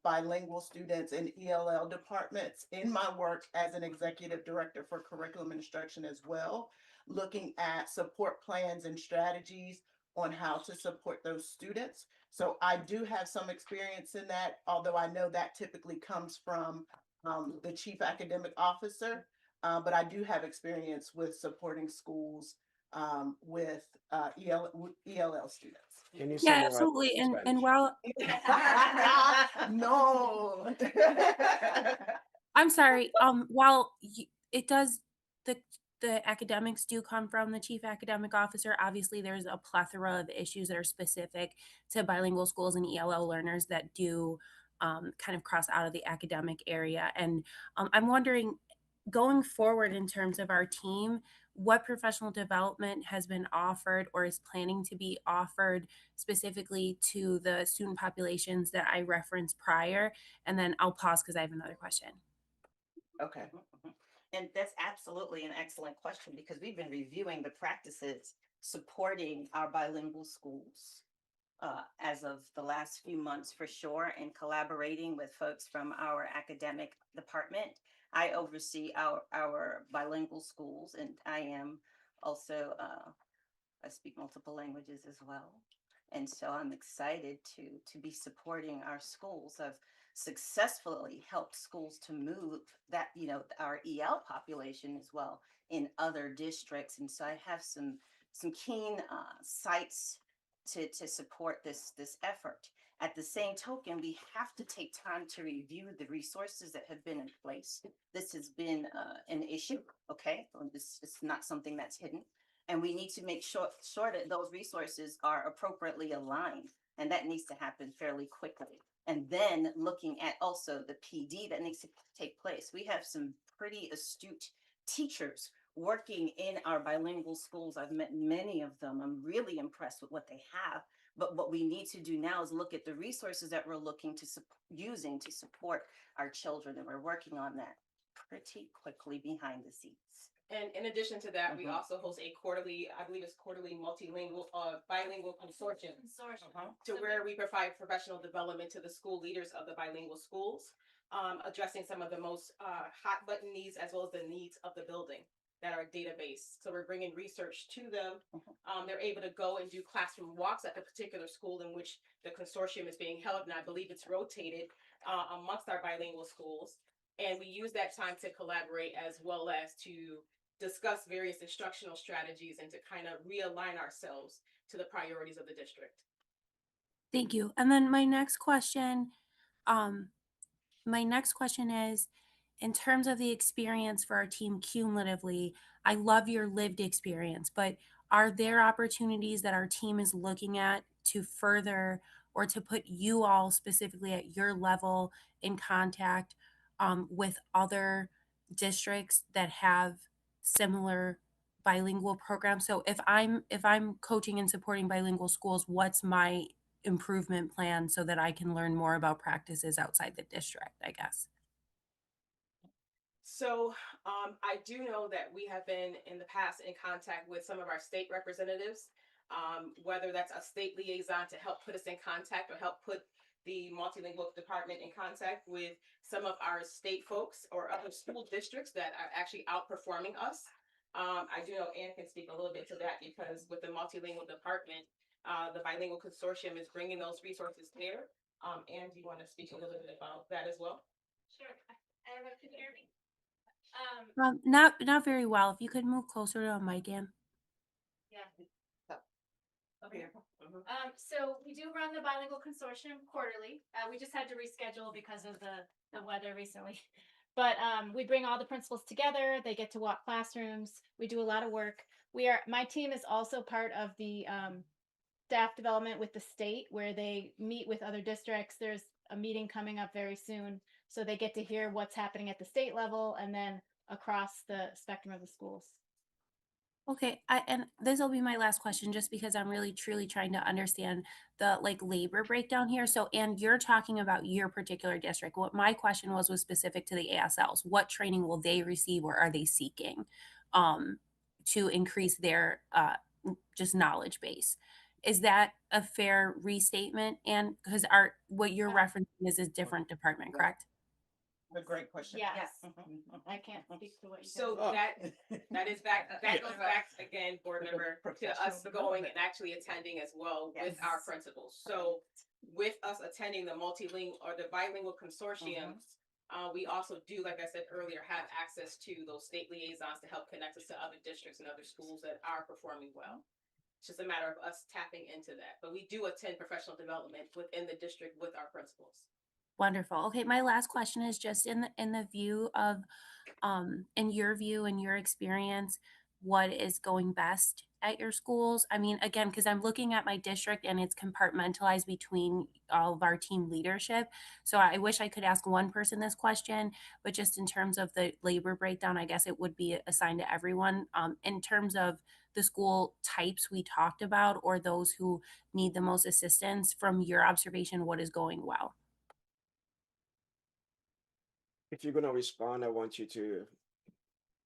bilingual students in ELL departments in my work as an executive director for curriculum instruction as well, looking at support plans and strategies on how to support those students. So I do have some experience in that, although I know that typically comes from the chief academic officer. But I do have experience with supporting schools with ELL students. Can you Yeah, summarize absolutely. in And Spanish? while No. I'm sorry, while it does the academics do come from the chief academic officer, obviously there's a plethora of issues that are specific to bilingual schools and ELL learners that do kind of cross out of the academic area. And I'm wondering, going forward in terms of our team, what professional development has been offered or is planning to be offered specifically to the student populations that I referenced prior? And then I'll pause because I have another question. Okay. And that's absolutely an excellent question because we've been reviewing the practices supporting our bilingual schools as of the last few months for sure, and collaborating with folks from our academic department. I oversee our bilingual schools, and I am also I speak multiple languages as well. And so I'm excited to be supporting our schools. I've successfully helped schools to move that, our EL population as well in other districts. And so I have some keen sights to support this effort. At the same token, we have to take time to review the resources that have been in place. This has been an issue, okay? This is not something that's hidden. And we need to make sure that those resources are appropriately aligned. And that needs to happen fairly quickly. And then looking at also the PD that needs to take place. We have some pretty astute teachers working in our bilingual schools. I've met many of them. I'm really impressed with what they have. But what we need to do now is look at the resources that we're looking to using to support our children. And we're working on that pretty quickly behind the scenes. And in addition to that, we also host a quarterly, I believe it's quarterly multilingual, bilingual consortium. To where we provide professional development to the school leaders of the bilingual schools, addressing some of the most hot button needs as well as the needs of the building that are database. So we're bringing research to them. They're able to go and do classroom walks at the particular school in which the consortium is being held. And I believe it's rotated amongst our bilingual schools. And we use that time to collaborate as well as to discuss various instructional strategies and to kind of realign ourselves to the priorities of the district. Thank you. And then my next question is, in terms of the experience for our team cumulatively, I love your lived experience, but are there opportunities that our team is looking at to further or to put you all specifically at your level in contact with other districts that have similar bilingual programs? So if I'm coaching and supporting bilingual schools, what's my improvement plan so that I can learn more about practices outside the district, I guess? So I do know that we have been in the past in contact with some of our state representatives, whether that's a state liaison to help put us in contact or help put the multilingual department in contact with some of our state folks or other school districts that are actually outperforming us. I do know Ann can speak a little bit to that because with the multilingual department, the bilingual consortium is bringing those resources there. Ann, do you want to speak a little bit about that as well? Sure. Can you hear me? Not very well. If you could move closer to a mic, Ann. Yeah. Okay. So we do run the bilingual consortium quarterly. We just had to reschedule because of the weather recently. But we bring all the principals together. They get to walk classrooms. We do a lot of work. My team is also part of the staff development with the state, where they meet with other districts. There's a meeting coming up very soon, so they get to hear what's happening at the state level and then across the spectrum of the schools. Okay, and this will be my last question, just because I'm really truly trying to understand the labor breakdown here. So, and you're talking about your particular district. What my question was specific to the ASLs. What training will they receive, or are they seeking to increase their just knowledge base? Is that a fair restatement? And because what you're referencing is a different department, correct? A great question. Yes. I can't speak to what you said. So that is back, that goes back again, board member, to us going and actually attending as well with our principals. So with us attending the multilingual or the bilingual consortiums, we also do, like I said earlier, have access to those state liaisons to help connect us to other districts and other schools that are performing well. It's just a matter of us tapping into that. But we do attend professional development within the district with our principals. Wonderful. Okay, my last question is just in the view of, in your view and your experience, what is going best at your schools? I mean, again, because I'm looking at my district and it's compartmentalized between all of our team leadership. So I wish I could ask one person this question, but just in terms of the labor breakdown, I guess it would be assigned to everyone. In terms of the school types we talked about, or those who need the most assistance, from your observation, what is going well? If you're gonna respond, I want you to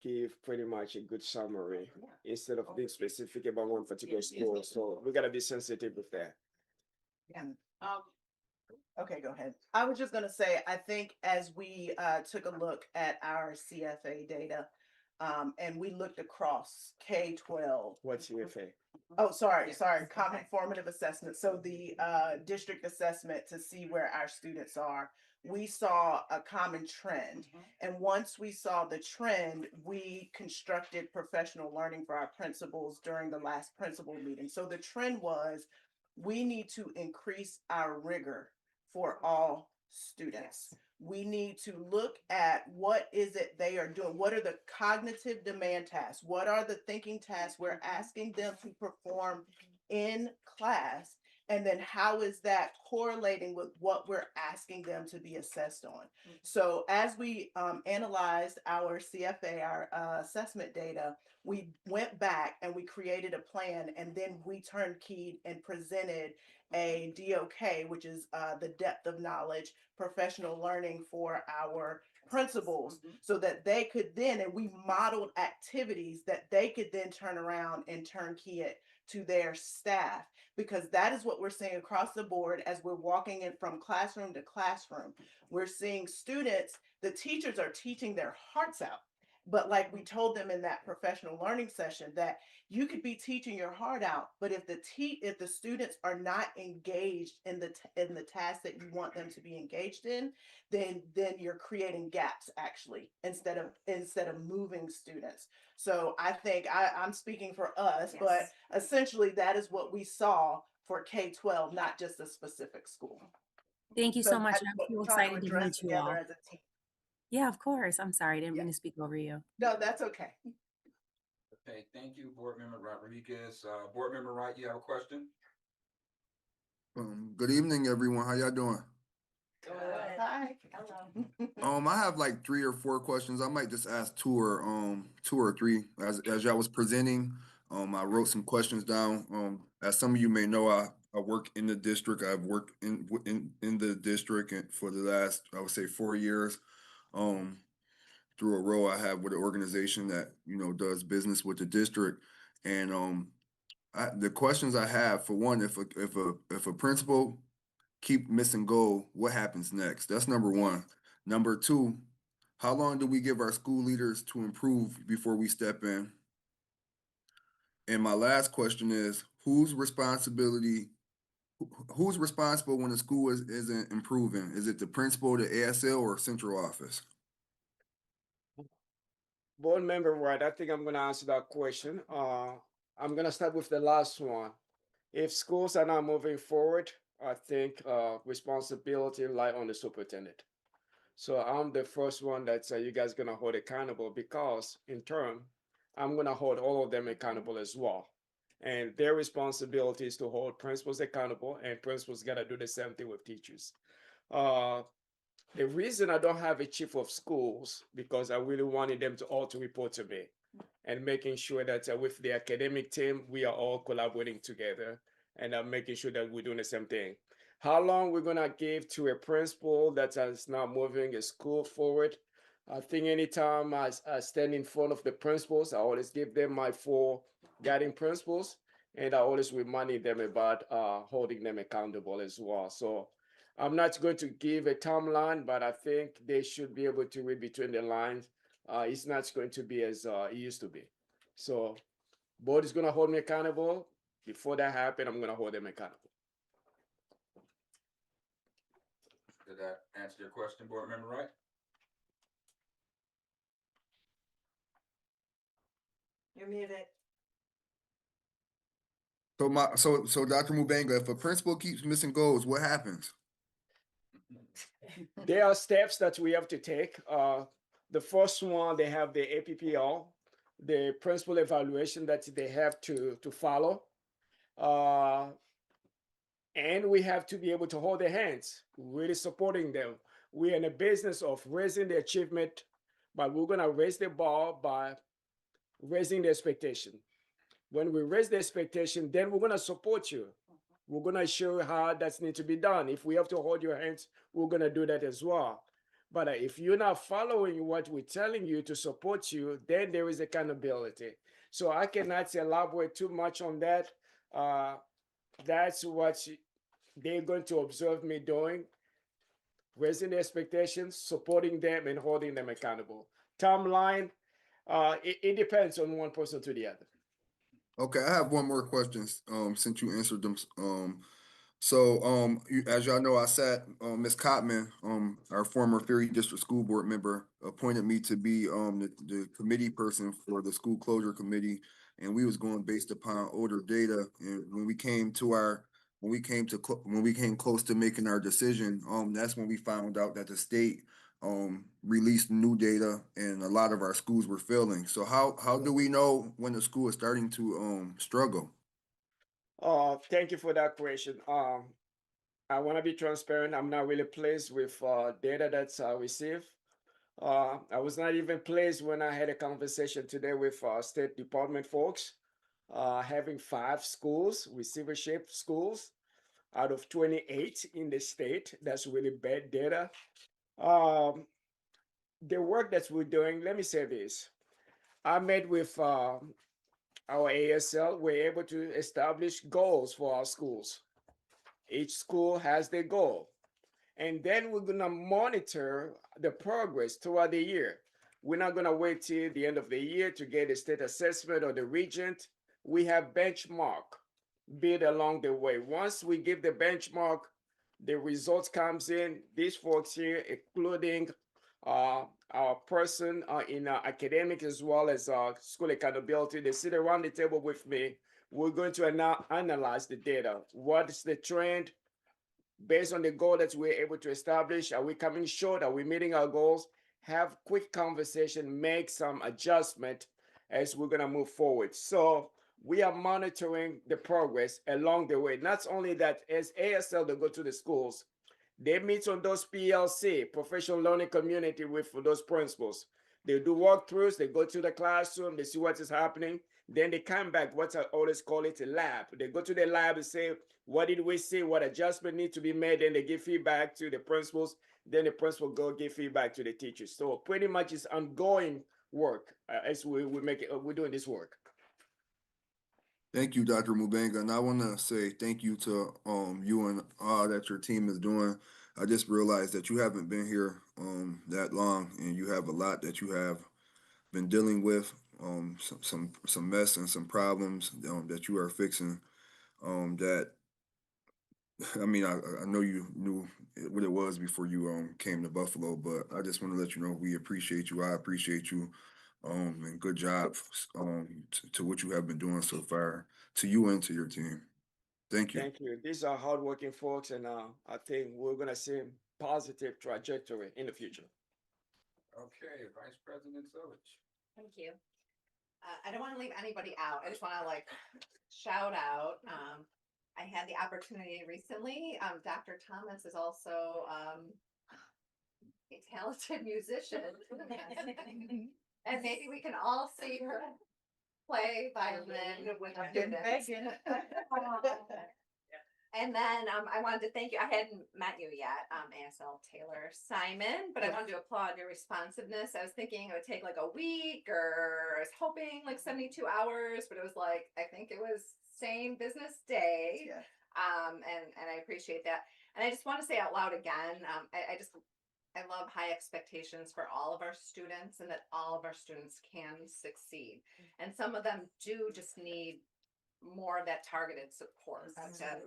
give pretty much a good summary instead of being specific about one particular school. So we gotta be sensitive with that. Yeah. Okay, go ahead. I was just gonna say, I think as we took a look at our CFA data, and we looked across K-12. What's CFA? Oh, sorry, common formative assessment. So the district assessment to see where our students are. We saw a common trend. And once we saw the trend, we constructed professional learning for our principals during the last principal meeting. So the trend was, we need to increase our rigor for all students. We need to look at what is it they are doing. What are the cognitive demand tasks? What are the thinking tasks we're asking them to perform in class? And then how is that correlating with what we're asking them to be assessed on? So as we analyzed our CFA, our assessment data, we went back and we created a plan, and then we turned keyed and presented a DOK, which is the depth of knowledge, professional learning for our principals, so that they could then, and we modeled activities that they could then turn around and turnkey it to their staff, because that is what we're seeing across the board as we're walking in from classroom to classroom. We're seeing students, the teachers are teaching their hearts out. But like we told them in that professional learning session, that you could be teaching your heart out, but if the students are not engaged in the task that you want them to be engaged in, then you're creating gaps, actually, instead of moving students. So I think I'm speaking for us, but essentially that is what we saw for K-12, not just a specific school. Thank you so much. that's I'm what so we're trying excited to address meet you together all. as a team. Yeah, of course. I'm sorry. I didn't mean to speak over you. No, that's okay. Okay, thank you, Board Member Rodriguez. Board Member Wright, you have a question? Good evening, everyone. How y'all doing? Hi. I have like 3 or 4 questions. I might just ask two or three as y'all was presenting. I wrote some questions down. As some of you may know, I work in the district. I've worked in the district for the last, I would say, 4 years. Through a role I have with an organization that does business with the district, and the questions I have, for one, if a principal keep missing goal, what happens next? That's number one. Number two, how long do we give our school leaders to improve before we step in? And my last question is, who's responsible when the school isn't improving? Is it the principal, the ASL, or central office? Board member White, I think I'm gonna answer that question. I'm gonna start with the last one. If schools are not moving forward, I think responsibility lie on the superintendent. So I'm the first one that you guys gonna hold accountable, because in turn, I'm gonna hold all of them accountable as well. And their responsibility is to hold principals accountable, and principals gotta do the same thing with teachers. Uh, the reason I don't have a chief of schools, because I really wanted them to all to report to me, and making sure that with the academic team, we are all collaborating together, and making sure that we're doing the same thing. How long we're gonna give to a principal that is not moving a school forward? I think anytime I stand in front of the principals, I always give them my 4 guiding principles, and I always remind them about holding them accountable as well. So I'm not going to give a timeline, but I think they should be able to read between the lines. It's not going to be as it used to be. So board is going to hold me accountable. Before that happen, I'm going to hold them accountable. Did that answer your question, board member, right? You're muted. So Dr. Mubanga, if a principal keeps missing goals, what happens? There are steps that we have to take. The first one, they have the APPL, the principal evaluation that they have to follow. And we have to be able to hold their hands, really supporting them. We're in the business of raising the achievement, but we're gonna raise the bar by raising the expectation. When we raise the expectation, then we're gonna support you. We're gonna show you how that needs to be done. If we have to hold your hands, we're gonna do that as well. But if you're not following what we're telling you to support you, then there is accountability. So I cannot elaborate too much on that. That's what they're going to observe me doing, raising the expectations, supporting them, and holding them accountable. Timeline, it depends on one person to the other. Okay, I have one more question, since you answered them. As y'all know, I sat, Ms. Cotman, our former Ferry District School Board member, appointed me to be, the committee person for the school closure committee. And we was going based upon older data. And when we came close to making our decision, that's when we found out that the state, released new data and a lot of our schools were failing. So how do we know when the school is starting to, struggle? Thank you for that question. I want to be transparent. I'm not really pleased with data that's received. I was not even pleased when I had a conversation today with State Department folks, having 5 schools, receivership schools, out of 28 in the state. That's really bad data. The work that we're doing, let me say this. I met with our ASL. We're able to establish goals for our schools. Each school has their goal. And then we're gonna monitor the progress throughout the year. We're not gonna wait till the end of the year to get a state assessment or the regent. We have benchmark built along the way. Once we give the benchmark, the results comes in. These folks here, including our person in academic as well as school accountability, they sit around the table with me. We're going to analyze the data. What is the trend? Based on the goal that we're able to establish, are we coming short? Are we meeting our goals? Have quick conversation, make some adjustment as we're gonna move forward. So we are monitoring the progress along the way. Not only that, as ASL they go to the schools, they meet on those PLC, professional learning community, with those principals. They do walkthroughs, they go to the classroom, they see what is happening. Then they come back, what I always call it a lab. They go to the lab and say, what did we see? What adjustment need to be made? Then they give feedback to the principals. Then the principal go give feedback to the teachers. So pretty much it's ongoing work as we make it, we're doing this work. Thank you, Dr. Mubanga, and I want to say thank you to you and that your team is doing. I just realized that you haven't been here that long, and you have a lot that you have been dealing with, some mess and some problems that you are fixing. That I mean, I know you knew what it was before you came to Buffalo, but I just want to let you know we appreciate you. I appreciate you. And good job, to what you have been doing so far, to you and to your team. Thank you. Thank you. These are hardworking folks, and I think we're gonna see a positive trajectory in the future. Okay, Vice President Zilich. Thank you. I don't want to leave anybody out. I just want to shout out. I had the opportunity recently. Dr. Thomas is also a talented musician. And maybe we can all see her play violin with students. And then I wanted to thank you. I hadn't met you yet, ASL Taylor Simon, but I wanted to applaud your responsiveness. I was thinking it would take like a week, or I was hoping like 72 hours, but it was like, I think it was same business day. Yeah. And I appreciate that. And I just want to say out loud again, I love high expectations for all of our students, and that all of our students can succeed. And some of them do just need more of that targeted support to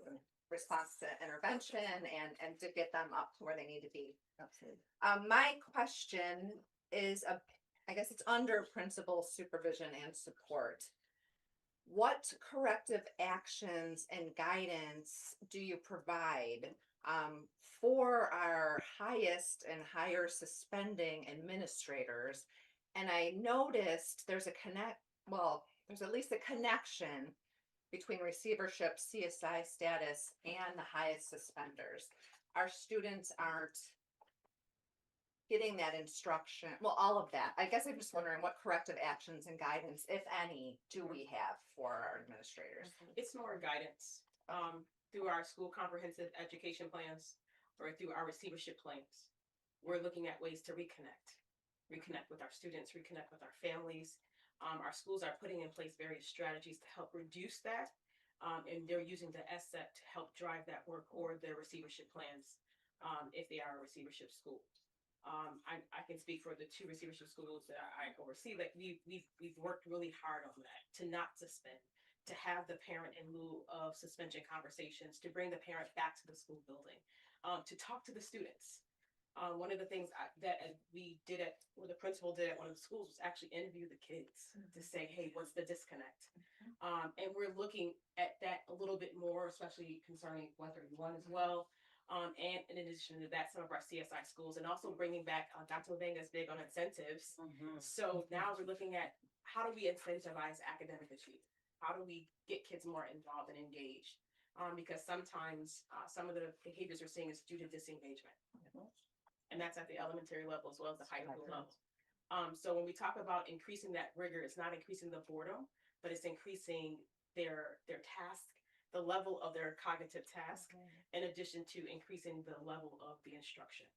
response to intervention and to get them up to where they need to be. Absolutely. My question is, I guess it's under principal supervision and support. What corrective actions and guidance do you provide for our highest and higher suspending administrators? And I noticed there's there's at least a connection between receivership, CSI status, and the highest suspenders. Our students aren't getting that instruction. Well, all of that. I guess I'm just wondering what corrective actions and guidance, if any, do we have for our administrators? It's more guidance through our school comprehensive education plans or through our receivership plans. We're looking at ways to reconnect with our students, reconnect with our families. Our schools are putting in place various strategies to help reduce that. And they're using the SSET to help drive that work, or their receivership plans if they are a receivership school. I can speak for the 2 receivership schools that I oversee. Like we've worked really hard on that, to not suspend, to have the parent in lieu of suspension conversations, to bring the parent back to the school building, to talk to the students. One of the things that we did or the principal did at one of the schools was actually interview the kids to say, hey, what's the disconnect? And we're looking at that a little bit more, especially concerning 131 as well. And in addition to that, some of our CSI schools, and also bringing back, Dr. Levenga is big on incentives. So now we're looking at how do we incentivize academic achievement? How do we get kids more involved and engaged? Because sometimes some of the behaviors we're seeing is student disengagement. And that's at the elementary level as well as the high school level. So when we talk about increasing that rigor, it's not increasing the boredom, but it's increasing their task, the level of their cognitive task, in addition to increasing the level of the instruction.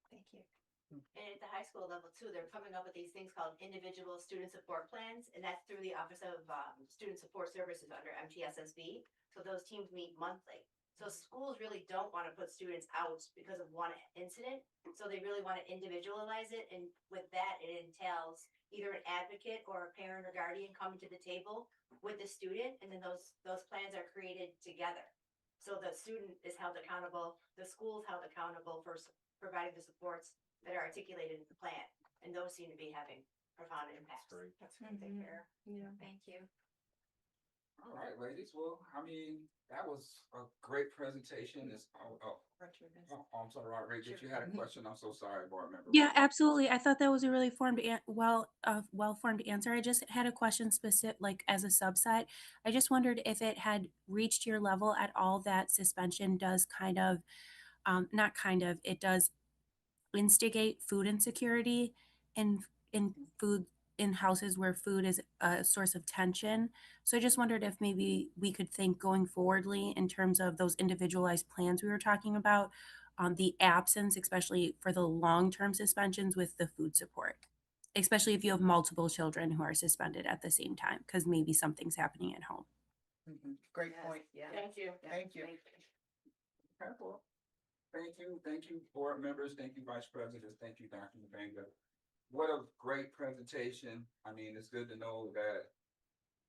Thank you. And at the high school level too, they're coming up with these things called individual student support plans, and that's through the Office of Student Support Services under MTSSB. So those teams meet monthly. So schools really don't want to put students out because of one incident. So they really want to individualize it. And with that, it entails either an advocate or a parent or guardian coming to the table with the student. And then those plans are created together. So the student is held accountable, the school is held accountable for providing the supports that are articulated in the plan. And those seem to be having profound impacts. That's great to hear. Yeah. Thank you. All right, ladies. Well, I mean, that was a great presentation. I'm sorry, Rodriguez, you had a question. I'm so sorry, board member. Yeah, absolutely. I thought that was a really well-formed answer. I just had a question specific, like as a subset. I just wondered if it had reached your level at all that suspension does it does instigate food insecurity in food in houses where food is a source of tension. So I just wondered if maybe we could think going forwardly in terms of those individualized plans we were talking about, the absence, especially for the long-term suspensions with the food support, especially if you have multiple children who are suspended at the same time, because maybe something's happening at home. Great point. Yeah. Thank you. Thank you. Okay, well, thank you, board members, thank you, vice presidents, thank you, Dr. Levenga. What a great presentation. I mean, it's good to know that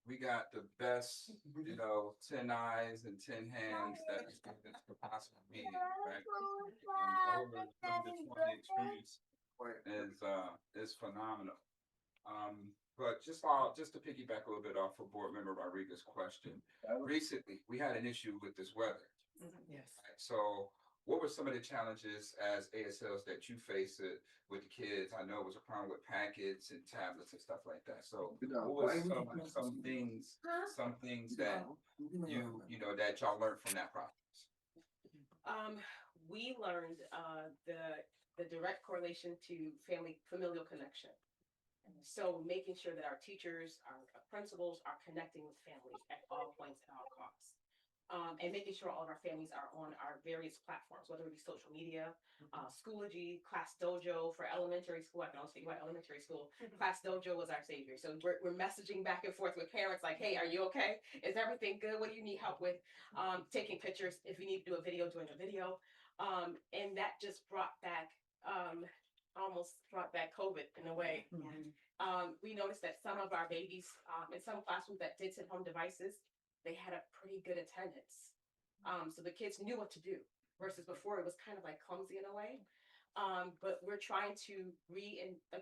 we got the best, 10 eyes and 10 hands that the students could possibly be. Right? Over the 20 experience is phenomenal. But just to piggyback a little bit off of Board Member Rodriguez's question, recently we had an issue with this weather. Yes. Right, so what were some of the challenges as ASLs that you faced it with the kids? I know it was a problem with packets and tablets and stuff like that. So what was some things that you know that y'all learned from that process? We learned the direct correlation to familial connection. So making sure that our teachers, our principals are connecting with families at all points at all costs. And making sure all of our families are on our various platforms, whether it be social media, Schoology, Class Dojo for elementary school. I can only speak about elementary school. Class Dojo was our savior. So we're messaging back and forth with parents like, hey, are you okay? Is everything good? What do you need help with? Taking pictures. If we need to do a video, doing a video. And that just brought back, almost brought back COVID in a way. We noticed that some of our babies in some classrooms that did send home devices, they had a pretty good attendance. So the kids knew what to do versus before it was kind of like clumsy in a way. But we're trying to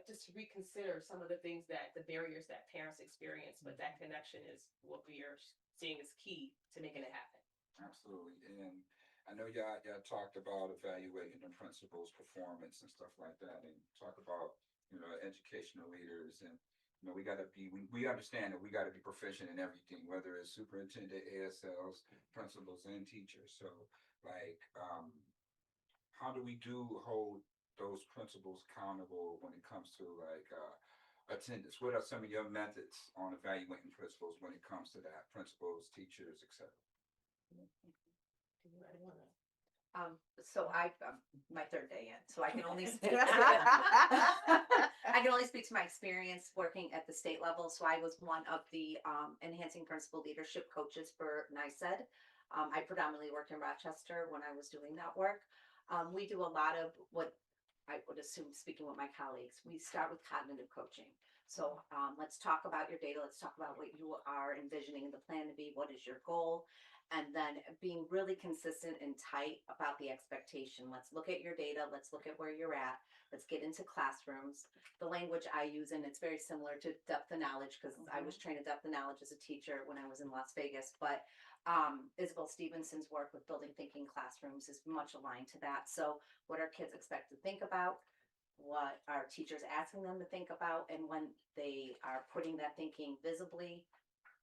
just reconsider some of the things the barriers that parents experience, but that connection is what we are seeing is key to making it happen. Absolutely. And I know y'all talked about evaluating the principal's performance and stuff like that, and talk about, educational leaders, and we understand that we gotta be proficient in everything, whether it's superintendent, ASLs, principals, and teachers. So like, how do we hold those principals accountable when it comes to like attendance? What are some of your methods on evaluating principals when it comes to that, principals, teachers, etc.? So my third day in, so I can only I can only speak to my experience working at the state level. So I was one of the enhancing principal leadership coaches for NICED. I predominantly worked in Rochester when I was doing that work. We do a lot of what I would assume, speaking with my colleagues, we start with cognitive coaching. So let's talk about your data. Let's talk about what you are envisioning the plan to be. What is your goal? And then being really consistent and tight about the expectation. Let's look at your data. Let's look at where you're at. Let's get into classrooms. The language I use, and it's very similar to depth of knowledge, because I was trained in depth of knowledge as a teacher when I was in Las Vegas. But Isabel Stevenson's work with building thinking classrooms is much aligned to that. So what are kids expect to think about? What are teachers asking them to think about? And when they are putting that thinking visibly,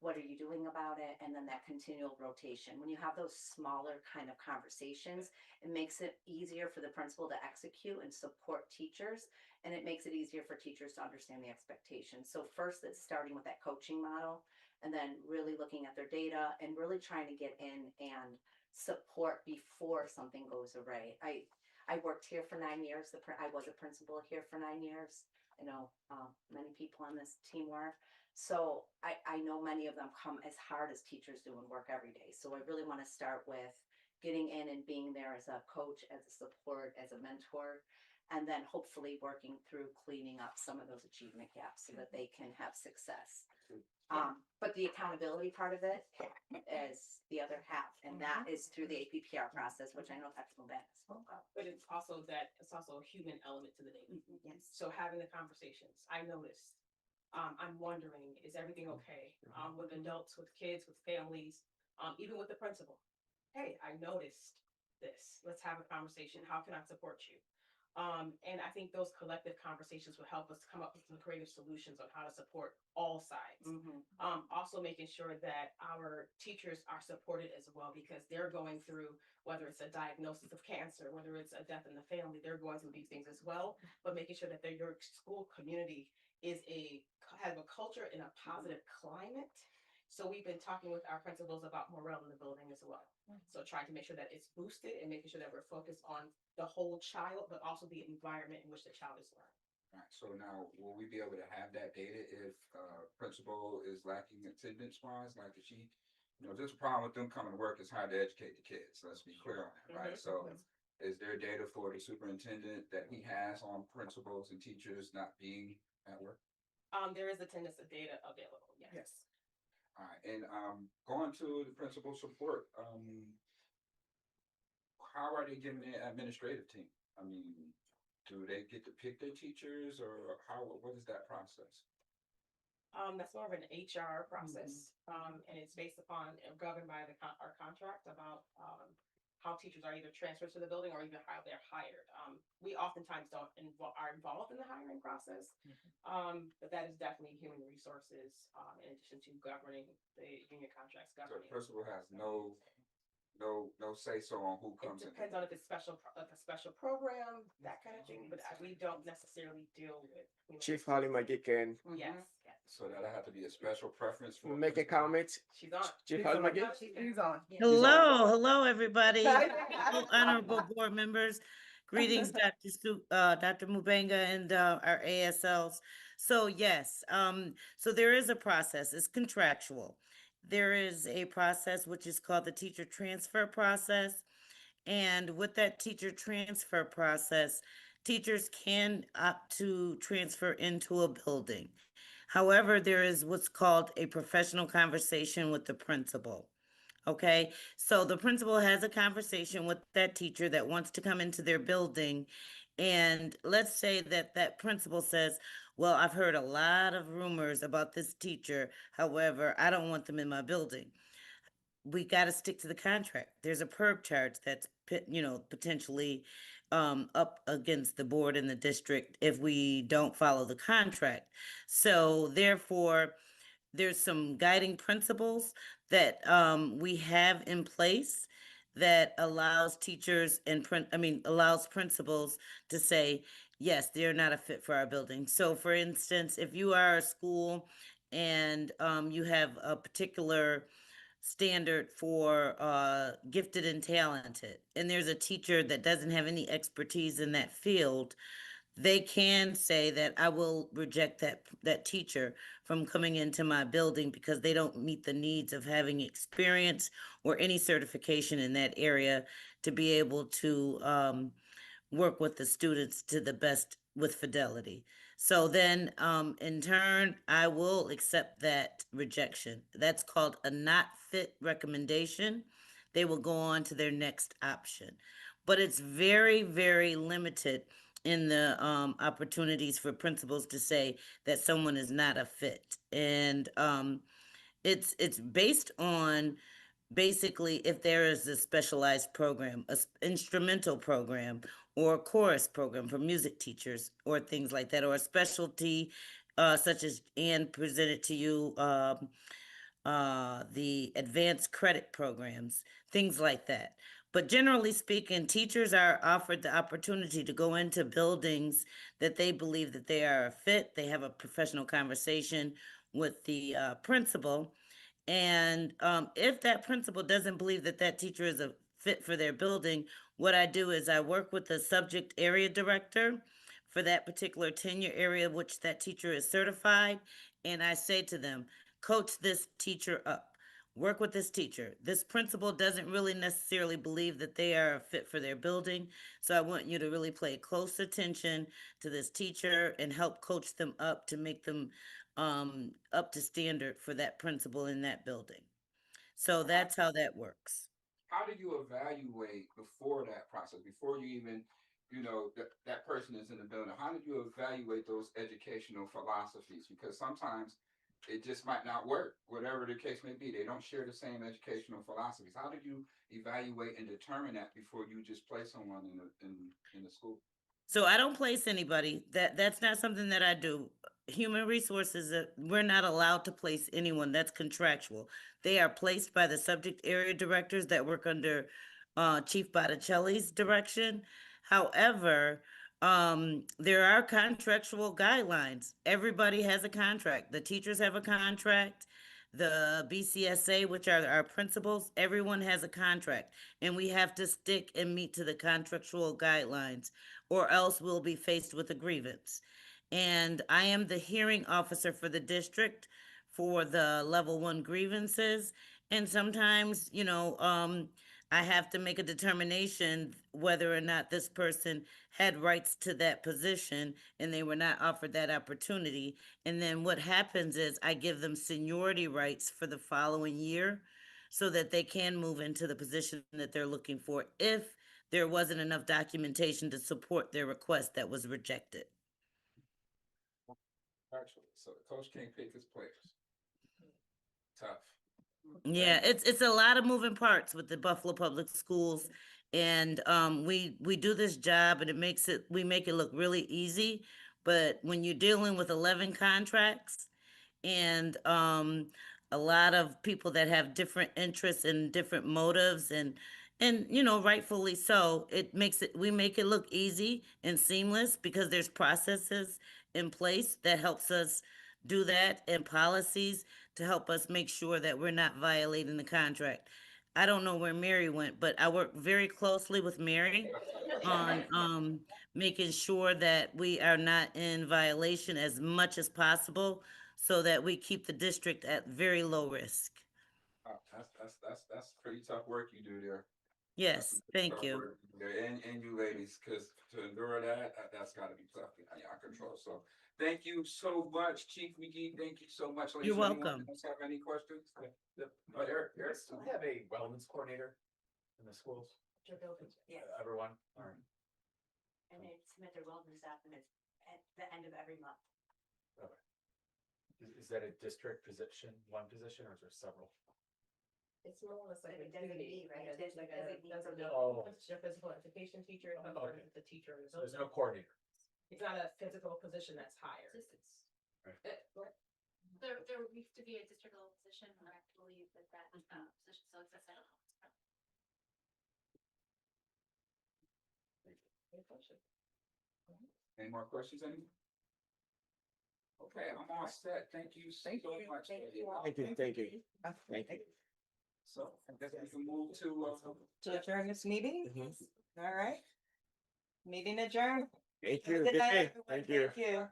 what are you doing about it? And then that continual rotation. When you have those smaller kind of conversations, it makes it easier for the principal to execute and support teachers. And it makes it easier for teachers to understand the expectations. So first, it's starting with that coaching model, and then really looking at their data and really trying to get in and support before something goes awry. I worked here for 9 years. I was a principal here for 9 years. I know many people on this team were. So I know many of them come as hard as teachers do and work every day. So I really want to start with getting in and being there as a coach, as a support, as a mentor, and then hopefully working through cleaning up some of those achievement gaps so that they can have success. But the accountability part of it is the other half, and that is through the APPR process, which I know Dr. Moban spoke of. But it's also a human element to the daily. Yes. So having the conversations, I noticed. I'm wondering, is everything okay? With adults, with kids, with families, even with the principal. Hey, I noticed this. Let's have a conversation. How can I support you? And I think those collective conversations will help us come up with some creative solutions on how to support all sides. Also making sure that our teachers are supported as well, because they're going through, whether it's a diagnosis of cancer, whether it's a death in the family, they're going through these things as well. But making sure that your school community has a culture in a positive climate. So we've been talking with our principals about morale in the building as well. So trying to make sure that it's boosted and making sure that we're focused on the whole child, but also the environment in which the child is learning. All right, so now will we be able to have that data if principal is lacking attendance wise? Like if she, there's a problem with them coming to work, it's hard to educate the kids. Let's be clear on that, right? So is there data for the superintendent that he has on principals and teachers not being at work? There is attendance data available, yes. All right, and going to the principal support, how are they getting the administrative team? I mean, do they get to pick their teachers, or what is that process? That's more of an HR process, and it's based upon, governed by our contract about, how teachers are either transferred to the building or even how they're hired. We oftentimes don't are involved in the hiring process. But that is definitely human resources, in addition to governing the union contracts So the governing. principal has no say so on who It comes in. depends on if it's like a special program, that kind of thing, but we don't necessarily deal with. human Chief Holly resources. McGee can Yes. So that'll have to be a special preference for. make a comment. She's on. Chief Holly McGee? She's on. Hello, everybody. Honorable board members. Greetings, Dr. Mubanga and our ASLs. So yes, so there is a process. It's contractual. There is a process which is called the teacher transfer process. And with that teacher transfer process, teachers can opt to transfer into a building. However, there is what's called a professional conversation with the principal. Okay, so the principal has a conversation with that teacher that wants to come into their building. And let's say that that principal says, well, I've heard a lot of rumors about this teacher. However, I don't want them in my building. We got to stick to the contract. There's a PERB charge that's, potentially up against the board and the district if we don't follow the contract. So therefore, there's some guiding principles that we have in place that allows teachers and allows principals to say, yes, they're not a fit for our building. So for instance, if you are a school and you have a particular standard for gifted and talented, and there's a teacher that doesn't have any expertise in that field, they can say that I will reject that teacher from coming into my building because they don't meet the needs of having experience or any certification in that area to be able to work with the students to the best with fidelity. So then, in turn, I will accept that rejection. That's called a not fit recommendation. They will go on to their next option. But it's very, very limited in the opportunities for principals to say that someone is not a fit. And it's based on basically if there is a specialized program, instrumental program, or a chorus program for music teachers, or things like that, or a specialty such as Ann presented to you, the advanced credit programs, things like that. But generally speaking, teachers are offered the opportunity to go into buildings that they believe that they are a fit. They have a professional conversation with the principal. And if that principal doesn't believe that that teacher is a fit for their building, what I do is I work with the subject area director for that particular tenure area which that teacher is certified. And I say to them, coach this teacher up. Work with this teacher. This principal doesn't really necessarily believe that they are a fit for their building. So I want you to really pay close attention to this teacher and help coach them up to make them up to standard for that principal in that building. So that's how that works. How do you evaluate before that process, before you even, that person is in the building? How did you evaluate those educational philosophies? Because sometimes it just might not work, whatever the case may be. They don't share the same educational philosophies. How did you evaluate and determine that before you just place someone in the school? So I don't place anybody. That's not something that I do. Human resources, we're not allowed to place anyone. That's contractual. They are placed by the subject area directors that work under Chief Botticelli's direction. However, there are contractual guidelines. Everybody has a contract. The teachers have a contract. The BCSA, which are our principals, everyone has a contract, and we have to stick and meet to the contractual guidelines, or else we'll be faced with a grievance. And I am the hearing officer for the district for the level 1 grievances. And sometimes, I have to make a determination whether or not this person had rights to that position and they were not offered that opportunity. And then what happens is I give them seniority rights for the following year so that they can move into the position that they're looking for if there wasn't enough documentation to support their request that was rejected. Actually, so the coach can't pick his players. Tough. Yeah, it's a lot of moving parts with the Buffalo Public Schools. And we do this job and we make it look really easy. But when you're dealing with 11 contracts and a lot of people that have different interests and different motives and rightfully so, we make it look easy and seamless because there's processes in place that helps us do that and policies to help us make sure that we're not violating the contract. I don't know where Mary went, but I work very closely with Mary on making sure that we are not in violation as much as possible so that we keep the district at very low risk. That's pretty tough work you do there. Yes, thank Tough you. work you do there. And you ladies, because to endure that's gotta be tough in your control. So thank you so much, Chief McGee. Thank you so much. Ladies. You're Anyone welcome. else have any questions? Eric, do we have a wellness coordinator in the schools? Yes. Everyone, all right. And they submit their wellness estimates at the end of every month. Okay. Is that a district position, one position, or is there several? It's more or less like Like a a designee, designee, right? right? There's Like a a designee. Oh. It's your physical education teacher, it comes Okay. from the teacher. So there's no coordinator. It's not a physical position that's hired. Right. There used to be a district level position, and I believe that position still exists. I don't know. Any more questions, anyone? Okay, I'm all set. Thank you so much. Thank you, thank you. Thank you. So I guess we can move to To adjourn this meeting? Mhm. All right. Meeting adjourned. Thank you. Good night, Good day. everyone. Thank you. Thank you.